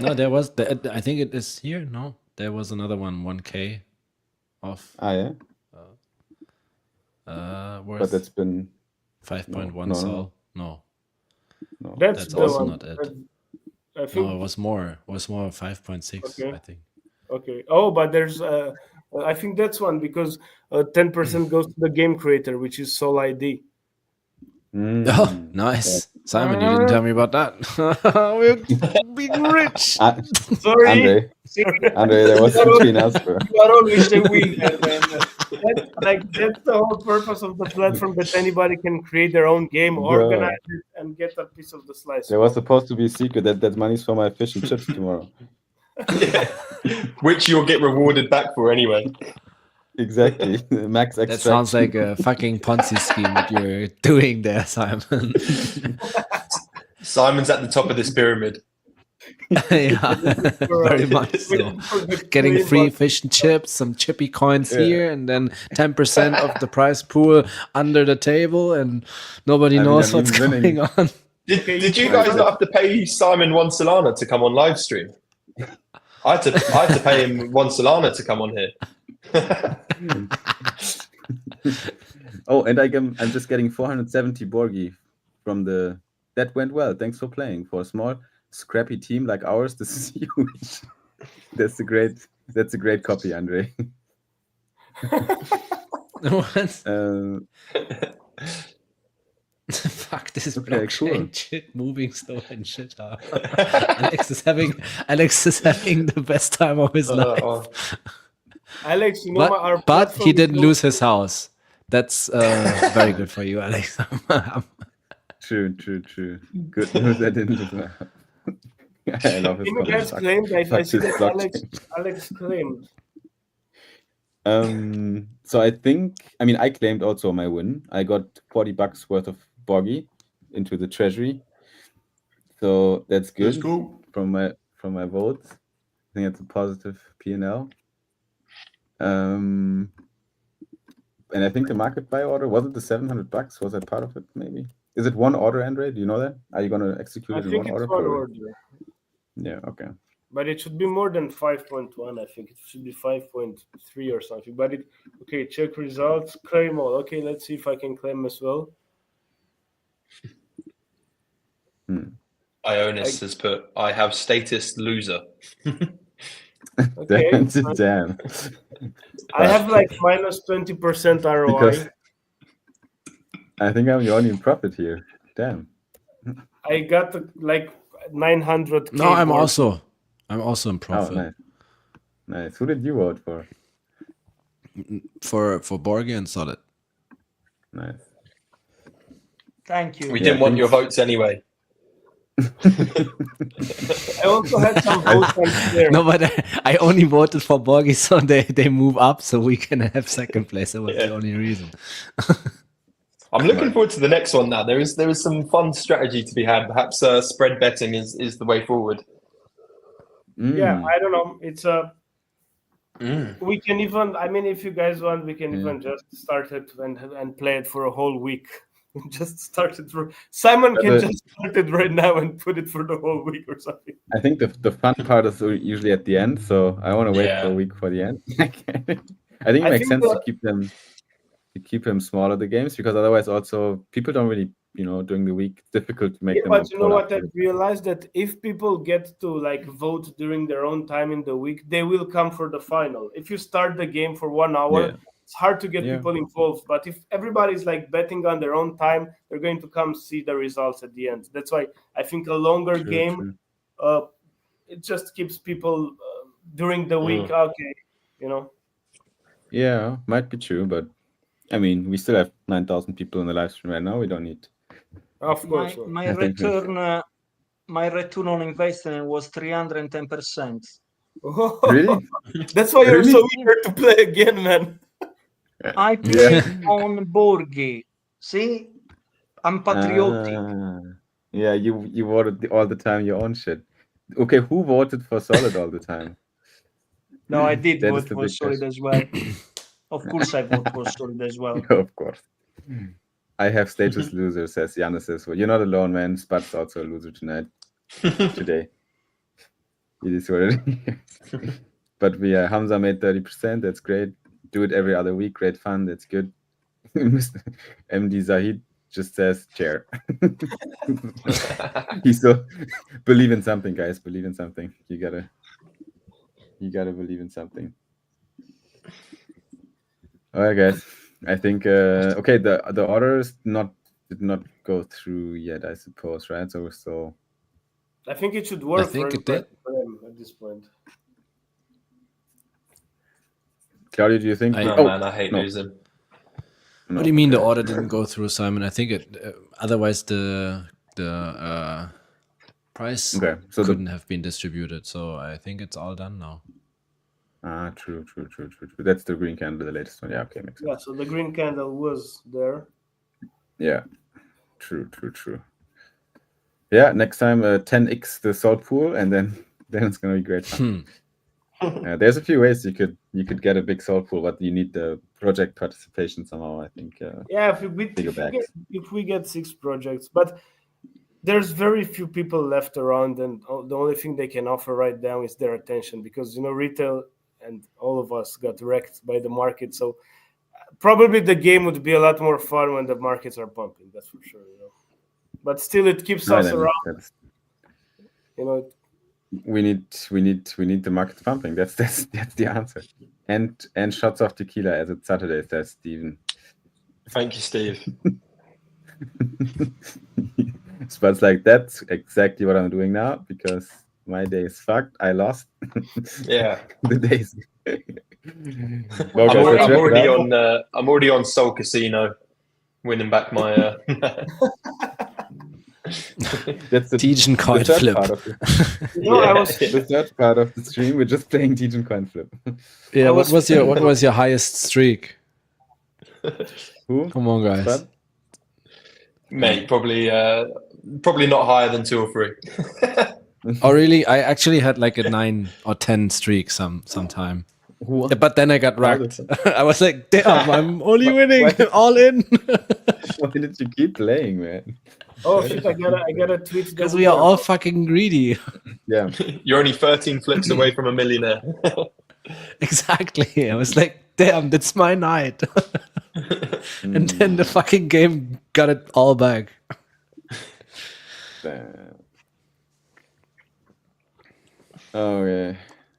No, there was. I think it is here. No, there was another one. 1K off. Yeah. But that's been 5.1 SOL. No. That's also not it. I think it was more. It was more 5.6. I think. Okay. Oh, but there's. I think that's one because 10% goes to the game creator, which is Sol ID. Oh, nice. Simon, you didn't tell me about that. We're being rich. Sorry. Andre, there was between us, bro. You are always the winner, man. That's the whole purpose of the platform, that anybody can create their own game, organize it, and get a piece of the slice. There was supposed to be a secret that money's for my fish and chips tomorrow. Which you'll get rewarded back for anyway. Exactly. Max extraction. That sounds like a fucking Ponzi scheme that you're doing there, Simon. Simon's at the top of this pyramid. Yeah, very much so. Getting free fish and chips, some Chippy coins here, and then 10% of the prize pool under the table, and nobody knows what's going on. Did you guys not have to pay Simon 1 Solana to come on live stream? I had to pay him 1 Solana to come on here. And I'm just getting 470 Borgi from the. That went well. Thanks for playing. For a small, scrappy team like ours, this is huge. That's a great copy, Andre. Fuck this blockchain shit, moving slow and shit. Alex is having the best time of his life. Alex, but he didn't lose his house. That's very good for you, Alex. True. Good news I didn't lose my house. I love his guys claimed. I see that Alex claimed. So I claimed also my win. I got $40 worth of Borgi into the treasury. So that's good. From my votes. I think it's a positive P&L. And I think the market buy order, was it the $700? Was that part of it? Maybe. Is it one order, Andre? Do you know that? Are you going to execute it in one order? One order. Yeah. Okay. But it should be more than 5.1. I think it should be 5.3 or something. But check results, claim all. Okay, let's see if I can claim as well. Ionis has put, I have status loser. Okay. Damn. I have like minus 20% ROI. Because I think I'm the only profit here. Damn. I got 900K. No, I'm also in profit. Oh, nice. Who did you vote for? For Borgi and Solid. Nice. Thank you. We didn't want your votes anyway. I also had some votes on Pierre. No, but I only voted for Borgi so they move up so we can have second place. That was the only reason. I'm looking forward to the next one now. There is some fun strategy to be had. Perhaps spread betting is the way forward. Yeah, I don't know. It's we can even, I mean, if you guys want, we can even just start it and play it for a whole week. Just start it. Simon can just start it right now and put it for the whole week or something. I think the fun part is usually at the end, so I want to wait for a week for the end. I think it makes sense to keep them smaller, the games, because otherwise also people don't really, during the week, it's difficult to make them. But you know what? I realized that if people get to like vote during their own time in the week, they will come for the final. If you start the game for 1 hour, it's hard to get people involved. But if everybody's like betting on their own time, they're going to come see the results at the end. That's why I think a longer game, it just keeps people during the week. Okay, Yeah, might be true, but I mean, we still have 9,000 people in the live stream right now. We don't need. Of course. My return on investment was 310%. Really? That's why you're so eager to play again, man. I played on Borgi. See, I'm patriotic. Yeah, you voted all the time your own shit. Okay, who voted for Solid all the time? No, I did vote for Solid as well. Of course, I vote for Solid as well. Of course. I have status loser, says Janus says. Well, you're not alone, man. Spud's also a loser tonight. Today. It is what it is. But Hamza made 30%. That's great. Do it every other week. Great fun. That's good. MD Zahid just says chair. He's so believe in something, guys. Believe in something. You gotta believe in something. All right, guys. I think okay. The orders did not go through yet, I suppose, right? So we're still. I think it should work. I think it did at this point. Claudio, do you think? Man, I hate losing. What do you mean the order didn't go through, Simon? I think it. Otherwise, the price couldn't have been distributed. So I think it's all done now. True. That's the green candle, the latest one. Yeah, okay, makes sense. Yeah, so the green candle was there. Yeah, true. Yeah, next time 10x the salt pool, and then it's gonna be great fun. There's a few ways you could get a big salt pool, but you need the project participation somehow. I think. Yeah, if we get 6 projects, but there's very few people left around, and the only thing they can offer right now is their attention, because retail and all of us got wrecked by the market. So probably the game would be a lot more fun when the markets are pumping. That's for sure. But still, it keeps us around. We need the market pumping. That's the answer. And shots of tequila as it's Saturday, says Steven. Thank you, Steve. Spud's like, that's exactly what I'm doing now, because my day is fucked. I lost. Yeah. The days. I'm already on Sol Casino, winning back my. That's the Tejan coin flip. The third part of the stream. We're just playing Tejan coin flip. Yeah. What was your highest streak? Who? Come on, guys. Spud? Mate, probably not higher than 2 or 3. Oh, really? I actually had like a 9 or 10 streak sometime. Yeah, but then I got racked. I was like, damn, I'm only winning all in. Why did you keep playing, man? Oh shit! I gotta tweet because we are all fucking greedy. Yeah, you're only 13 flips away from a millionaire. Exactly. I was like, damn, that's my night. And then the fucking game got it all back. Okay.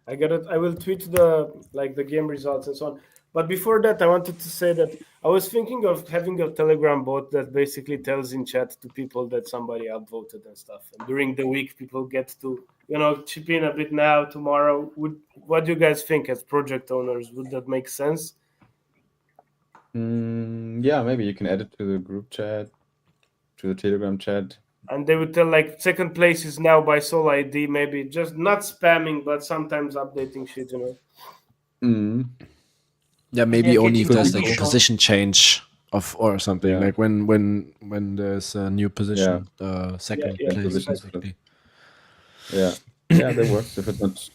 I will tweet the game results and so on. But before that, I wanted to say that I was thinking of having a Telegram bot that basically tells in chat to people that somebody upvoted and stuff. And during the week, people get to, chip in a bit now, tomorrow. What do you guys think as project owners? Would that make sense? Yeah, maybe you can add it to the group chat, to the Telegram chat. And they would tell like second place is now by Sol ID, maybe just not spamming, but sometimes updating shit, Yeah, maybe only if there's like a position change or something, like when there's a new position, second place basically. Yeah, that works if it's not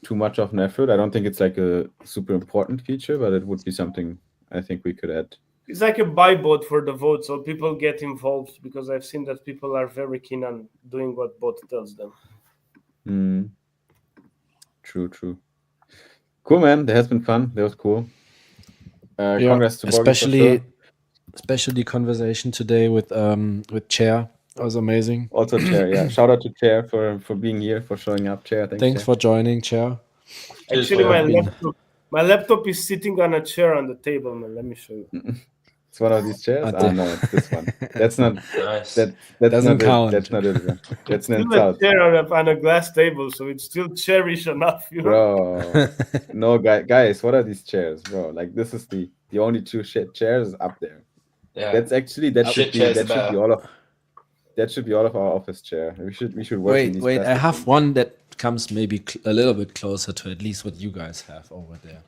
too much of an effort. I don't think it's like a super important feature, but it would be something I think we could add. It's like a buy bot for the vote, so people get involved, because I've seen that people are very keen on doing what bot tells them. True. Cool, man. That has been fun. That was cool. Congrats to Borgi, especially the conversation today with Chair. That was amazing. Also Chair, yeah. Shout out to Chair for being here, for showing up, Chair. Thanks for joining, Chair. Actually, my laptop is sitting on a chair on the table, man. Let me show you. It's one of these chairs? No, it's this one. That's not nice. That doesn't count. That's not it. That's still a chair on a glass table, so it's still cherished enough, Bro, no, guys, what are these chairs, bro? Like, this is the only two shit chairs up there. Yeah. That's actually that should be all of our office chair. We should work. Wait, I have things. One that comes maybe a little bit closer to at least what you guys have over there.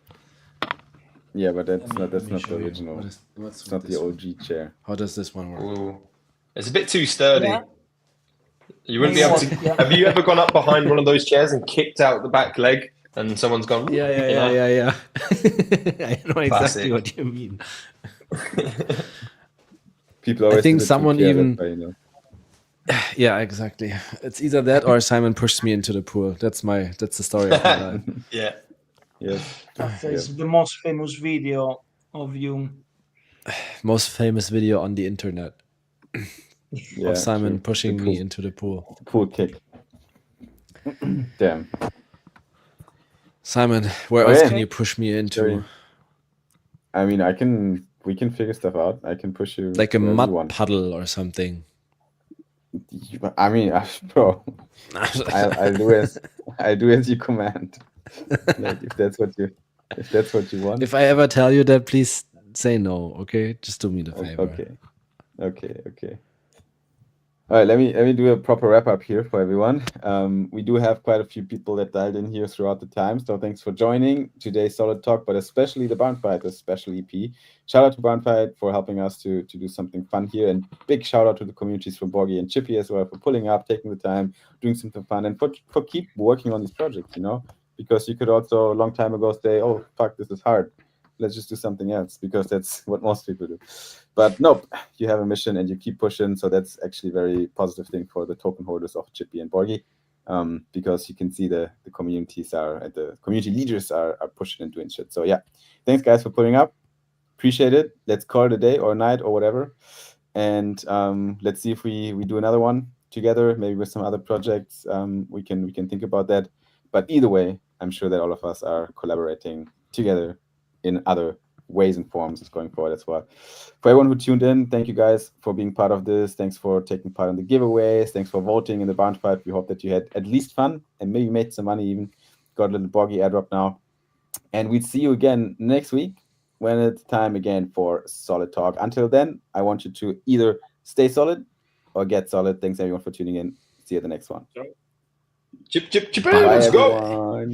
Yeah, but that's not the original. It's not the OG chair. How does this one work? Ooh. It's a bit too sturdy. Yeah. You wouldn't be able to. Have you ever gone up behind one of those chairs and kicked out the back leg, and someone's gone? Yeah. I know exactly what you mean. People always. I think someone even. Yeah, exactly. It's either that or Simon pushed me into the pool. That's the story of my life. Yeah. Yes. That's the most famous video of you. Most famous video on the internet. Of Simon pushing me into the pool. Pool kick. Damn. Simon, where else can you push me into? I mean, we can figure stuff out. I can push you like a mud puddle or something. I mean, bro, I'll do as you command. Like, if that's what you want. If I ever tell you that, please say no. Okay, just do me the favor. Okay. All right, let me do a proper wrap up here for everyone. We do have quite a few people that dialed in here throughout the time, so thanks for joining today's Solid Talk, but especially the Barnfight, the special EP. Shout out to Barnfight for helping us to do something fun here, and big shout out to the communities from Borgi and Chippy as well for pulling up, taking the time, doing something fun, and for keep working on these projects, because you could also a long time ago say, oh, fuck, this is hard. Let's just do something else, because that's what most people do. But nope, you have a mission and you keep pushing. So that's actually a very positive thing for the token holders of Chippy and Borgi, because you can see the communities the community leaders are pushing and doing shit. So yeah, thanks guys for putting up. Appreciate it. Let's call it a day or a night or whatever. And let's see if we do another one together, maybe with some other projects. We can think about that. But either way, I'm sure that all of us are collaborating together in other ways and forms going forward as well. For everyone who tuned in, thank you guys for being part of this. Thanks for taking part in the giveaways. Thanks for voting in the Barnfight. We hope that you had at least fun and maybe made some money even. Got a little Borgi airdrop now. And we'll see you again next week when it's time again for Solid Talk. Until then, I want you to either stay solid or get solid. Thanks everyone for tuning in. See you at the next one. Chip, let's go.